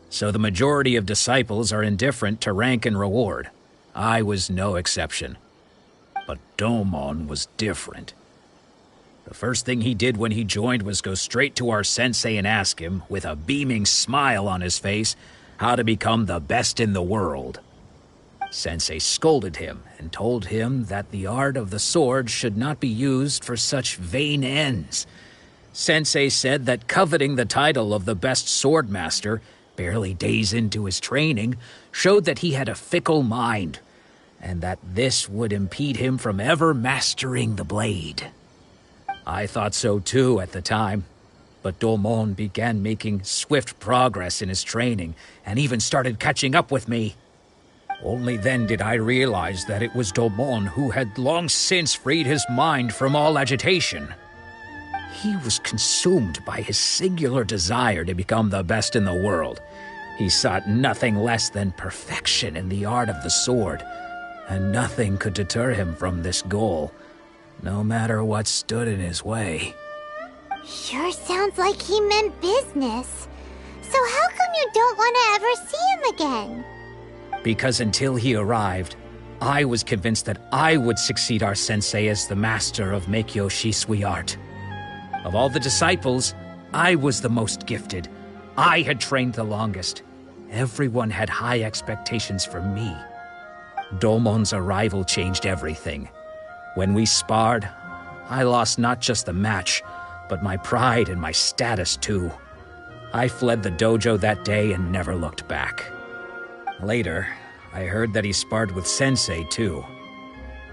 So the majority of disciples are indifferent to rank and reward. I was no exception. But Domon was different. The first thing he did when he joined was go straight to our sensei and ask him, with a beaming smile on his face, how to become the best in the world. Sensei scolded him and told him that the art of the sword should not be used for such vain ends. Sensei said that coveting the title of the best swordmaster, barely days into his training, showed that he had a fickle mind, and that this would impede him from ever mastering the blade. I thought so too at the time, but Domon began making swift progress in his training and even started catching up with me. Only then did I realize that it was Domon who had long since freed his mind from all agitation. He was consumed by his singular desire to become the best in the world. He sought nothing less than perfection in the art of the sword, and nothing could deter him from this goal, no matter what stood in his way. Sure sounds like he meant business. So how come you don't want to ever see him again? Because until he arrived, I was convinced that I would succeed our sensei as the master of Make-Yoshi Sui art. Of all the disciples, I was the most gifted. I had trained the longest. Everyone had high expectations for me. Domon's arrival changed everything. When we sparred, I lost not just the match, but my pride and my status too. I fled the dojo that day and never looked back. Later, I heard that he sparred with Sensei too.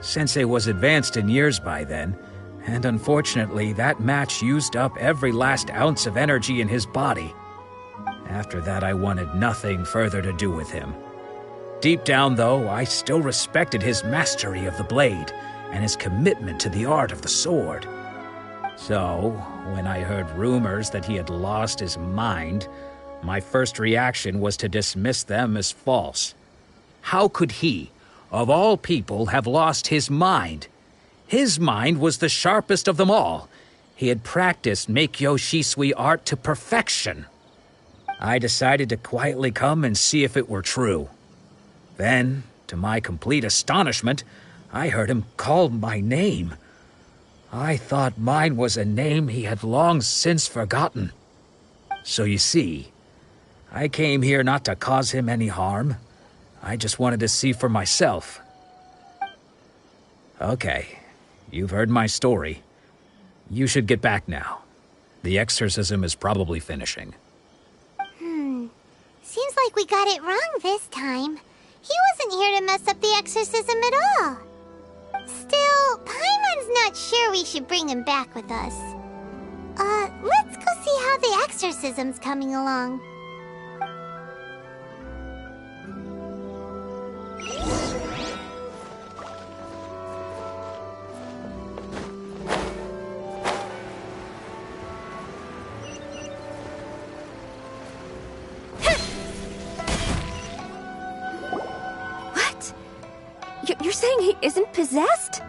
Sensei was advanced in years by then, and unfortunately that match used up every last ounce of energy in his body. After that, I wanted nothing further to do with him. Deep down, though, I still respected his mastery of the blade and his commitment to the art of the sword. So, when I heard rumors that he had lost his mind, my first reaction was to dismiss them as false. How could he, of all people, have lost his mind? His mind was the sharpest of them all. He had practiced Meikyo Shisui art to perfection. I decided to quietly come and see if it were true. Then, to my complete astonishment, I heard him call my name. I thought mine was a name he had long since forgotten. So you see, I came here not to cause him any harm. I just wanted to see for myself. Okay, you've heard my story. You should get back now. The exorcism is probably finishing. Seems like we got it wrong this time. He wasn't here to mess up the exorcism at all. Still, Paimon's not sure we should bring him back with us. Let's go see how the exorcism's coming along. You're saying he isn't possessed?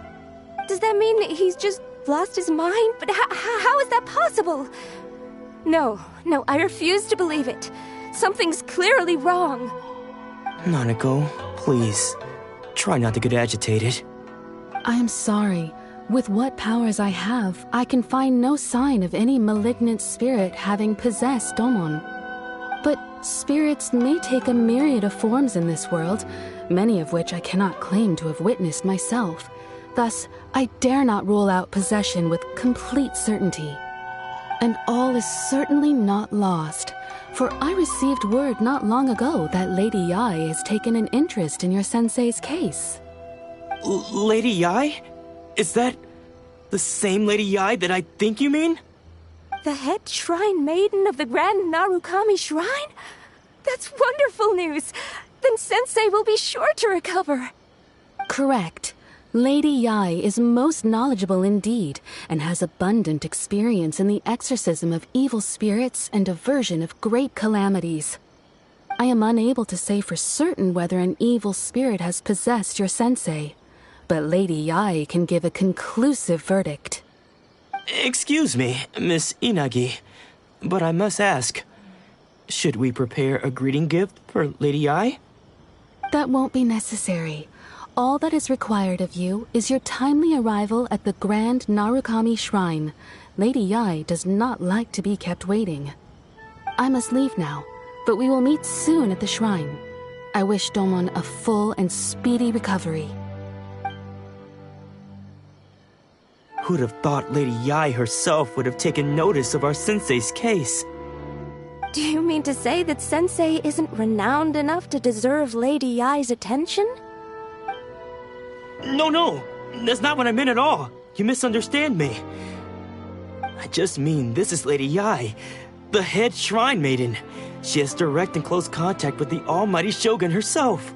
Does that mean he's just lost his mind? But how is that possible? No, I refuse to believe it. Something's clearly wrong. Nanako, please. Try not to get agitated. I am sorry. With what powers I have, I can find no sign of any malignant spirit having possessed Domon. But spirits may take a myriad of forms in this world, many of which I cannot claim to have witnessed myself. Thus, I dare not rule out possession with complete certainty. And all is certainly not lost, for I received word not long ago that Lady Yae has taken an interest in your sensei's case. Lady Yae? Is that the same Lady Yae that I think you mean? The head shrine maiden of the Grand Narukami Shrine? That's wonderful news! Then Sensei will be sure to recover. Correct. Lady Yae is most knowledgeable indeed, and has abundant experience in the exorcism of evil spirits and aversion of great calamities. I am unable to say for certain whether an evil spirit has possessed your sensei, but Lady Yae can give a conclusive verdict. Excuse me, Miss Inagi, but I must ask, should we prepare a greeting gift for Lady Yae? That won't be necessary. All that is required of you is your timely arrival at the Grand Narukami Shrine. Lady Yae does not like to be kept waiting. I must leave now, but we will meet soon at the shrine. I wish Domon a full and speedy recovery. Who'd have thought Lady Yae herself would have taken notice of our sensei's case? Do you mean to say that Sensei isn't renowned enough to deserve Lady Yae's attention? No, that's not what I meant at all. You misunderstand me. I just mean this is Lady Yae, the head shrine maiden. She has direct and close contact with the almighty Shogun herself.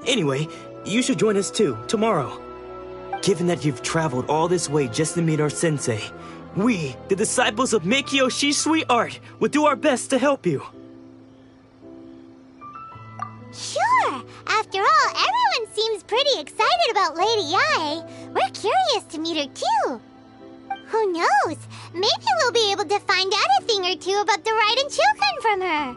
Anyway, you should join us too, tomorrow. Given that you've traveled all this way just to meet our sensei, we, the disciples of Meikyo Shisui art, will do our best to help you. Sure! After all, everyone seems pretty excited about Lady Yae. We're curious to meet her too. Who knows? Maybe we'll be able to find out a thing or two about the Raiden Shogun from her.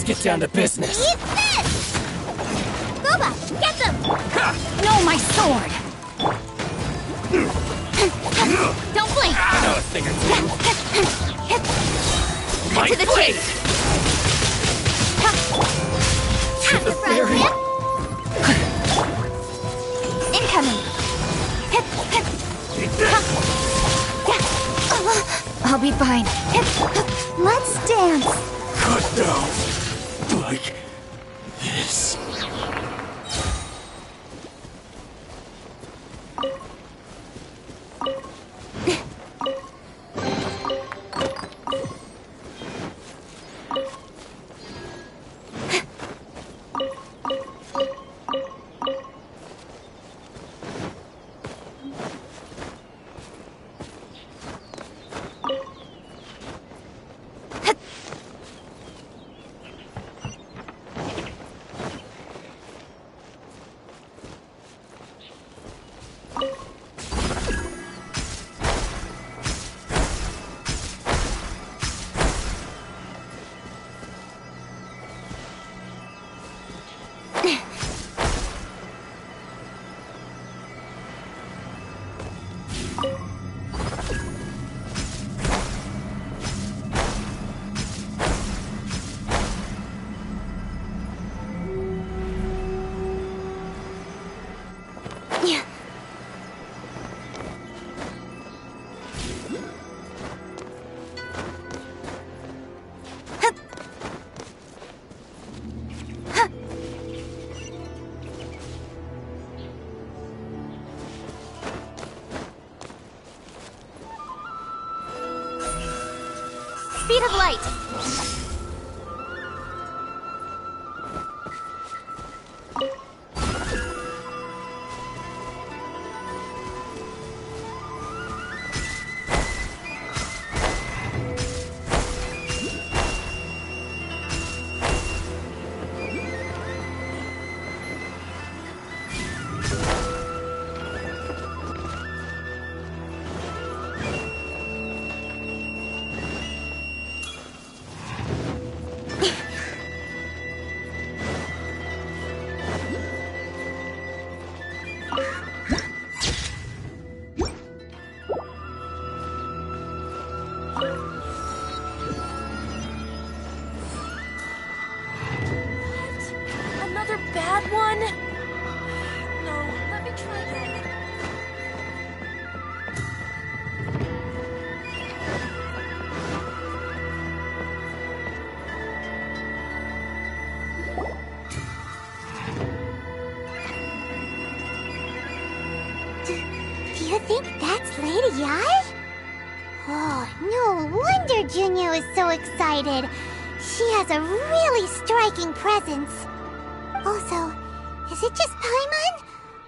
get down to business. Eat this! MoBa, get them! No, my sword! Don't blink! My to the blade! chase! To the very... Incoming! I'll be fine. Let's dance. Cut down. Like this. Speed of light. Another bad one? No, let me try again. Do you think that's Lady Ai? Oh, no wonder Junyo is so excited. She has a really striking presence. Also, is it just Paimon?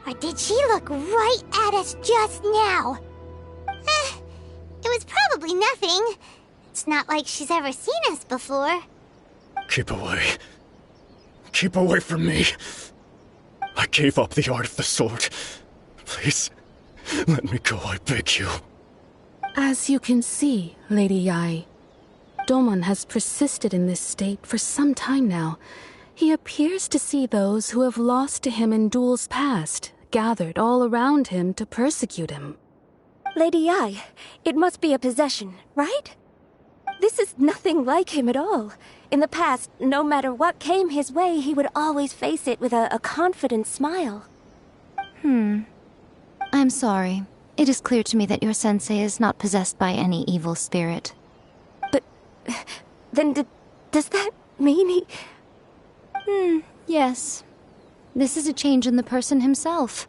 Or did she look right at us just now? It was probably nothing. It's not like she's ever seen us before. Keep away. Keep away from me. I gave up the art of the sword. Please, let me go, I beg you. As you can see, Lady Yai, Domon has persisted in this state for some time now. He appears to see those who have lost to him in duels past, gathered all around him to persecute him. Lady Yai, it must be a possession, right? This is nothing like him at all. In the past, no matter what came his way, he would always face it with a confident smile. I'm sorry. It is clear to me that your sensei is not possessed by any evil spirit. But then does that mean he... Yes. This is a change in the person himself.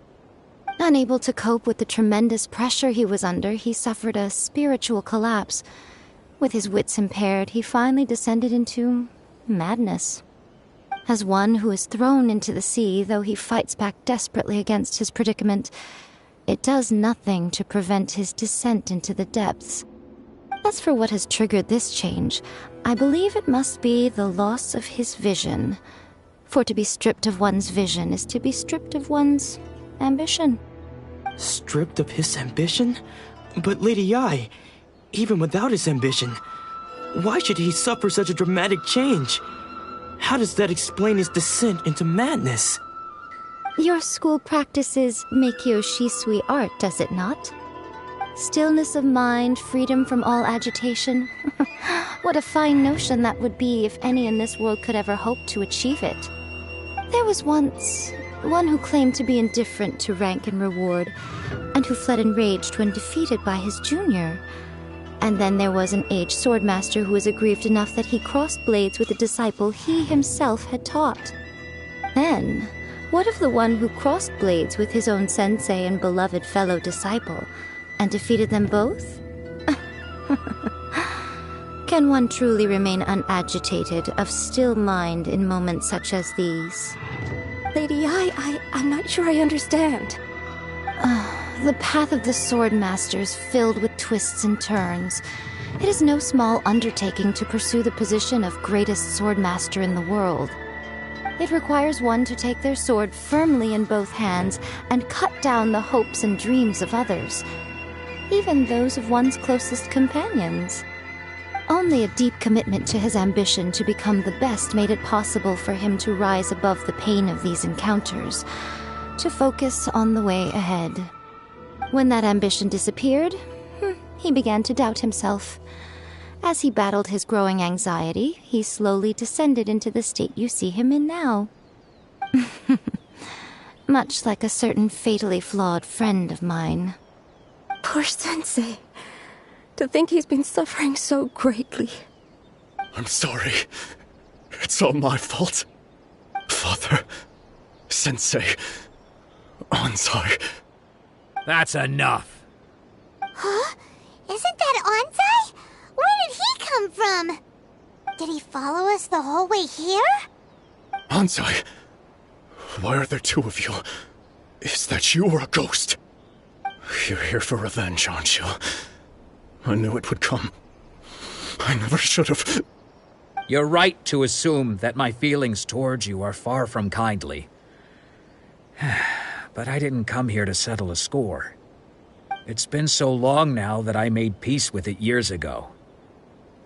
Unable to cope with the tremendous pressure he was under, he suffered a spiritual collapse. With his wits impaired, he finally descended into madness. As one who is thrown into the sea, though he fights back desperately against his predicament, it does nothing to prevent his descent into the depths. As for what has triggered this change, I believe it must be the loss of his vision. For to be stripped of one's vision is to be stripped of one's ambition. Stripped of his ambition? But Lady Yai, even without his ambition, why should he suffer such a dramatic change? How does that explain his descent into madness? Your school practices Meikyo Shisui art, does it not? Stillness of mind, freedom from all agitation. What a fine notion that would be if any in this world could ever hope to achieve it. There was once one who claimed to be indifferent to rank and reward, and who fled enraged when defeated by his junior. And then there was an aged swordmaster who was aggrieved enough that he crossed blades with a disciple he himself had taught. Then, what of the one who crossed blades with his own sensei and beloved fellow disciple, and defeated them both? Can one truly remain unagitated, of still mind in moments such as these? Lady, I'm not sure I understand. The path of the Swordmaster is filled with twists and turns. It is no small undertaking to pursue the position of greatest Swordmaster in the world. It requires one to take their sword firmly in both hands and cut down the hopes and dreams of others, even those of one's closest companions. Only a deep commitment to his ambition to become the best made it possible for him to rise above the pain of these encounters, to focus on the way ahead. When that ambition disappeared, he began to doubt himself. As he battled his growing anxiety, he slowly descended into the state you see him in now. Much like a certain fatally flawed friend of mine. Poor Sensei. To think he's been suffering so greatly. I'm sorry. It's all my fault. Father, Sensei, Ansai. That's enough. Huh? Isn't that Ansai? Where did he come from? Did he follow us the whole way here? Ansai, why are there two of you? Is that you or a ghost? You're here for revenge, aren't you? I knew it would come. I never should have. You're right to assume that my feelings towards you are far from kindly. But I didn't come here to settle a score. It's been so long now that I made peace with it years ago.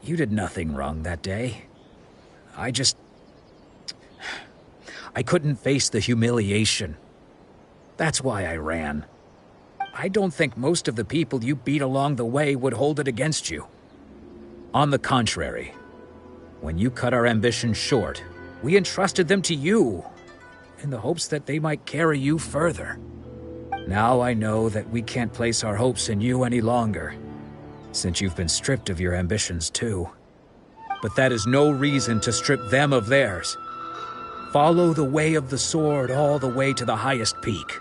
You did nothing wrong that day. I couldn't face the humiliation. That's why I ran. I don't think most of the people you beat along the way would hold it against you. On the contrary, when you cut our ambitions short, we entrusted them to you, in the hopes that they might carry you further. Now I know that we can't place our hopes in you any longer, since you've been stripped of your ambitions too. But that is no reason to strip them of theirs. Follow the way of the sword all the way to the highest peak.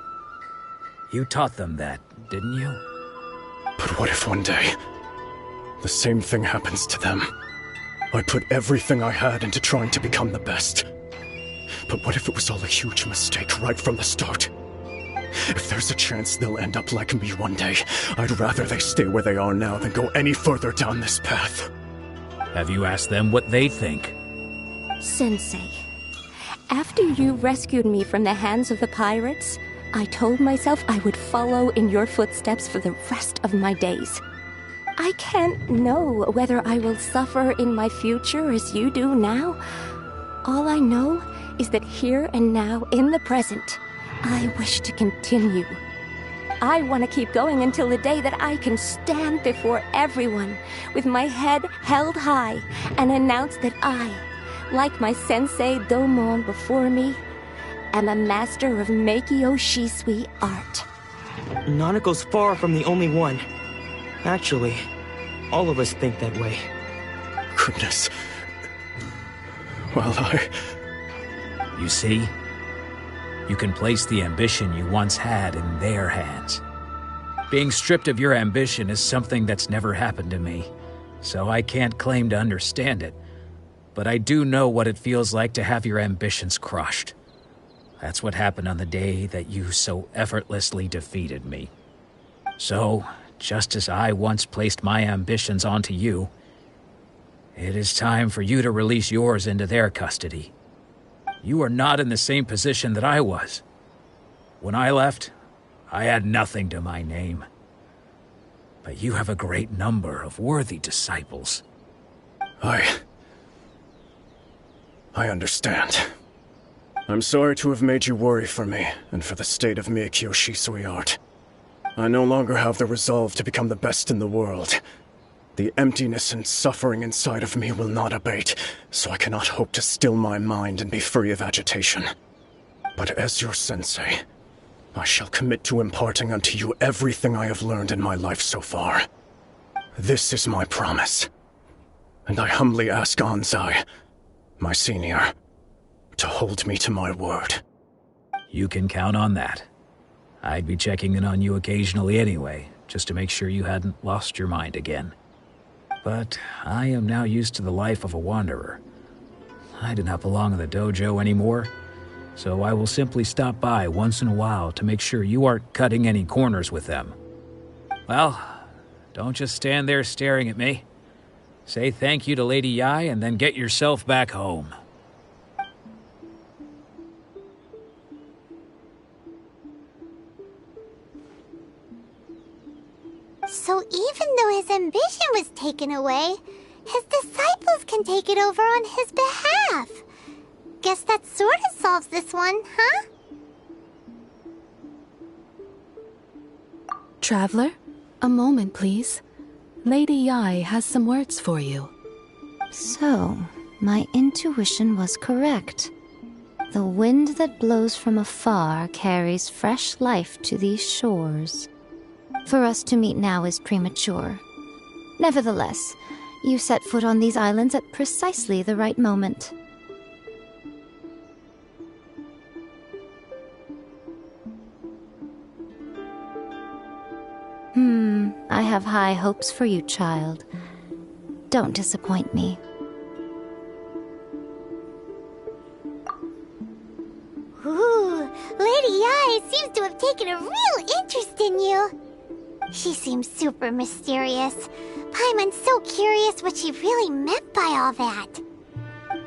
You taught them that, didn't you? But what if one day, the same thing happens to them? I put everything I had into trying to become the best. But what if it was all a huge mistake right from the start? If there's a chance they'll end up like me one day, I'd rather they stay where they are now than go any further down this path. Have you asked them what they think? Sensei, after you rescued me from the hands of the pirates, I told myself I would follow in your footsteps for the rest of my days. I can't know whether I will suffer in my future as you do now. All I know is that here and now, in the present, I wish to continue. I want to keep going until the day that I can stand before everyone with my head held high and announce that I, like my sensei Domon before me, am a master of Meikyo Shisui art. Nanako's far from the only one. Actually, all of us think that way. Goodness. Well, You see? You can place the ambition you once had in their hands. Being stripped of your ambition is something that's never happened to me, so I can't claim to understand it. But I do know what it feels like to have your ambitions crushed. That's what happened on the day that you so effortlessly defeated me. So, just as I once placed my ambitions onto you, it is time for you to release yours into their custody. You are not in the same position that I was. When I left, I had nothing to my name. But you have a great number of worthy disciples. I I understand. I'm sorry to have made you worry for me, and for the state of Miyakyo Shisui art. I no longer have the resolve to become the best in the world. The emptiness and suffering inside of me will not abate, so I cannot hope to still my mind and be free of agitation. But as your sensei, I shall commit to imparting unto you everything I have learned in my life so far. This is my promise. And I humbly ask Anzai, my senior, to hold me to my word. You can count on that. I'd be checking in on you occasionally anyway, just to make sure you hadn't lost your mind again. But I am now used to the life of a wanderer. I do not belong in the dojo anymore, so I will simply stop by once in a while to make sure you aren't cutting any corners with them. Well, don't just stand there staring at me. Say thank you to Lady Yai and then get yourself back home. So even though his ambition was taken away, his disciples can take it over on his behalf. Guess that sort of solves this one, huh? Traveler, a moment, please. Lady Yai has some words for you. So, my intuition was correct. The wind that blows from afar carries fresh life to these shores. For us to meet now is premature. Nevertheless, you set foot on these islands at precisely the right moment. I have high hopes for you, child. Don't disappoint me. Ooh, Lady Yai seems to have taken a real interest in you. She seems super mysterious. Paimon's so curious what she really meant by all that.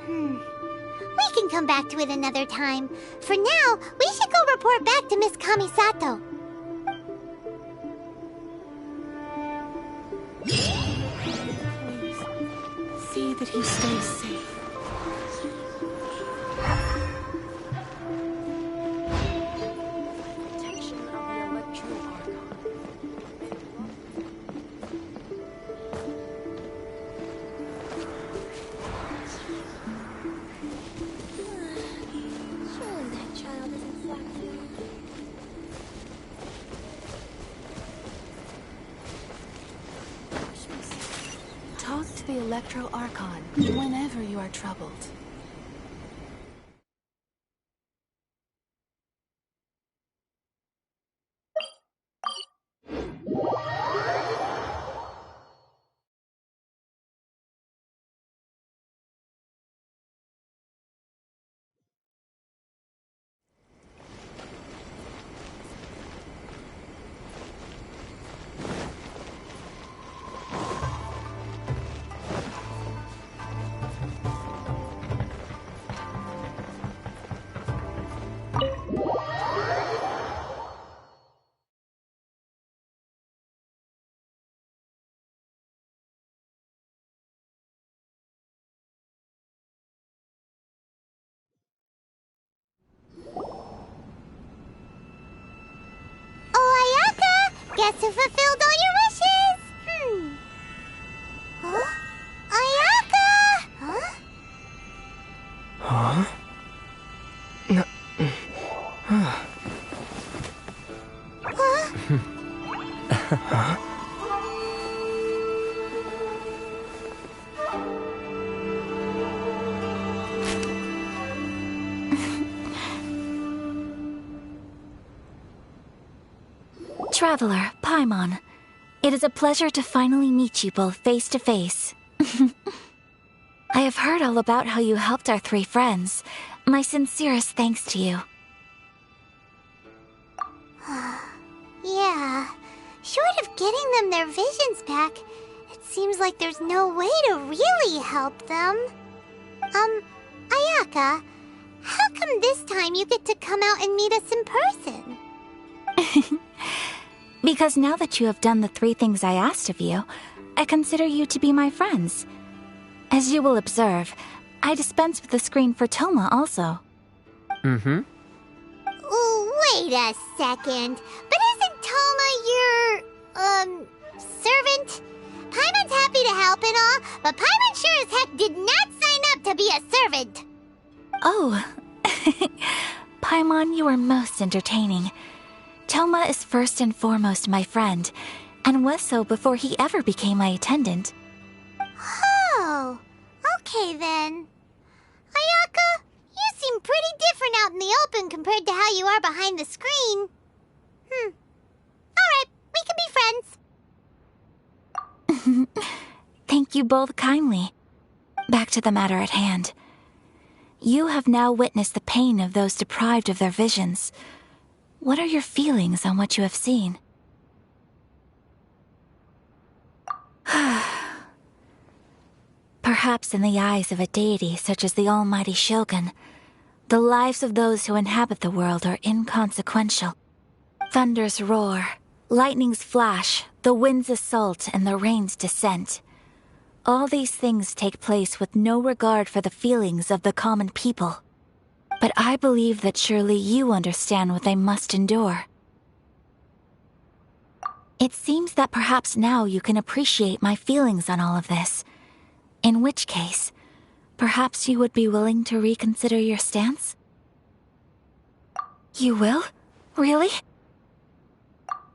We can come back to it another time. For now, we should go report back to Miss Kamisato. See that he stays safe. Talk to the Electro Archon whenever you are troubled. Guess who fulfilled all your wishes? Huh? Ayaka! Huh? Huh? Huh? Traveler, Paimon, it is a pleasure to finally meet you both face to face. I have heard all about how you helped our three friends. My sincerest thanks to you. Yeah, short of getting them their visions back, it seems like there's no way to really help them. Ayaka, how come this time you get to come out and meet us in person? Because now that you have done the three things I asked of you, I consider you to be my friends. As you will observe, I dispensed with the screen for Toma also. Ooh, wait a second. But isn't Toma your, servant? Paimon's happy to help and all, but Paimon sure as heck did not sign up to be a servant. Oh. Paimon, you are most entertaining. Toma is first and foremost my friend, and was so before he ever became my attendant. Oh, okay then. Ayaka, you seem pretty different out in the open compared to how you are behind the screen. Alright, we can be friends. Thank you both kindly. Back to the matter at hand. You have now witnessed the pain of those deprived of their visions. What are your feelings on what you have seen? Perhaps in the eyes of a deity such as the almighty Shogun, the lives of those who inhabit the world are inconsequential. Thunders roar, lightnings flash, the winds assault, and the rains descent. All these things take place with no regard for the feelings of the common people. But I believe that surely you understand what they must endure. It seems that perhaps now you can appreciate my feelings on all of this. In which case, perhaps you would be willing to reconsider your stance? You will? Really?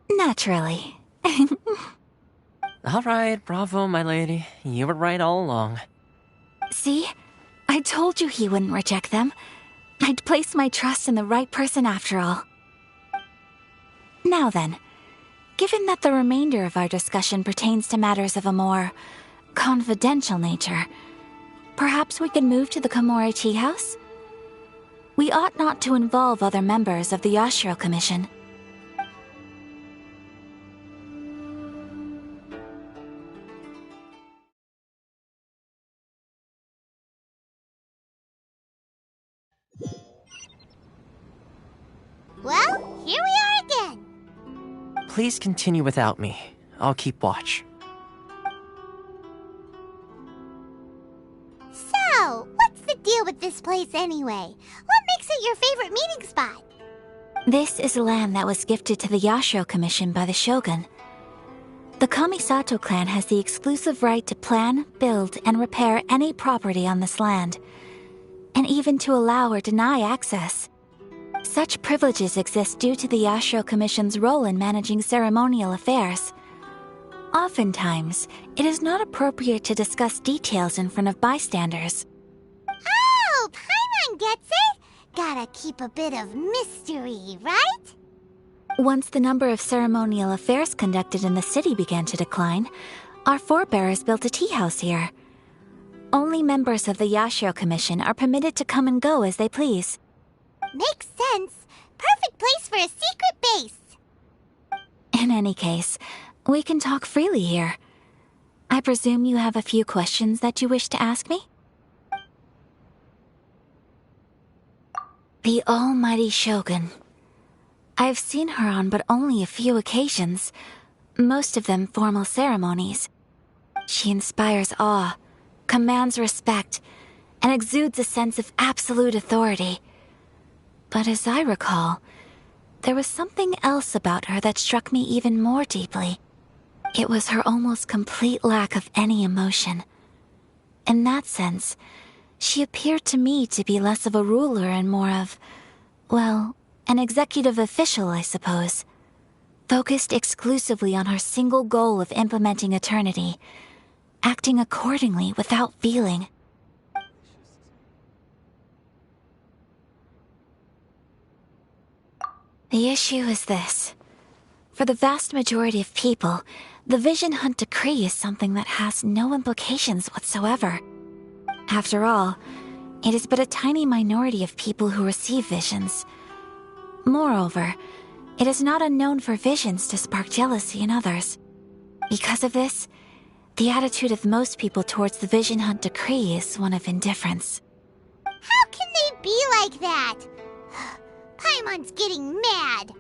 Naturally. All right, bravo, my lady. You were right all along. See? I told you he wouldn't reject them. I'd placed my trust in the right person after all. Now then, given that the remainder of our discussion pertains to matters of a more confidential nature, perhaps we could move to the Komori Tea House? We ought not to involve other members of the Yashiro Commission. Well, here we are again. Please continue without me. I'll keep watch. So, what's the deal with this place anyway? What makes it your favorite meeting spot? This is land that was gifted to the Yashiro Commission by the Shogun. The Kamisato clan has the exclusive right to plan, build, and repair any property on this land, and even to allow or deny access. Such privileges exist due to the Yashiro Commission's role in managing ceremonial affairs. Oftentimes, it is not appropriate to discuss details in front of bystanders. Oh, Paimon gets it! Gotta keep a bit of mystery, right? Once the number of ceremonial affairs conducted in the city began to decline, our forebears built a tea house here. Only members of the Yashiro Commission are permitted to come and go as they please. Makes sense. Perfect place for a secret base. In any case, we can talk freely here. I presume you have a few questions that you wish to ask me? The almighty Shogun. I've seen her on but only a few occasions, most of them formal ceremonies. She inspires awe, commands respect, and exudes a sense of absolute authority. But as I recall, there was something else about her that struck me even more deeply. It was her almost complete lack of any emotion. In that sense, she appeared to me to be less of a ruler and more of, well, an executive official, I suppose. Focused exclusively on her single goal of implementing eternity, acting accordingly without feeling. The issue is this. For the vast majority of people, the Vision Hunt Decree is something that has no implications whatsoever. After all, it is but a tiny minority of people who receive visions. Moreover, it is not unknown for visions to spark jealousy in others. Because of this, the attitude of most people towards the Vision Hunt Decree is one of indifference. How can they be like that? Paimon's getting mad.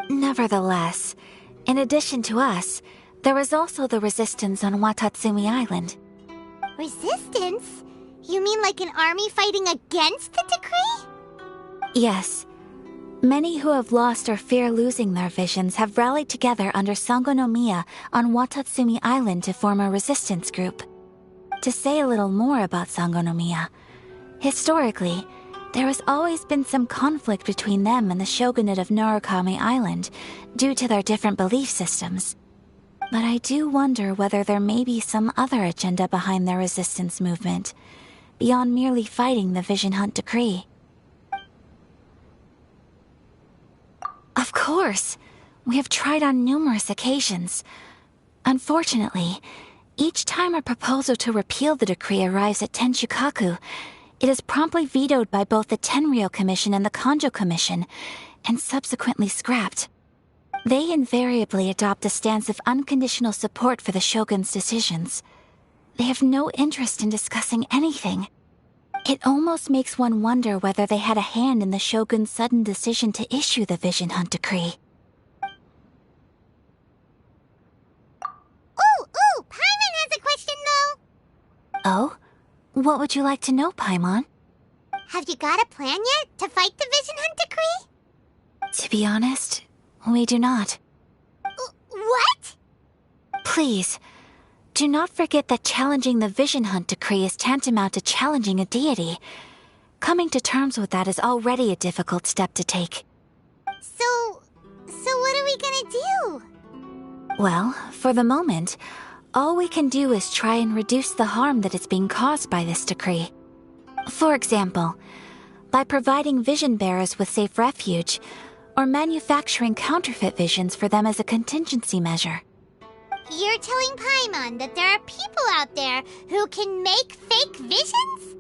Nevertheless, in addition to us, there is also the resistance on Watatsumi Island. Resistance? You mean like an army fighting against the decree? Yes. Many who have lost or fear losing their visions have rallied together under Sangonomiya on Watatsumi Island to form a resistance group. To say a little more about Sangonomiya, historically, there has always been some conflict between them and the shogunate of Narukami Island due to their different belief systems. But I do wonder whether there may be some other agenda behind their resistance movement, beyond merely fighting the Vision Hunt decree. Of course! We have tried on numerous occasions. Unfortunately, each time a proposal to repeal the decree arrives at Tenshukaku, it is promptly vetoed by both the Tenryou Commission and the Kanjo Commission, and subsequently scrapped. They invariably adopt a stance of unconditional support for the Shogun's decisions. They have no interest in discussing anything. It almost makes one wonder whether they had a hand in the Shogun's sudden decision to issue the Vision Hunt decree. Ooh, Paimon has a question though! Oh? What would you like to know, Paimon? Have you got a plan yet to fight the Vision Hunt decree? To be honest, we do not. What? Please, do not forget that challenging the Vision Hunt decree is tantamount to challenging a deity. Coming to terms with that is already a difficult step to take. So what are we gonna do? Well, for the moment, all we can do is try and reduce the harm that is being caused by this decree. For example, by providing vision bearers with safe refuge, or manufacturing counterfeit visions for them as a contingency measure. You're telling Paimon that there are people out there who can make fake visions?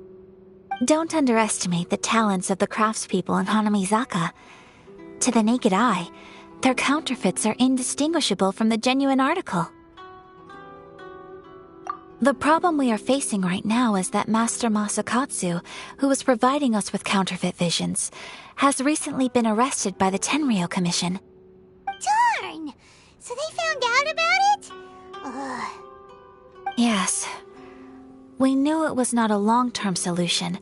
Don't underestimate the talents of the craftspeople in Hanamizaka. To the naked eye, their counterfeits are indistinguishable from the genuine article. The problem we are facing right now is that Master Masakatsu, who was providing us with counterfeit visions, has recently been arrested by the Tenryou Commission. Darn! So they found out about it? Ugh. Yes. We knew it was not a long-term solution,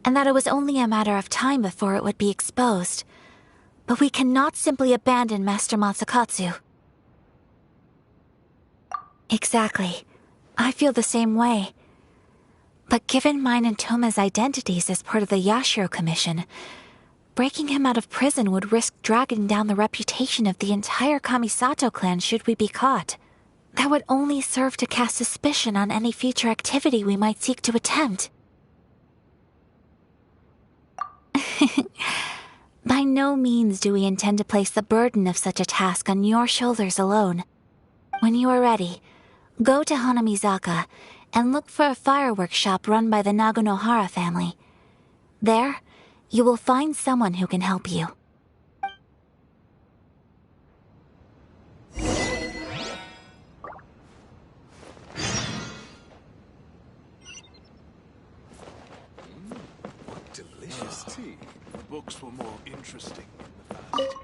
and that it was only a matter of time before it would be exposed. But we cannot simply abandon Master Masakatsu. Exactly. I feel the same way. But given mine and Toma's identities as part of the Yashiro Commission, breaking him out of prison would risk dragging down the reputation of the entire Kamisato clan should we be caught. That would only serve to cast suspicion on any future activity we might seek to attempt. By no means do we intend to place the burden of such a task on your shoulders alone. When you are ready, go to Hanamizaka and look for a fireworks shop run by the Nagonohara family. There, you will find someone who can help you. What delicious tea. The books were more interesting in the past.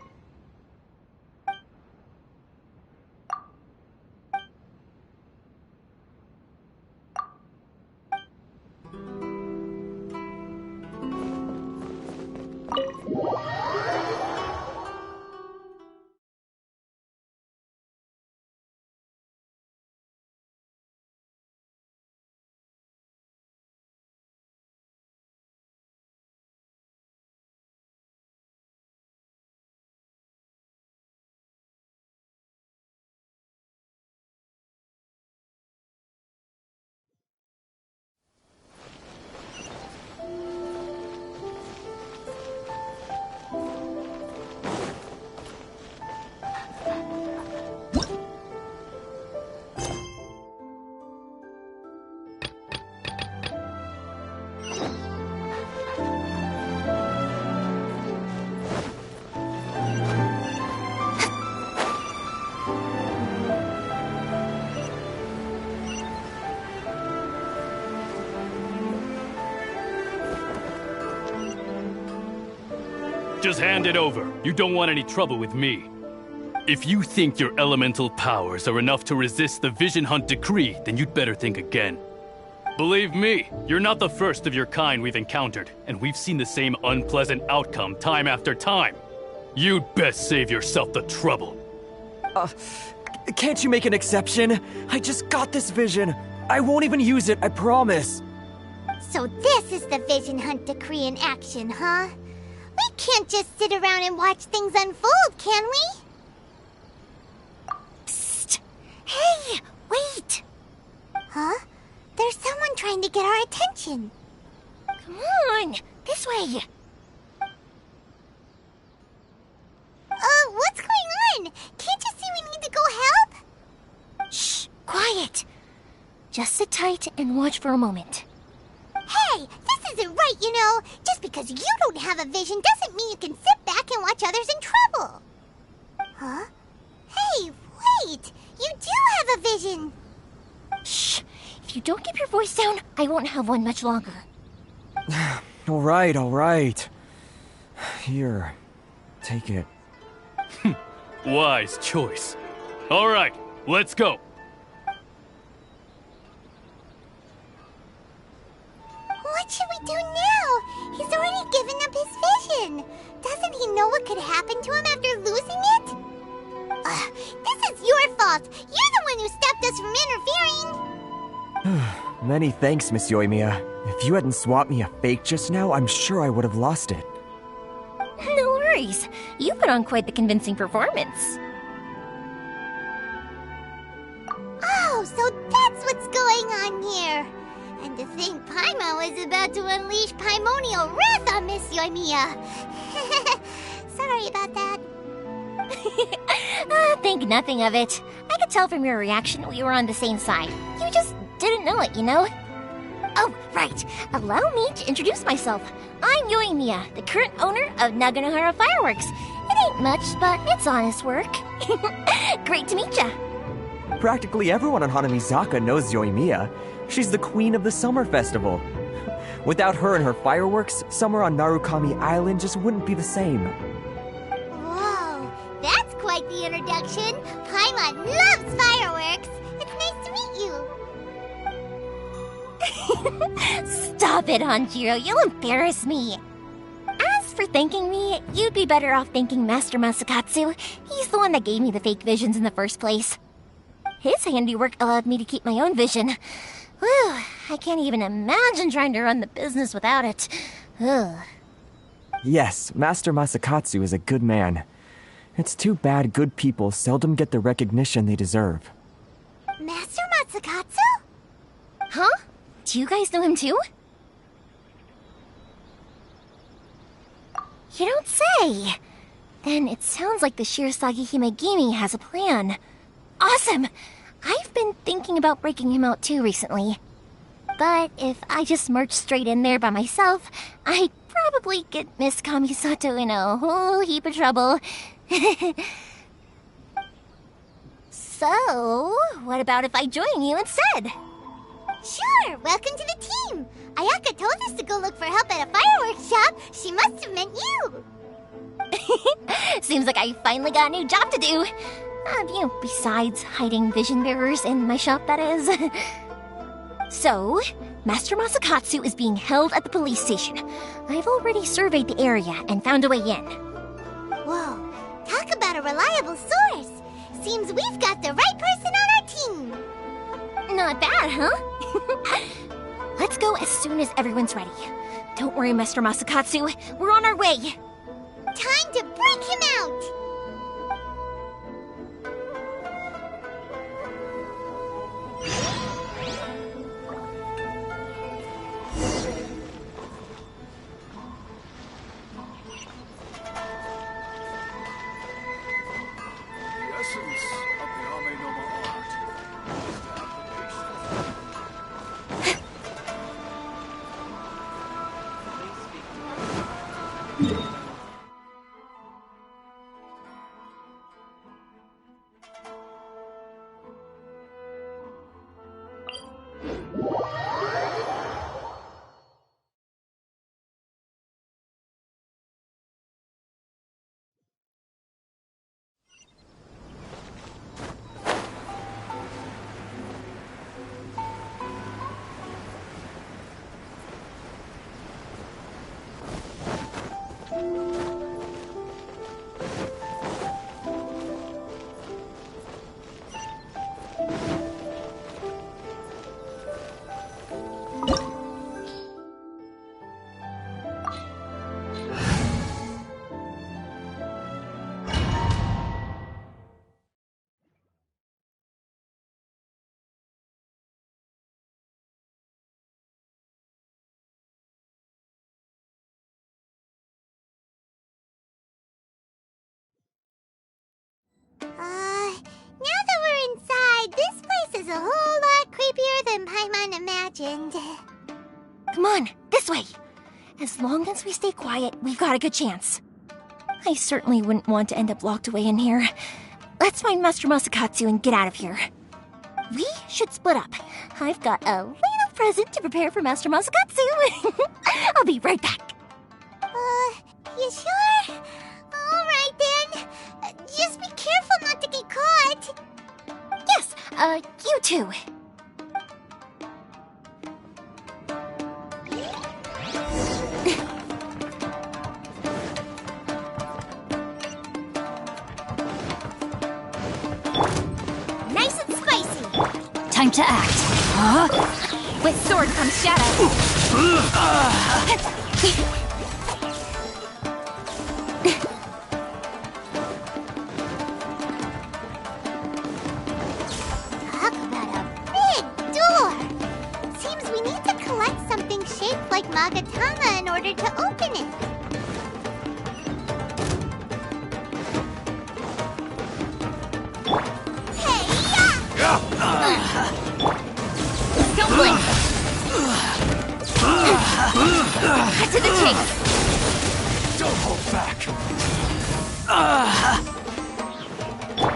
Just hand it over. You don't want any trouble with me. If you think your elemental powers are enough to resist the Vision Hunt decree, then you'd better think again. Believe me, you're not the first of your kind we've encountered, and we've seen the same unpleasant outcome time after time. You'd best save yourself the trouble. Can't you make an exception? I just got this vision. I won't even use it, I promise. So this is the vision hunt decree in action, huh? We can't just sit around and watch things unfold, can we? Psst! Hey, wait! Huh? There's someone trying to get our attention. Come on, this way. What's going on? Can't you see we need to go help? Shh, quiet. Just sit tight and watch for a moment. Hey, this isn't right, you know. Just because you don't have a vision doesn't mean you can sit back and watch others in trouble. Huh? Hey, wait! You do have a vision! Shh! If you don't keep your voice down, I won't have one much longer. All right. Here, take it. Wise choice. All right, let's go. What should we do now? He's already given up his vision. Doesn't he know what could happen to him after losing it? This is your fault. You're the one who stopped us from interfering. Many thanks, Miss Euthymia. If you hadn't swapped me a fake just now, I'm sure I would have lost it. No worries. You put on quite the convincing performance. Oh, so that's what's going on here. And to think Paimon was about to unleash Paimonial wrath on Miss Euthymia. Sorry about that. Think nothing of it. I could tell from your reaction we were on the same side. You just didn't know it, you know? Oh, right. Allow me to introduce myself. I'm Euthymia, the current owner of Naganohara Fireworks. It ain't much, but it's honest work. Great to meet ya. Practically everyone on Hanamizaka knows Euthymia. She's the queen of the summer festival. Without her and her fireworks, summer on Narukami Island just wouldn't be the same. Whoa, that's quite the introduction. Paimon loves fireworks. It's nice to meet you. Stop it, Hanjiro. You'll embarrass me. As for thanking me, you'd be better off thanking Master Masakatsu. He's the one that gave me the fake visions in the first place. His handiwork allowed me to keep my own vision. Whew, I can't even imagine trying to run the business without it. Ugh. Yes, Master Masakatsu is a good man. It's too bad good people seldom get the recognition they deserve. Master Masakatsu? Huh? Do you guys know him too? You don't say! Then it sounds like the Shirasagi Himegimi has a plan. Awesome! I've been thinking about breaking him out too recently. But if I just marched straight in there by myself, I'd probably get Miss Kamisato in a whole heap of trouble. So, what about if I join you instead? Sure, welcome to the team. Ayaka told us to go look for help at a fireworks shop. She must have meant you. Seems like I finally got a new job to do. Besides hiding vision bearers in my shop, that is. So, Master Masakatsu is being held at the police station. I've already surveyed the area and found a way in. Whoa, talk about a reliable source. Seems we've got the right person on our team. Not bad, huh? Let's go as soon as everyone's ready. Don't worry, Master Masakatsu. We're on our way. Time to break him out! imagined. Come on, this way. As long as we stay quiet, we've got a good chance. I certainly wouldn't want to end up locked away in here. Let's find Master Masakatsu and get out of here. We should split up. I've got a little present to prepare for Master Masakatsu. I'll be right back. You sure? Alright then. Just be careful not to get caught. Yes, you too. Nice and spicy. Time to act. Huh? With sword comes shadow. Talk about a big door. Seems we need to collect something shaped like Magatama in order to open it. Don't blink. Cut to the chase. Don't hold back.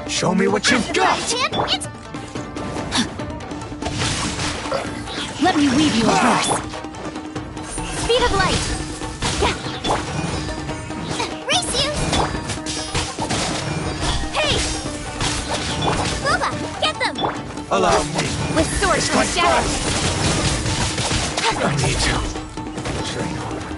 Show me what you've got! Let me weave you a verse. Speed of light. Race you! Hey! MoBa, get them! Allow me. With sword comes shadow. I need to train harder.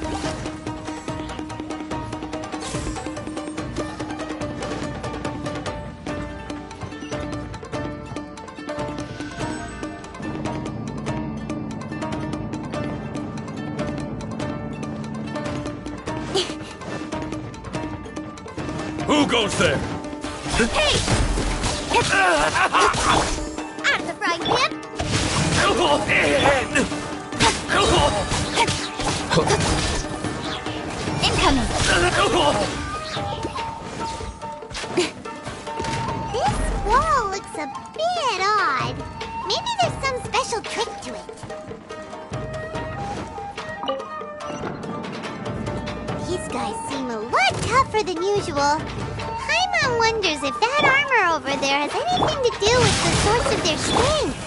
Who goes there? Hey! Out of the frying pan! Incoming. This wall looks a bit odd. Maybe there's some special trick to it. These guys seem a lot tougher than usual. Paimon wonders if that armor over there has anything to do with the source of their strength.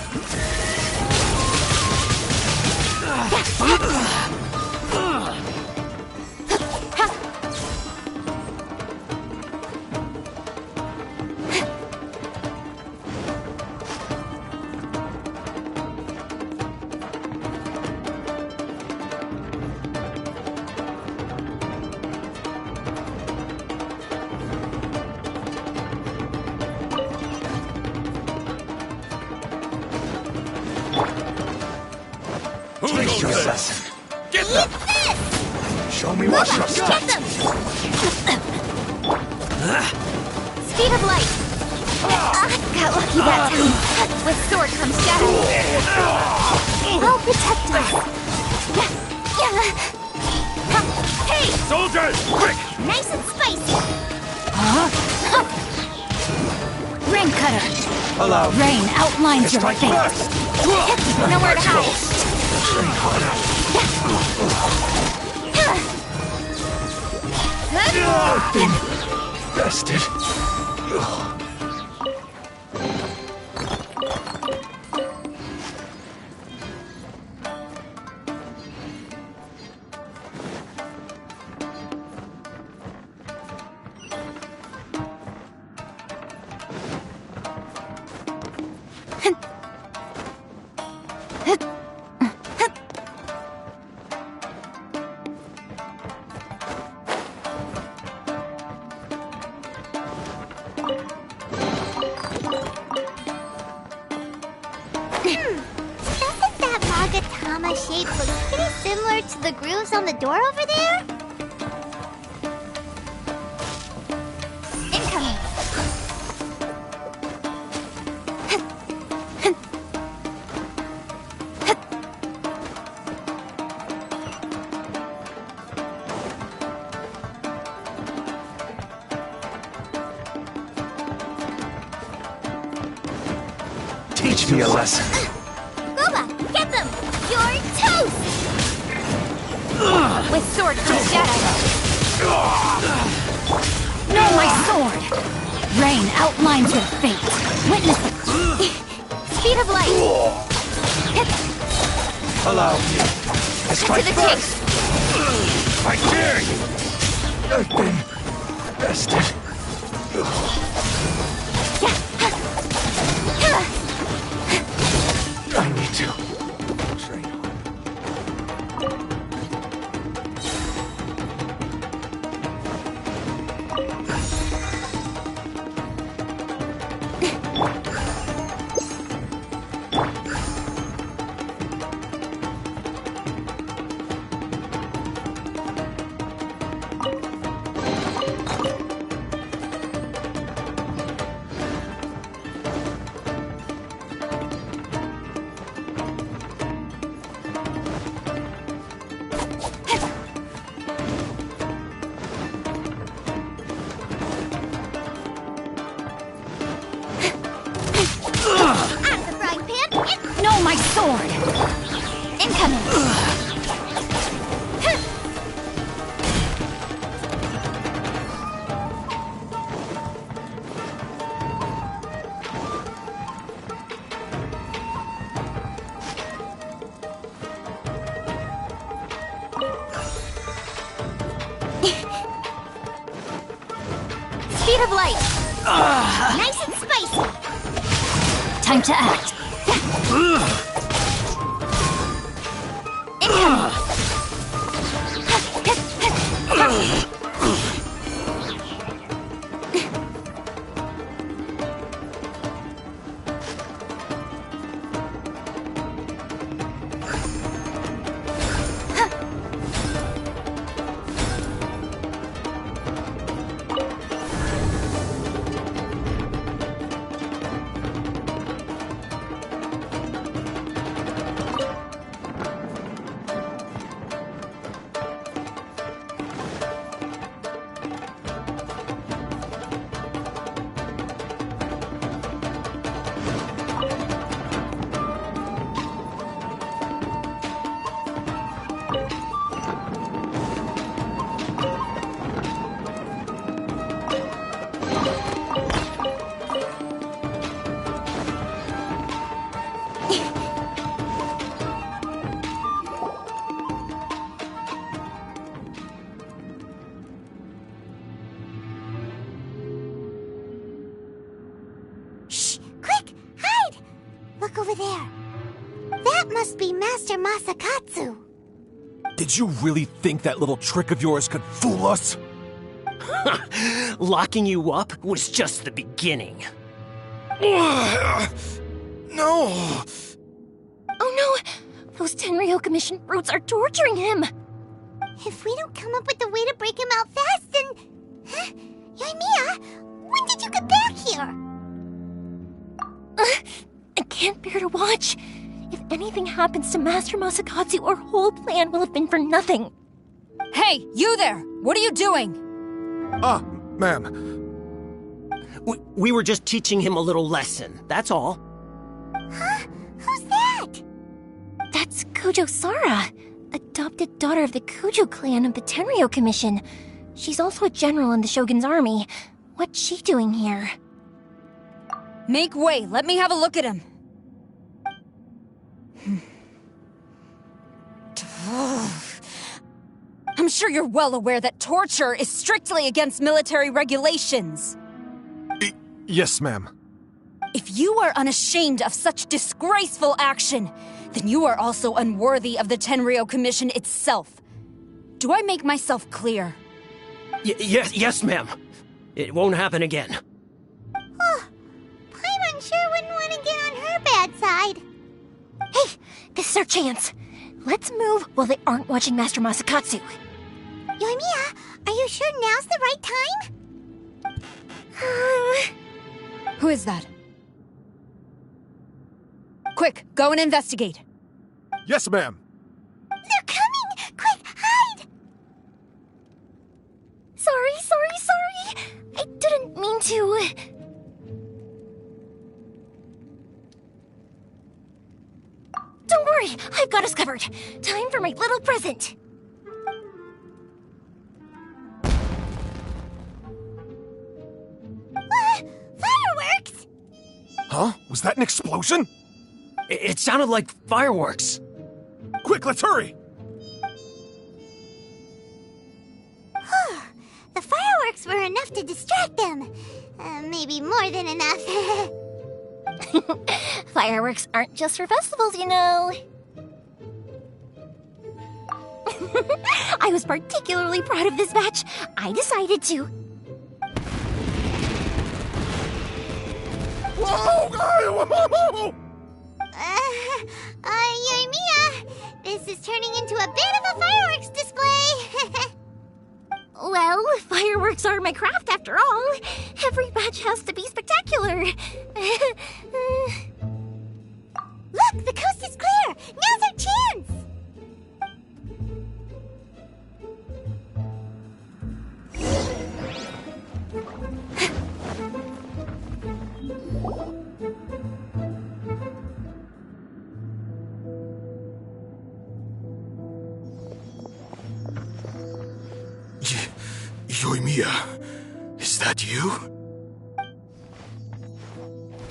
Teach your lesson. Get them! Show me what you've Get got. them! Speed of light. Got lucky that time. With sword comes shadow. I'll protect us. Hey! Soldiers, quick! Nice and spicy! Rain cutter. Allow me. Rain outlines your Strike fate. first. Nowhere to hide. Train harder. Bested. Doesn't that Magatama shape look pretty similar to the grooves on the door over there? Incoming! Teach me a lesson. MoBa, get them! You're toast! With sword comes shadow. No, my sword! Rain outlines your fate. Witness it. Speed of light. Allow me. Cut to the chase. I dare you! I've been bested. I need to train hard. No, my sword! Incoming. Speed of light. Nice and spicy. Time to act. Look over there. That must be Master Masakatsu. Did you really think that little trick of yours could fool us? Locking you up was just the beginning. No! Oh no! Those Tenryou Commission brutes are torturing him! If we don't come up with a way to break him out fast, then... Huh? Euthymia, when did you get back here? I can't bear to watch. If anything happens to Master Masakatsu, our whole plan will have been for nothing. Hey, you there! What are you doing? Ah, ma'am. We were just teaching him a little lesson, that's all. Huh? Who's that? That's Kujo Sara, adopted daughter of the Kujo clan of the Tenryou Commission. She's also a general in the Shogun's army. What's she doing here? Make way, let me have a look at him. I'm sure you're well aware that torture is strictly against military regulations. Yes, ma'am. If you are unashamed of such disgraceful action, then you are also unworthy of the Tenryou Commission itself. Do I make myself clear? Yes, ma'am. It won't happen again. Oh, Paimon sure wouldn't want to get on her bad side. Hey, this is our chance. Let's move while they aren't watching Master Masakatsu. Euthymia, are you sure now's the right time? Who is that? Quick, go and investigate. Yes, ma'am. They're coming! Quick, hide! Sorry. I didn't mean to. Don't worry. worry, I've got us covered. Time for my little present. Fireworks! Huh? Was that an explosion? It sounded like fireworks. Quick, let's hurry! The fireworks were enough to distract them. Maybe more than enough. Fireworks aren't just for festivals, you know. I was particularly proud of this batch. I decided to. Whoa! Whoa! Euthymia, this is turning into a bit of a fireworks display. Well, fireworks are my craft after all. Every batch has to be spectacular. Look, the coast is clear. Now's our chance. Euthymia, is that you?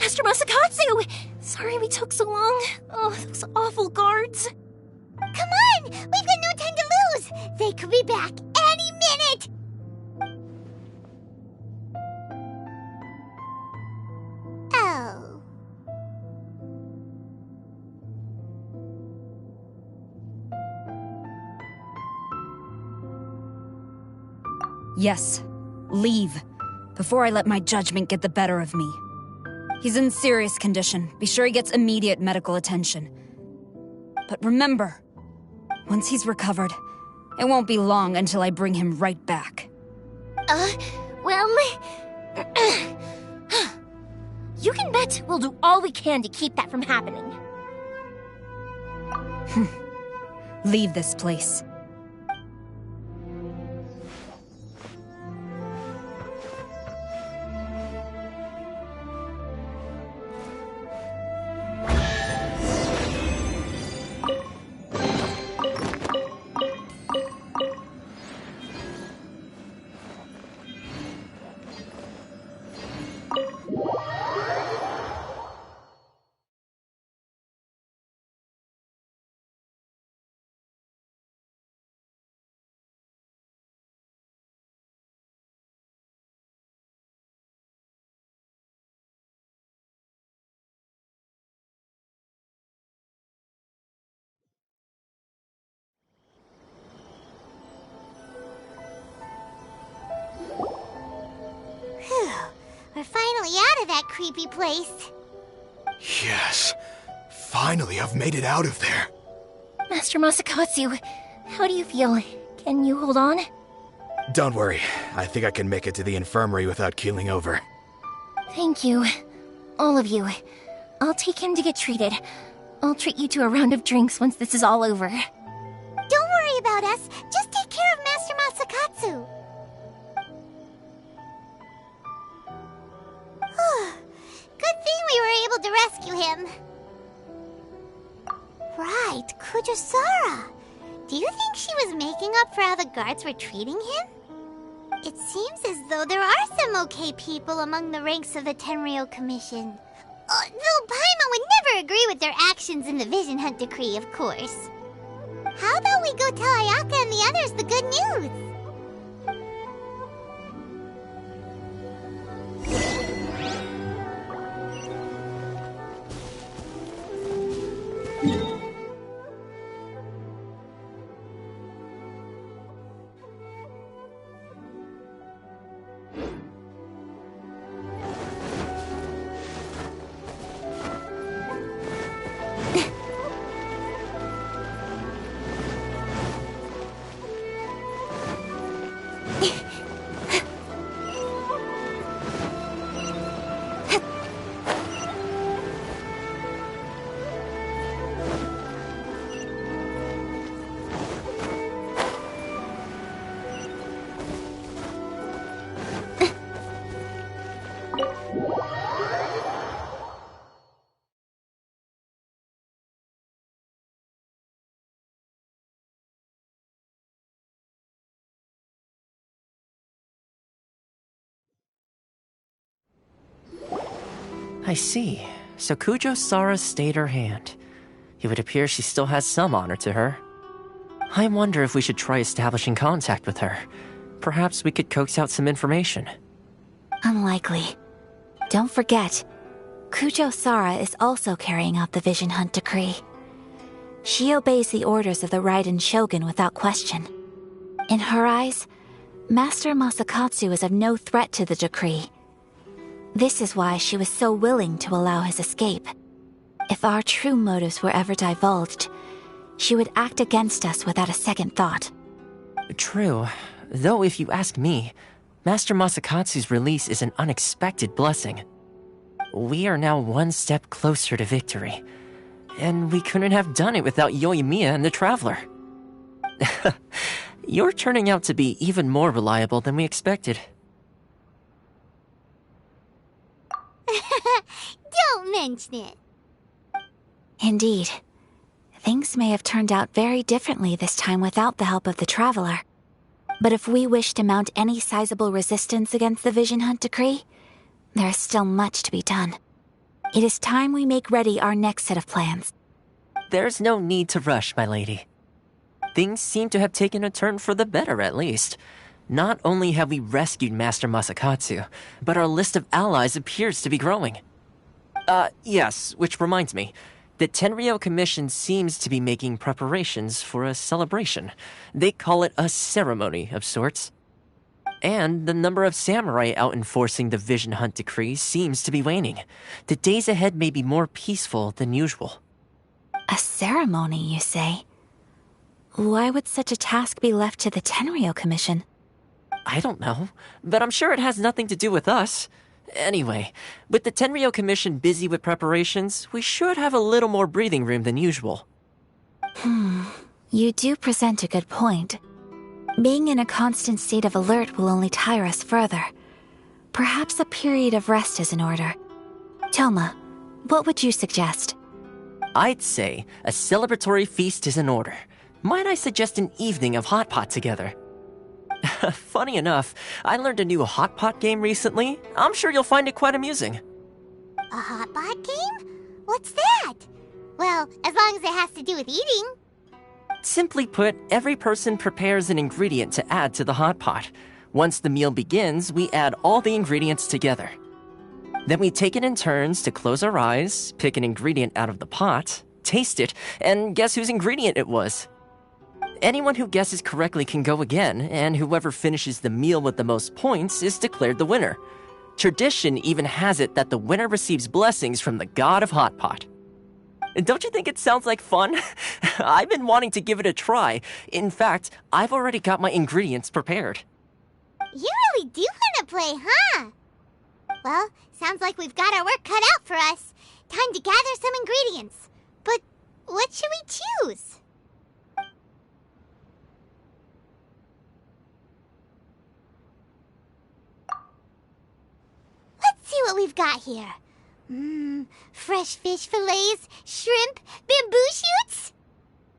Master Masakatsu! Sorry we took so long. Oh, those awful guards. Come on! We've got no time to lose! They could be back any minute! Oh. Yes, leave, before I let my judgment get the better of me. He's in serious condition. Be sure he gets immediate medical attention. But remember, once he's recovered, it won't be long until I bring him right back. Well... You can bet we'll do all we can to keep that from happening. Leave this place. We're finally out of that creepy place. Yes. Finally, I've made it out of there. Master Masakatsu, how do you feel? Can you hold on? Don't worry. I think I can make it to the infirmary without keeling over. Thank you. All of you. I'll take him to get treated. I'll treat you to a round of drinks once this is all over. Don't worry about us. Just take care of Master Masakatsu. Good thing we were able to rescue him. Right, Kujosara. Do you think she was making up for how the guards were treating him? It seems as though there are some okay people among the ranks of the Tenryou Commission. Though Paimon would never agree with their actions in the Vision Hunt Decree, of course. How about we go tell Ayaka and the others the good news? I see. So Kujo-Sara stayed her hand. It would appear she still has some honor to her. I wonder if we should try establishing contact with her. Perhaps we could coax out some information. Unlikely. Don't forget, Kujo-Sara is also carrying out the Vision Hunt decree. She obeys the orders of the Raiden Shogun without question. In her eyes, Master Masakatsu is of no threat to the decree. This is why she was so willing to allow his escape. If our true motives were ever divulged, she would act against us without a second thought. True. Though if you ask me, Master Masakatsu's release is an unexpected blessing. We are now one step closer to victory. And we couldn't have done it without Euthymia and the Traveler. You're turning out to be even more reliable than we expected. Don't mention it. Indeed. Things may have turned out very differently this time without the help of the Traveler. But if we wish to mount any sizable resistance against the Vision Hunt decree, there is still much to be done. It is time we make ready our next set of plans. There's no need to rush, my lady. Things seem to have taken a turn for the better, at least. Not only have we rescued Master Masakatsu, but our list of allies appears to be growing. Yes, which reminds me. The Tenryou Commission seems to be making preparations for a celebration. They call it a ceremony of sorts. And the number of samurai out enforcing the Vision Hunt decree seems to be waning. The days ahead may be more peaceful than usual. A ceremony, you say? Why would such a task be left to the Tenryou Commission? I don't know, but I'm sure it has nothing to do with us. Anyway, with the Tenryou Commission busy with preparations, we should have a little more breathing room than usual. You do present a good point. Being in a constant state of alert will only tire us further. Perhaps a period of rest is in order. Toma, what would you suggest? I'd say a celebratory feast is in order. Might I suggest an evening of hot pot together? Funny enough, I learned a new hot pot game recently. I'm sure you'll find it quite amusing. A hot pot game? What's that? Well, as long as it has to do with eating. Simply put, every person prepares an ingredient to add to the hot pot. Once the meal begins, we add all the ingredients together. Then we take it in turns to close our eyes, pick an ingredient out of the pot, taste it, and guess whose ingredient it was. Anyone who guesses correctly can go again, and whoever finishes the meal with the most points is declared the winner. Tradition even has it that the winner receives blessings from the god of hot pot. Don't you think it sounds like fun? I've been wanting to give it a try. In fact, I've already got my ingredients prepared. You really do want to play, huh? Well, sounds like we've got our work cut out for us. Time to gather some ingredients. But what should we choose? Let's see what we've got here. Fresh fish fillets, shrimp, bamboo shoots.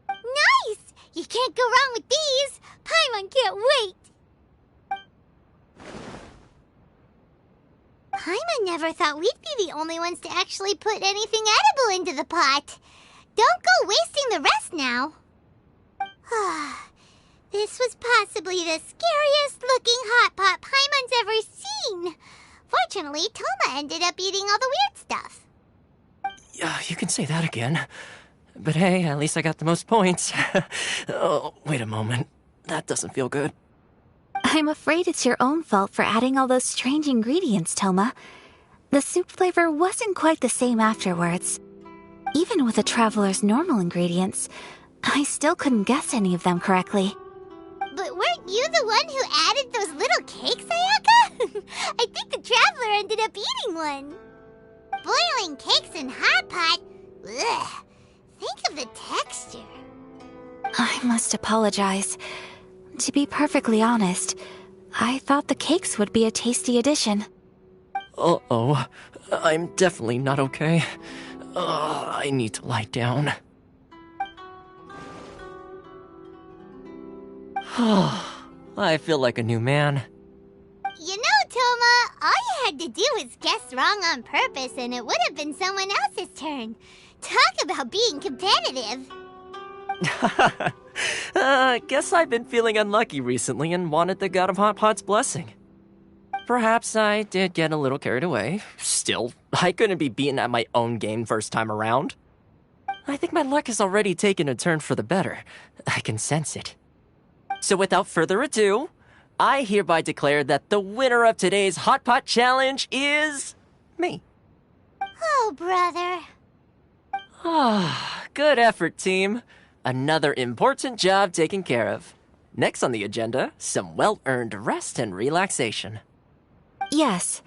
Nice! You can't go wrong with these. Paimon can't wait. Paimon never thought we'd be the only ones to actually put anything edible into the pot. Don't go wasting the rest now. This was possibly the scariest looking hot pot Paimon's ever seen. Fortunately, Toma ended up eating all the weird stuff. You can say that again. But hey, at least I got the most points. Oh, wait a moment. That doesn't feel good. I'm afraid it's your own fault for adding all those strange ingredients, Toma. The soup flavor wasn't quite the same afterwards. Even with the Traveler's normal ingredients, I still couldn't guess any of them correctly. But weren't you the one who added those little cakes, Ayaka? I think the Traveler ended up eating one. Boiling cakes in hot pot? Ugh. Think of the texture. I must apologize. To be perfectly honest, I thought the cakes would be a tasty addition. Uh-oh. I'm definitely not okay. I need to lie down. I feel like a new man. You know, Toma, all you had to do was guess wrong on purpose and it would have been someone else's turn. Talk about being competitive. Guess I've been feeling unlucky recently and wanted the God of Hot Pot's blessing. Perhaps I did get a little carried away. Still, I couldn't be beaten at my own game first time around. I think my luck has already taken a turn for the better. I can sense it. So without further ado, I hereby declare that the winner of today's Hot Pot Challenge is... me. Oh, brother. Ah, good effort, team. Another important job taken care of. Next on the agenda, some well-earned rest and relaxation. Yes.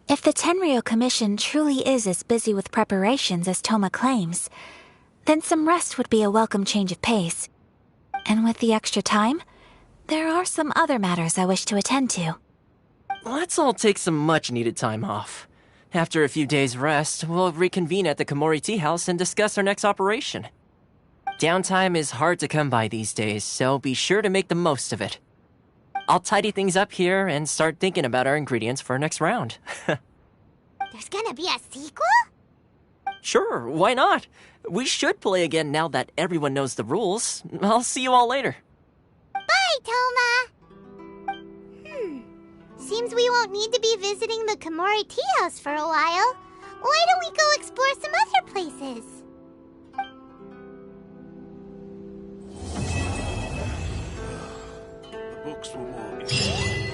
If the Tenryou Commission truly is as busy with preparations as Toma claims, then some rest would be a welcome change of pace. And with the extra time, there are some other matters I wish to attend to. Let's all take some much-needed time off. After a few days' rest, we'll reconvene at the Komori Tea House and discuss our next operation. Downtime is hard to come by these days, so be sure to make the most of it. I'll tidy things up here and start thinking about our ingredients for our next round. There's gonna be a sequel? Sure, why not? We should play again now that everyone knows the rules. I'll see you all later. Bye, Toma! Seems we won't need to be visiting the Komori Tea House for a while. Why don't we go explore some other places? The books were more interesting.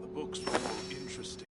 The books were more interesting.